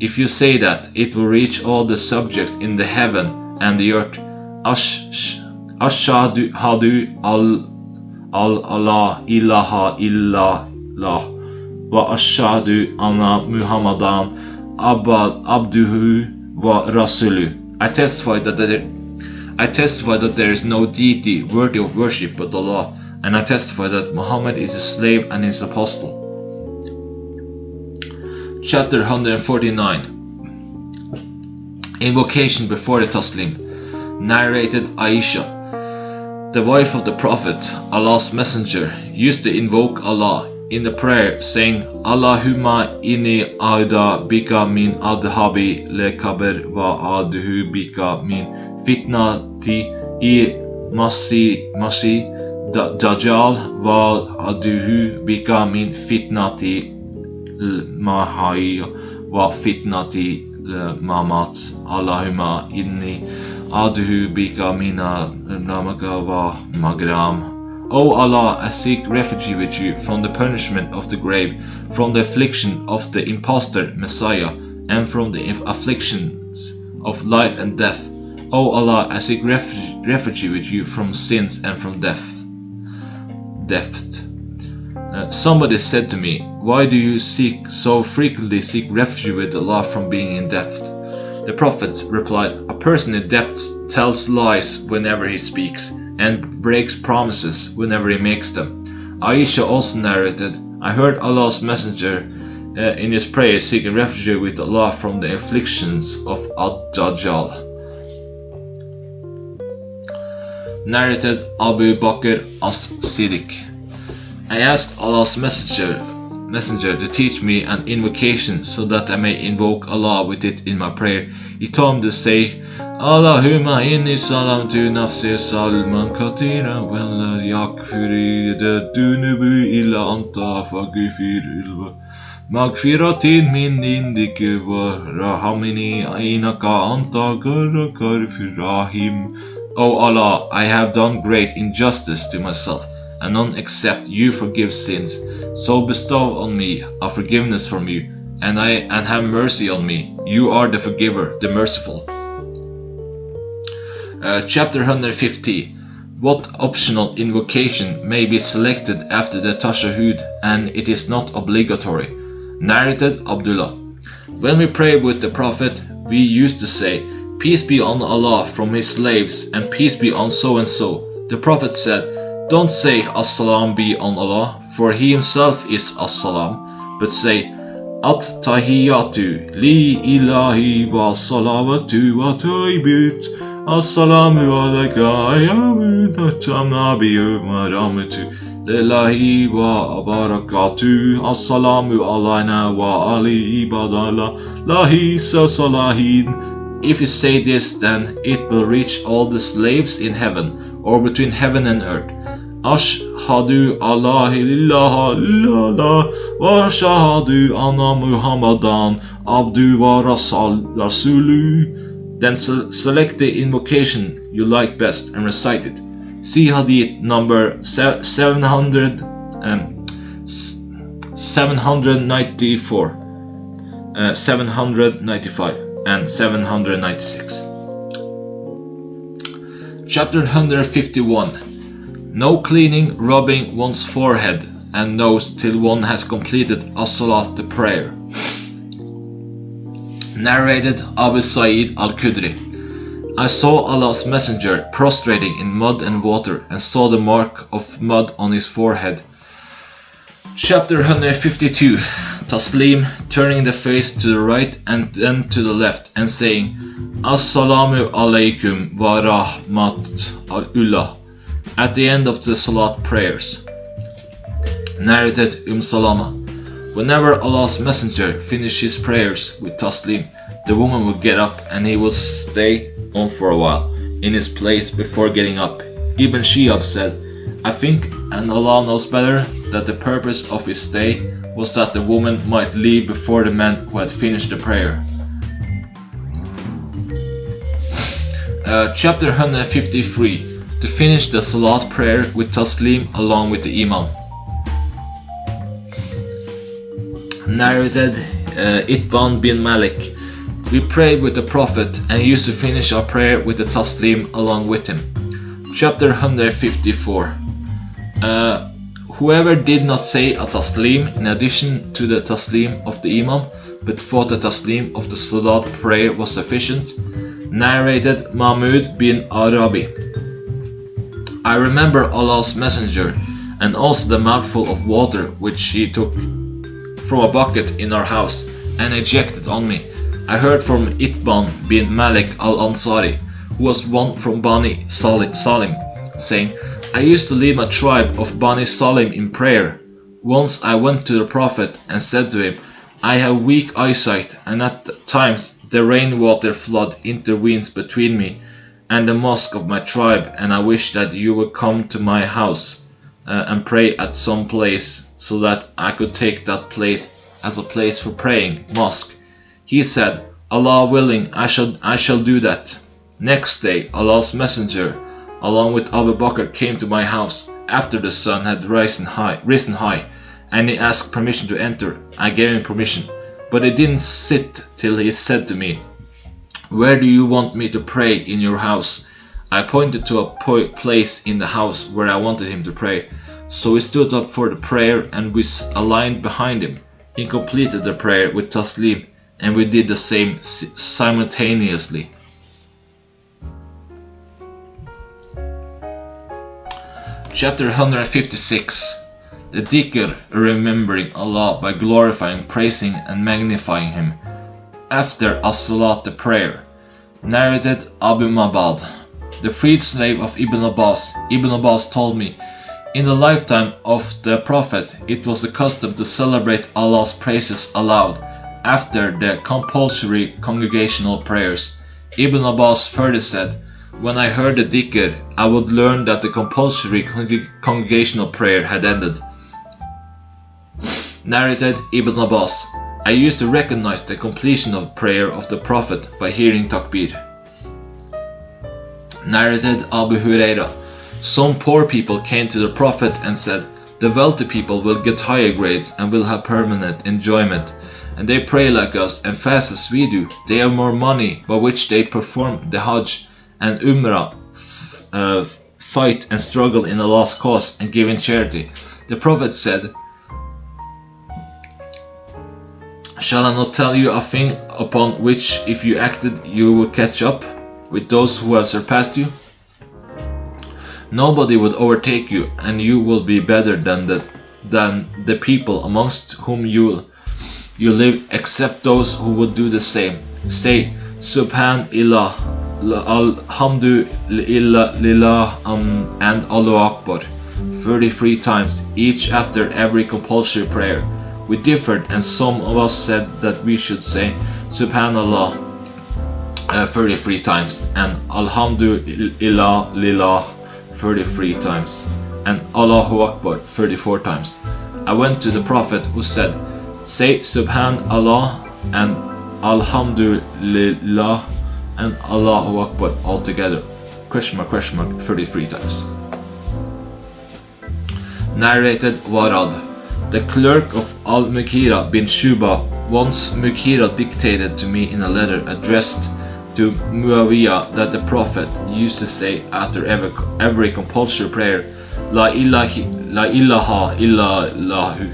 If you say that, it will reach all the subjects in the heaven and the earth. Ashhadu Allah ilaha illallah wa ashhadu anna Muhammadan abduhu wa rasuluh. I testify that there is no deity worthy of worship but Allah, and I testify that Muhammad is his slave and his apostle. Chapter 149. Invocation before the Taslim. Narrated Aisha, the wife of the Prophet, Allah's messenger, used to invoke Allah in the prayer, saying, Allahumma inni a'udhu bika min adhabi le-kabir wa a'udhu bika min fitnati masi dajjal wa a'udhu bika min fitnati mahaya wa fitnati mamat. Allahumma inni a'udhu bika mina namaka wa magram. O Allah, I seek refuge with you from the punishment of the grave, from the affliction of the impostor Messiah, and from the afflictions of life and death. O Allah, I seek refuge with you from sins and from death. Somebody said to me, why do you so frequently seek refuge with Allah from being in debt? The Prophet replied, a person in debt tells lies whenever he speaks, and breaks promises whenever he makes them. Aisha also narrated, I heard Allah's messenger in his prayer seeking refuge with Allah from the afflictions of Ad-Dajjal. Narrated Abu Bakr as-Siddiq. I asked Allah's messenger to teach me an invocation so that I may invoke Allah with it in my prayer. He told me to say, Allahumma inni salamtu nafsi salman katira wa la yakfiri dunubu illa anta faghfir maghfiratin min indika wa rahamini innaka anta ghafurur rahim. O Allah, I have done great injustice to myself, and none except you forgive sins. So bestow on me a forgiveness from you, and have mercy on me. You are the forgiver, the merciful. Chapter 150. What optional invocation may be selected after the Tashahhud, and it is not obligatory. Narrated Abdullah. When we pray with the Prophet, we used to say, peace be on Allah from his slaves, and peace be on so and so. The Prophet said, don't say As-salam be on Allah, for he himself is As-salam, but say At-tahiyyatu li ilahi wa salawatu wa taibut. As-salamu alayka ayyuhan nabiyyu wa rahmatu lillahi wa barakatuh. As-salamu alayna wa ali ibadallah lahi salahin. If you say this, then it will reach all the slaves in heaven, or between heaven and earth. Ashhadu alla ilaha illallah wa ashhadu anna Muhammadan abdu wa rasulu. Then select the invocation you like best and recite it. See Hadith number 794, 795 and 796. Chapter 151. No cleaning, rubbing one's forehead and nose till one has completed as-salat, the prayer. Narrated Abu Sa'id al-Khudri. I saw Allah's messenger prostrating in mud and water, and saw the mark of mud on his forehead. Chapter 152. Taslim, turning the face to the right and then to the left, and saying, Assalamu alaikum wa rahmatullah, at the end of the salat prayers. Narrated Salama. Whenever Allah's messenger finished his prayers with Taslim, the woman would get up and he would stay on for a while in his place before getting up. Ibn Shihab said, I think, and Allah knows better, that the purpose of his stay was that the woman might leave before the man who had finished the prayer. Chapter 153. To finish the salat prayer with Taslim along with the Imam. Narrated Itban bin Malik. We prayed with the Prophet and used to finish our prayer with the Taslim along with him. Chapter 154. Whoever did not say a Taslim in addition to the Taslim of the Imam, but thought the Taslim of the Salat prayer was sufficient. Narrated Mahmud bin Arabi. I remember Allah's messenger and also the mouthful of water which he took from a bucket in our house and ejected on me. I heard from Itban bin Malik al-Ansari, who was one from Bani Salim, saying, I used to lead my tribe of Bani Salim in prayer. Once I went to the Prophet and said to him, I have weak eyesight, and at times the rainwater flood intervenes between me and the mosque of my tribe, and I wish that you would come to my house and pray at some place, so that I could take that place as a place for praying, mosque. He said, Allah willing, I shall do that. Next day, Allah's messenger, along with Abu Bakr, came to my house after the sun had risen high, and he asked permission to enter. I gave him permission, but he didn't sit till he said to me, Where do you want me to pray in your house? I pointed to a place in the house where I wanted him to pray. So he stood up for the prayer and we aligned behind him. He completed the prayer with taslim, and we did the same simultaneously. Chapter 156. The dhikr, remembering Allah by glorifying, praising and magnifying Him. After as-salat, the prayer. Narrated Abu Mabad. The freed slave of Ibn Abbas. Ibn Abbas told me, in the lifetime of the Prophet, it was the custom to celebrate Allah's praises aloud after the compulsory congregational prayers. Ibn Abbas further said, when I heard the dhikr, I would learn that the compulsory congregational prayer had ended. Narrated Ibn Abbas, I used to recognize the completion of prayer of the Prophet by hearing takbir. Narrated Abu Huraira, some poor people came to the Prophet and said, the wealthy people will get higher grades and will have permanent enjoyment, and they pray like us and fast as we do. They have more money by which they perform the Hajj and Umrah, fight and struggle in Allah's cause and give in charity. The Prophet said, shall I not tell you a thing upon which if you acted you will catch up with those who have surpassed you? Nobody would overtake you, and you will be better than the people amongst whom you live, except those who would do the same. Say, Subhanallah, Alhamdulillah, and Allahu Akbar 33 times, each after every compulsory prayer. We differed, and some of us said that we should say Subhanallah 33 times, and Alhamdulillah 33 times, and Allahu Akbar 34 times. I went to the Prophet, who said, say Subhanallah and Alhamdulillah and Allahu Akbar altogether, question mark 33 times. Narrated Warad. The clerk of Al-Mughira bin Shuba, once Mughira dictated to me in a letter addressed to Muawiyah that the Prophet used to say after every compulsory prayer, La ilaha illallahu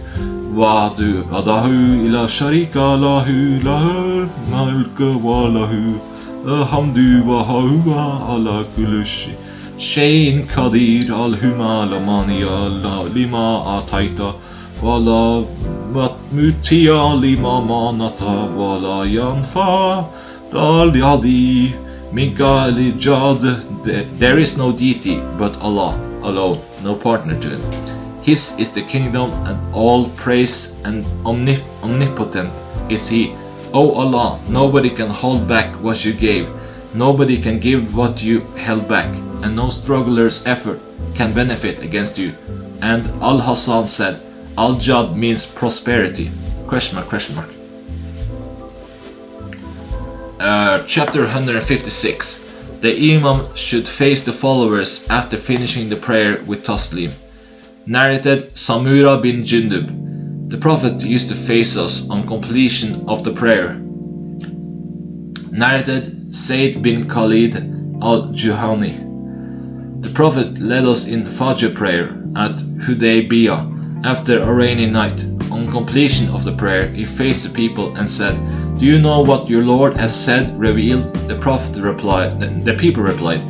wahdahu ila sharika lahu lahul mulku wa lahu alhamdu wa huwa ala kulli shay'in qadir al-huma lamaniya lima ataita wa la mutiya lima manata wa la yanfa. There is no deity but Allah alone, no partner to Him. His is the kingdom, and all praise, and omnipotent is He. O Allah, nobody can hold back what you gave, nobody can give what you held back, and no struggler's effort can benefit against you. And Al-Hasan said, Al-Jad means prosperity. Question mark. Chapter 156. The Imam should face the followers after finishing the prayer with taslim. Narrated Samura bin Jundub. The Prophet used to face us on completion of the prayer. Narrated Sayyid bin Khalid al-Juhani. The Prophet led us in Fajr prayer at Hudaybiyah after a rainy night. On completion of the prayer, he faced the people and said, "Do you know what your Lord has said, revealed?" The people replied,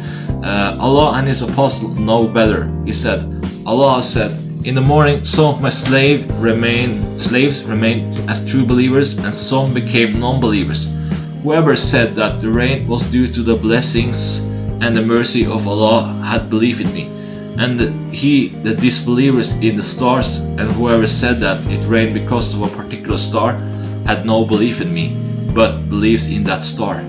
"Allah and His apostle know better." He said, "Allah has said, in the morning some of my slaves remained as true believers, and some became non-believers. Whoever said that the rain was due to the blessings and the mercy of Allah had belief in me, and the disbelievers in the stars, and whoever said that it rained because of a particular star had no belief in me, but believes in that star."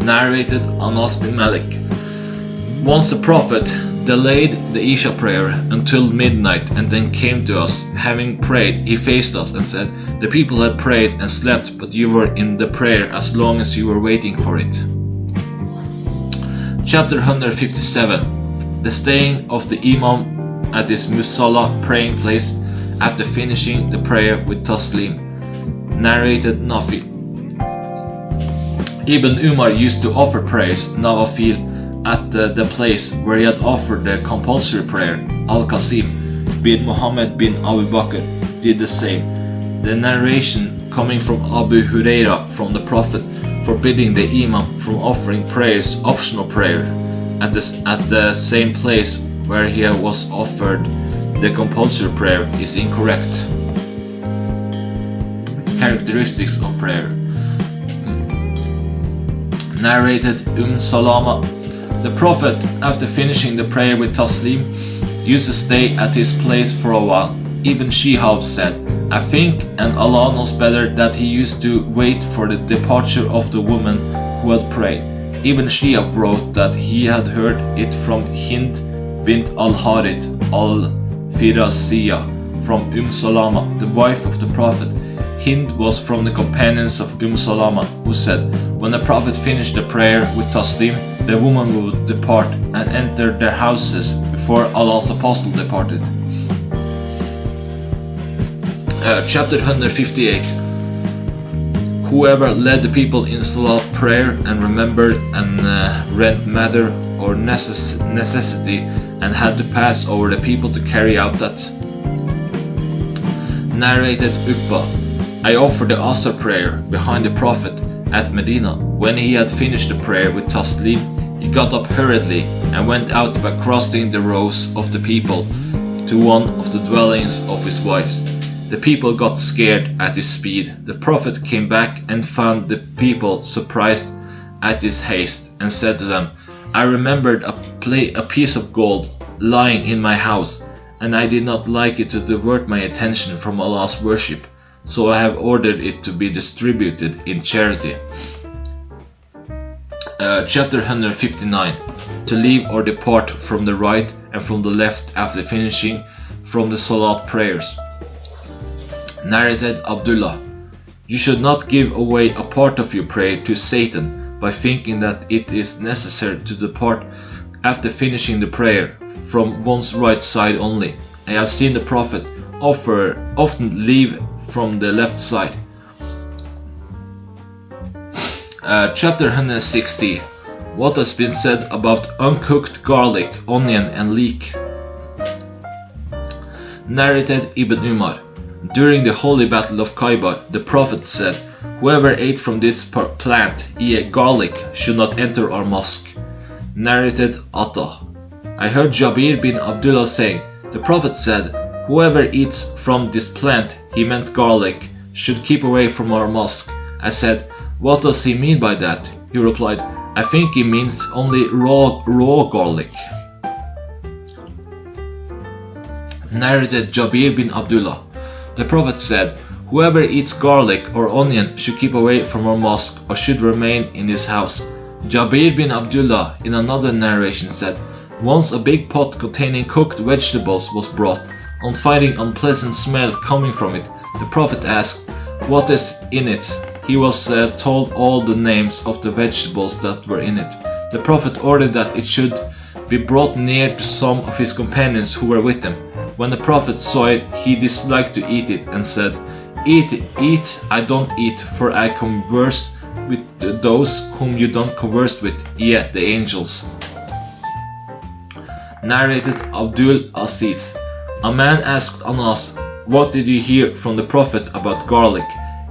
Narrated Anas bin Malik. Once the Prophet delayed the Isha prayer until midnight and then came to us. Having prayed, he faced us and said, "The people had prayed and slept, but you were in the prayer as long as you were waiting for it." Chapter 157. The staying of the Imam at his Musalla praying place after finishing the prayer with Taslim. Narrated Nafi. Ibn Umar used to offer prayers, Nawafil, at the place where he had offered the compulsory prayer. Al-Qasim bin Muhammad bin Abu Bakr did the same. The narration coming from Abu Huraira from the Prophet forbidding the Imam from offering prayers, optional prayer, at the same place where he was offered the compulsory prayer is incorrect. Characteristics of prayer. Narrated Salama. The Prophet, after finishing the prayer with Taslim, used to stay at his place for a while. Ibn Shihab said, "I think, and Allah knows better, that he used to wait for the departure of the woman who had prayed." Ibn Shihab wrote that he had heard it from Hind bint al-Harith al-Firasiyah from Salama, the wife of the Prophet. Hind was from the companions of Salama, who said, when the Prophet finished the prayer with Taslim, the woman would depart and enter their houses before Allah's apostle departed. Chapter 158. Whoever led the people in Salat prayer and remembered an rent matter or necessity and had to pass over the people to carry out that. Narrated Uqba. I offered the Asr prayer behind the Prophet at Medina. When he had finished the prayer with Taslim, he got up hurriedly and went out by crossing the rows of the people to one of the dwellings of his wives. The people got scared at his speed. The Prophet came back and found the people surprised at his haste and said to them, I remembered a piece of gold lying in my house, and I did not like it to divert my attention from Allah's worship, so I have ordered it to be distributed in charity. Chapter 159. To leave or depart from the right and from the left after finishing from the Salat prayers. Narrated Abdullah. You should not give away a part of your prayer to Satan by thinking that it is necessary to depart after finishing the prayer from one's right side only. I have seen the Prophet often leave from the left side. Chapter 160. What has been said about uncooked garlic, onion and leek. Narrated Ibn Umar. During the holy battle of Khaybar, the Prophet said, whoever ate from this plant, i.e. garlic, should not enter our mosque. Narrated Atta. I heard Jabir bin Abdullah saying, the Prophet said, whoever eats from this plant, he meant garlic, should keep away from our mosque. I said, what does he mean by that? He replied, I think he means only raw garlic. Narrated Jabir bin Abdullah. The Prophet said, whoever eats garlic or onion should keep away from our mosque or should remain in his house. Jabir bin Abdullah in another narration said, once a big pot containing cooked vegetables was brought. On finding unpleasant smell coming from it, the Prophet asked, what is in it? He was told all the names of the vegetables that were in it. The Prophet ordered that it should be brought near to some of his companions who were with him. When the Prophet saw it, he disliked to eat it and said, Eat, I don't eat, for I converse with those whom you don't converse with, yet the angels. Narrated Abdul Aziz. A man asked Anas, "What did you hear from the prophet about garlic?"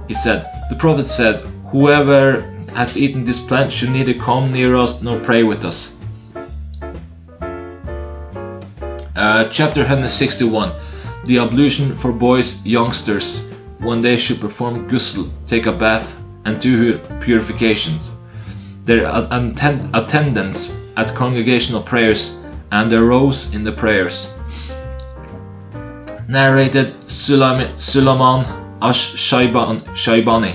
He said, "The prophet said, whoever has eaten this plant should neither come near us nor pray with us." Chapter 161. The ablution for boys, youngsters, when they should perform ghusl, take a bath, and do purifications, their attendance at congregational prayers, and their roles in the prayers. Narrated Sulaiman Ash-Shaybani.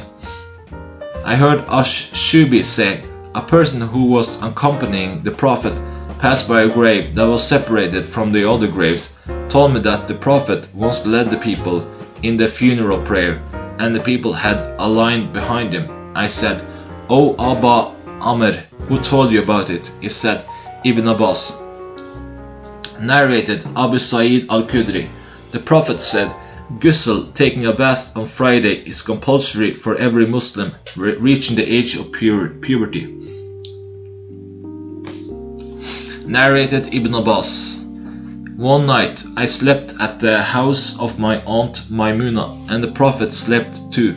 I heard Ash-Shubi say, a person who was accompanying the Prophet passed by a grave that was separated from the other graves, told me that the Prophet once led the people in the funeral prayer, and the people had a line behind him. I said, "O Abba Amr, who told you about it?" He said, "Ibn Abbas." Narrated Abu Sa'id al-Khudri. The Prophet said, "Ghusl, taking a bath on Friday, is compulsory for every Muslim reaching the age of puberty." Narrated Ibn Abbas. One night I slept at the house of my aunt Maimuna, and the Prophet slept too.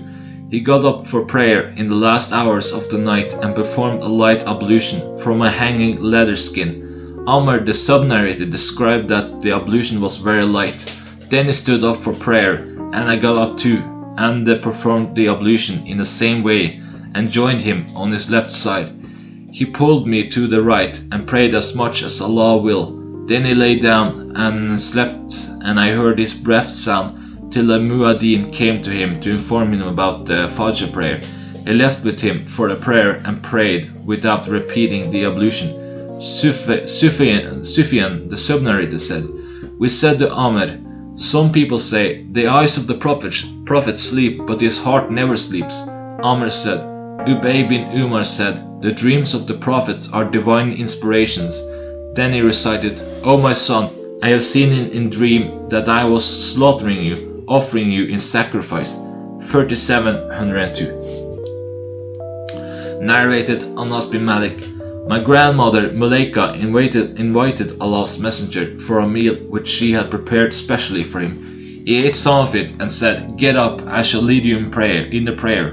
He got up for prayer in the last hours of the night and performed a light ablution from a hanging leather skin. Amr, the sub-narrator, described that the ablution was very light. Then he stood up for prayer, and I got up too, and performed the ablution in the same way, and joined him on his left side. He pulled me to the right, and prayed as much as Allah will. Then he lay down and slept, and I heard his breath sound, till the Muaddin came to him to inform him about the Fajr prayer. He left with him for the prayer and prayed without repeating the ablution. Sufyan, the sub-narrator, said, "We said to Amr, some people say, the eyes of the prophet sleep, but his heart never sleeps." Amr said, Ubay bin Umar said, "The dreams of the prophets are divine inspirations." Then he recited, "O my son, I have seen in dream that I was slaughtering you, offering you in sacrifice." 3702. Narrated Anas bin Malik. My grandmother Mulaika invited Allah's Messenger for a meal which she had prepared specially for him. He ate some of it and said, "Get up, I shall lead you in the prayer."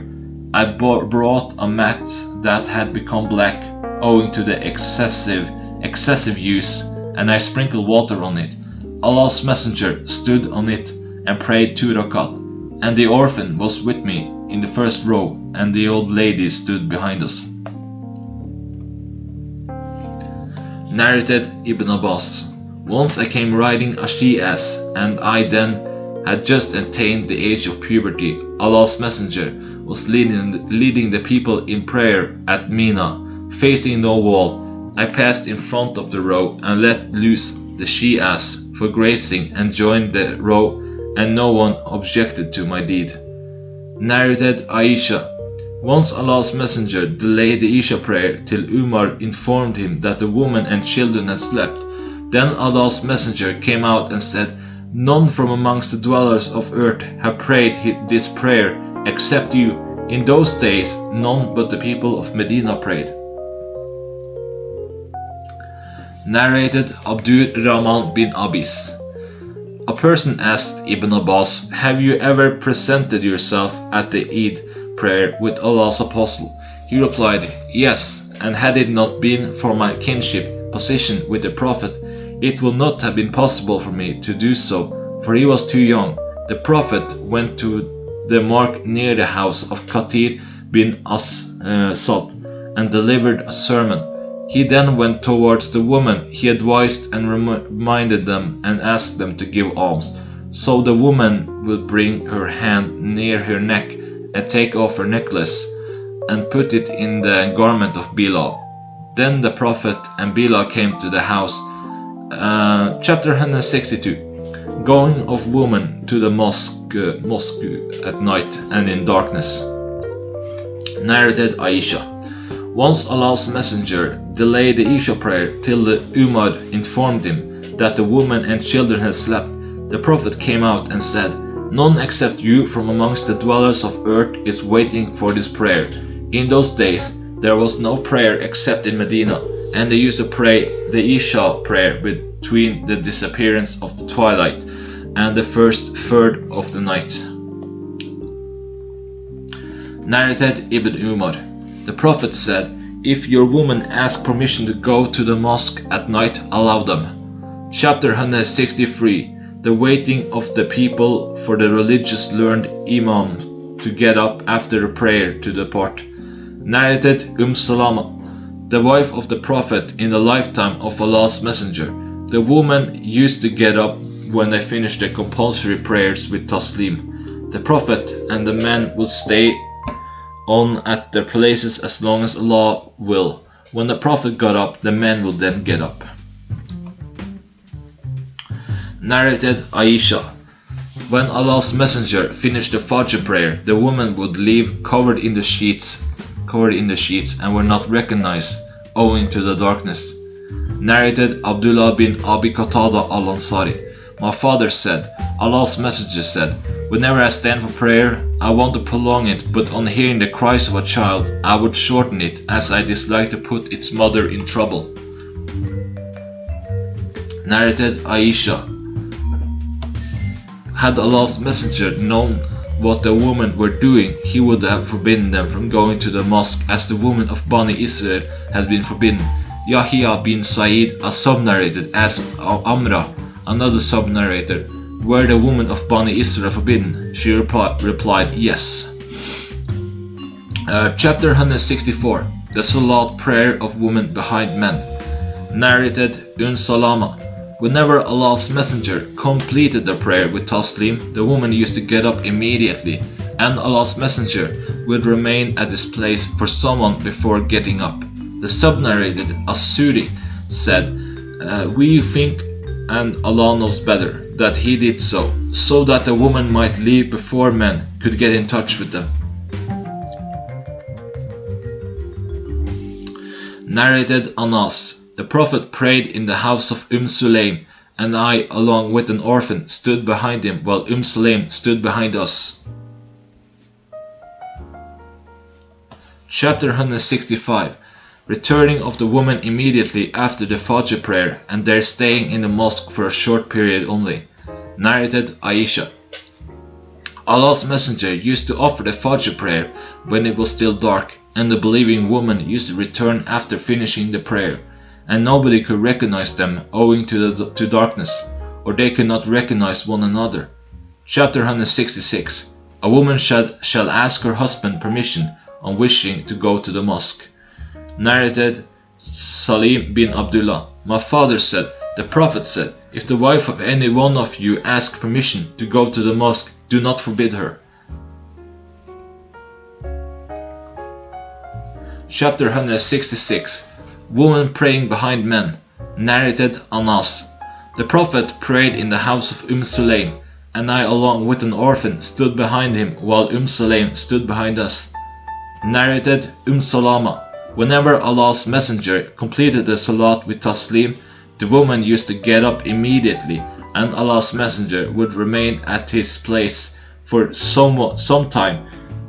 I brought a mat that had become black owing to the excessive use, and I sprinkled water on it. Allah's Messenger stood on it and prayed 2 rakat, and the orphan was with me in the first row, and the old lady stood behind us. Narrated Ibn Abbas. Once I came riding a she-ass, and I then had just attained the age of puberty. Allah's Messenger was leading the people in prayer at Mina, facing no wall. I passed in front of the row and let loose the she-ass for grazing and joined the row, and no one objected to my deed. Narrated Aisha. Once Allah's Messenger delayed the Isha prayer till Umar informed him that the woman and children had slept. Then Allah's Messenger came out and said, "None from amongst the dwellers of earth have prayed this prayer except you." In those days, none but the people of Medina prayed. Narrated Abdur Rahman bin Abis. A person asked Ibn Abbas, "Have you ever presented yourself at the Eid prayer with Allah's Apostle?" He replied, "Yes, and had it not been for my kinship position with the Prophet, it would not have been possible for me to do so, for he was too young." The Prophet went to the mark near the house of Qatir bin Asad and delivered a sermon. He then went towards the woman he advised and reminded them and asked them to give alms. So the woman would bring her hand near her neck and take off her necklace and put it in the garment of Bilal. Then the Prophet and Bilal came to the house. Chapter 162. Going of woman to the mosque at night and in darkness. Narrated Aisha. Once Allah's Messenger delayed the Isha prayer till the Umar informed him that the woman and children had slept. The Prophet came out and said, "None except you from amongst the dwellers of earth is waiting for this prayer." In those days there was no prayer except in Medina, and they used to pray the Isha prayer between the disappearance of the twilight and the first third of the night. Narrated Ibn Umar. The Prophet said, "If your woman asks permission to go to the mosque at night, allow them." Chapter 163. The waiting of the people for the religious learned imam to get up after a prayer to depart. Narrated Salama. The wife of the Prophet in the lifetime of Allah's Messenger. The woman used to get up when they finished their compulsory prayers with taslim. The Prophet and the men would stay on at their places as long as Allah will. When the Prophet got up, the men would then get up. Narrated Aisha. When Allah's Messenger finished the Fajr prayer, the woman would leave covered in the sheets and were not recognized owing to the darkness. Narrated Abdullah bin Abi Qatada al-Ansari. My father said, Allah's Messenger said, "Whenever I stand for prayer, I want to prolong it, but on hearing the cries of a child, I would shorten it, as I dislike to put its mother in trouble." Narrated Aisha. Had Allah's Messenger known what the women were doing, he would have forbidden them from going to the mosque, as the women of Bani Israel had been forbidden. Yahya bin Sa'id, a sub-narrated, asked Amra, another sub-narrator, "Were the women of Bani Israel forbidden?" She replied, "Yes." Chapter 164. The Salat prayer of women behind men. Narrated Salama. Whenever Allah's Messenger completed the prayer with taslim, the woman used to get up immediately, and Allah's Messenger would remain at his place for someone before getting up. The sub-narrated As-Suri said, "We think, and Allah knows better, that he did so that the woman might leave before men could get in touch with them." Narrated Anas. The Prophet prayed in the house of Sulaym, and I, along with an orphan, stood behind him, while Sulaym stood behind us. Chapter 165. Returning of the woman immediately after the Fajr prayer, and their staying in the mosque for a short period only. Narrated Aisha. Allah's Messenger used to offer the Fajr prayer when it was still dark, and the believing woman used to return after finishing the prayer, and nobody could recognize them owing to darkness, or they could not recognize one another. Chapter 166. A woman shall ask her husband permission on wishing to go to the mosque. Narrated Salim bin Abdullah. My father said, the Prophet said, "If the wife of any one of you asks permission to go to the mosque, do not forbid her." Chapter 166. Woman praying behind men. Narrated Anas. The Prophet prayed in the house of Sulaym, and I, along with an orphan, stood behind him, while Sulaym stood behind us. Narrated Salama. Whenever Allah's Messenger completed the Salat with taslim, the woman used to get up immediately, and Allah's Messenger would remain at his place for some time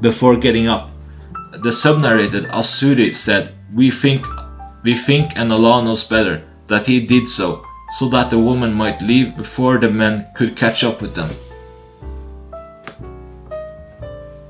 before getting up. The sub-narrated As-Suri said, We think, and Allah knows better, that he did so that the woman might leave before the men could catch up with them.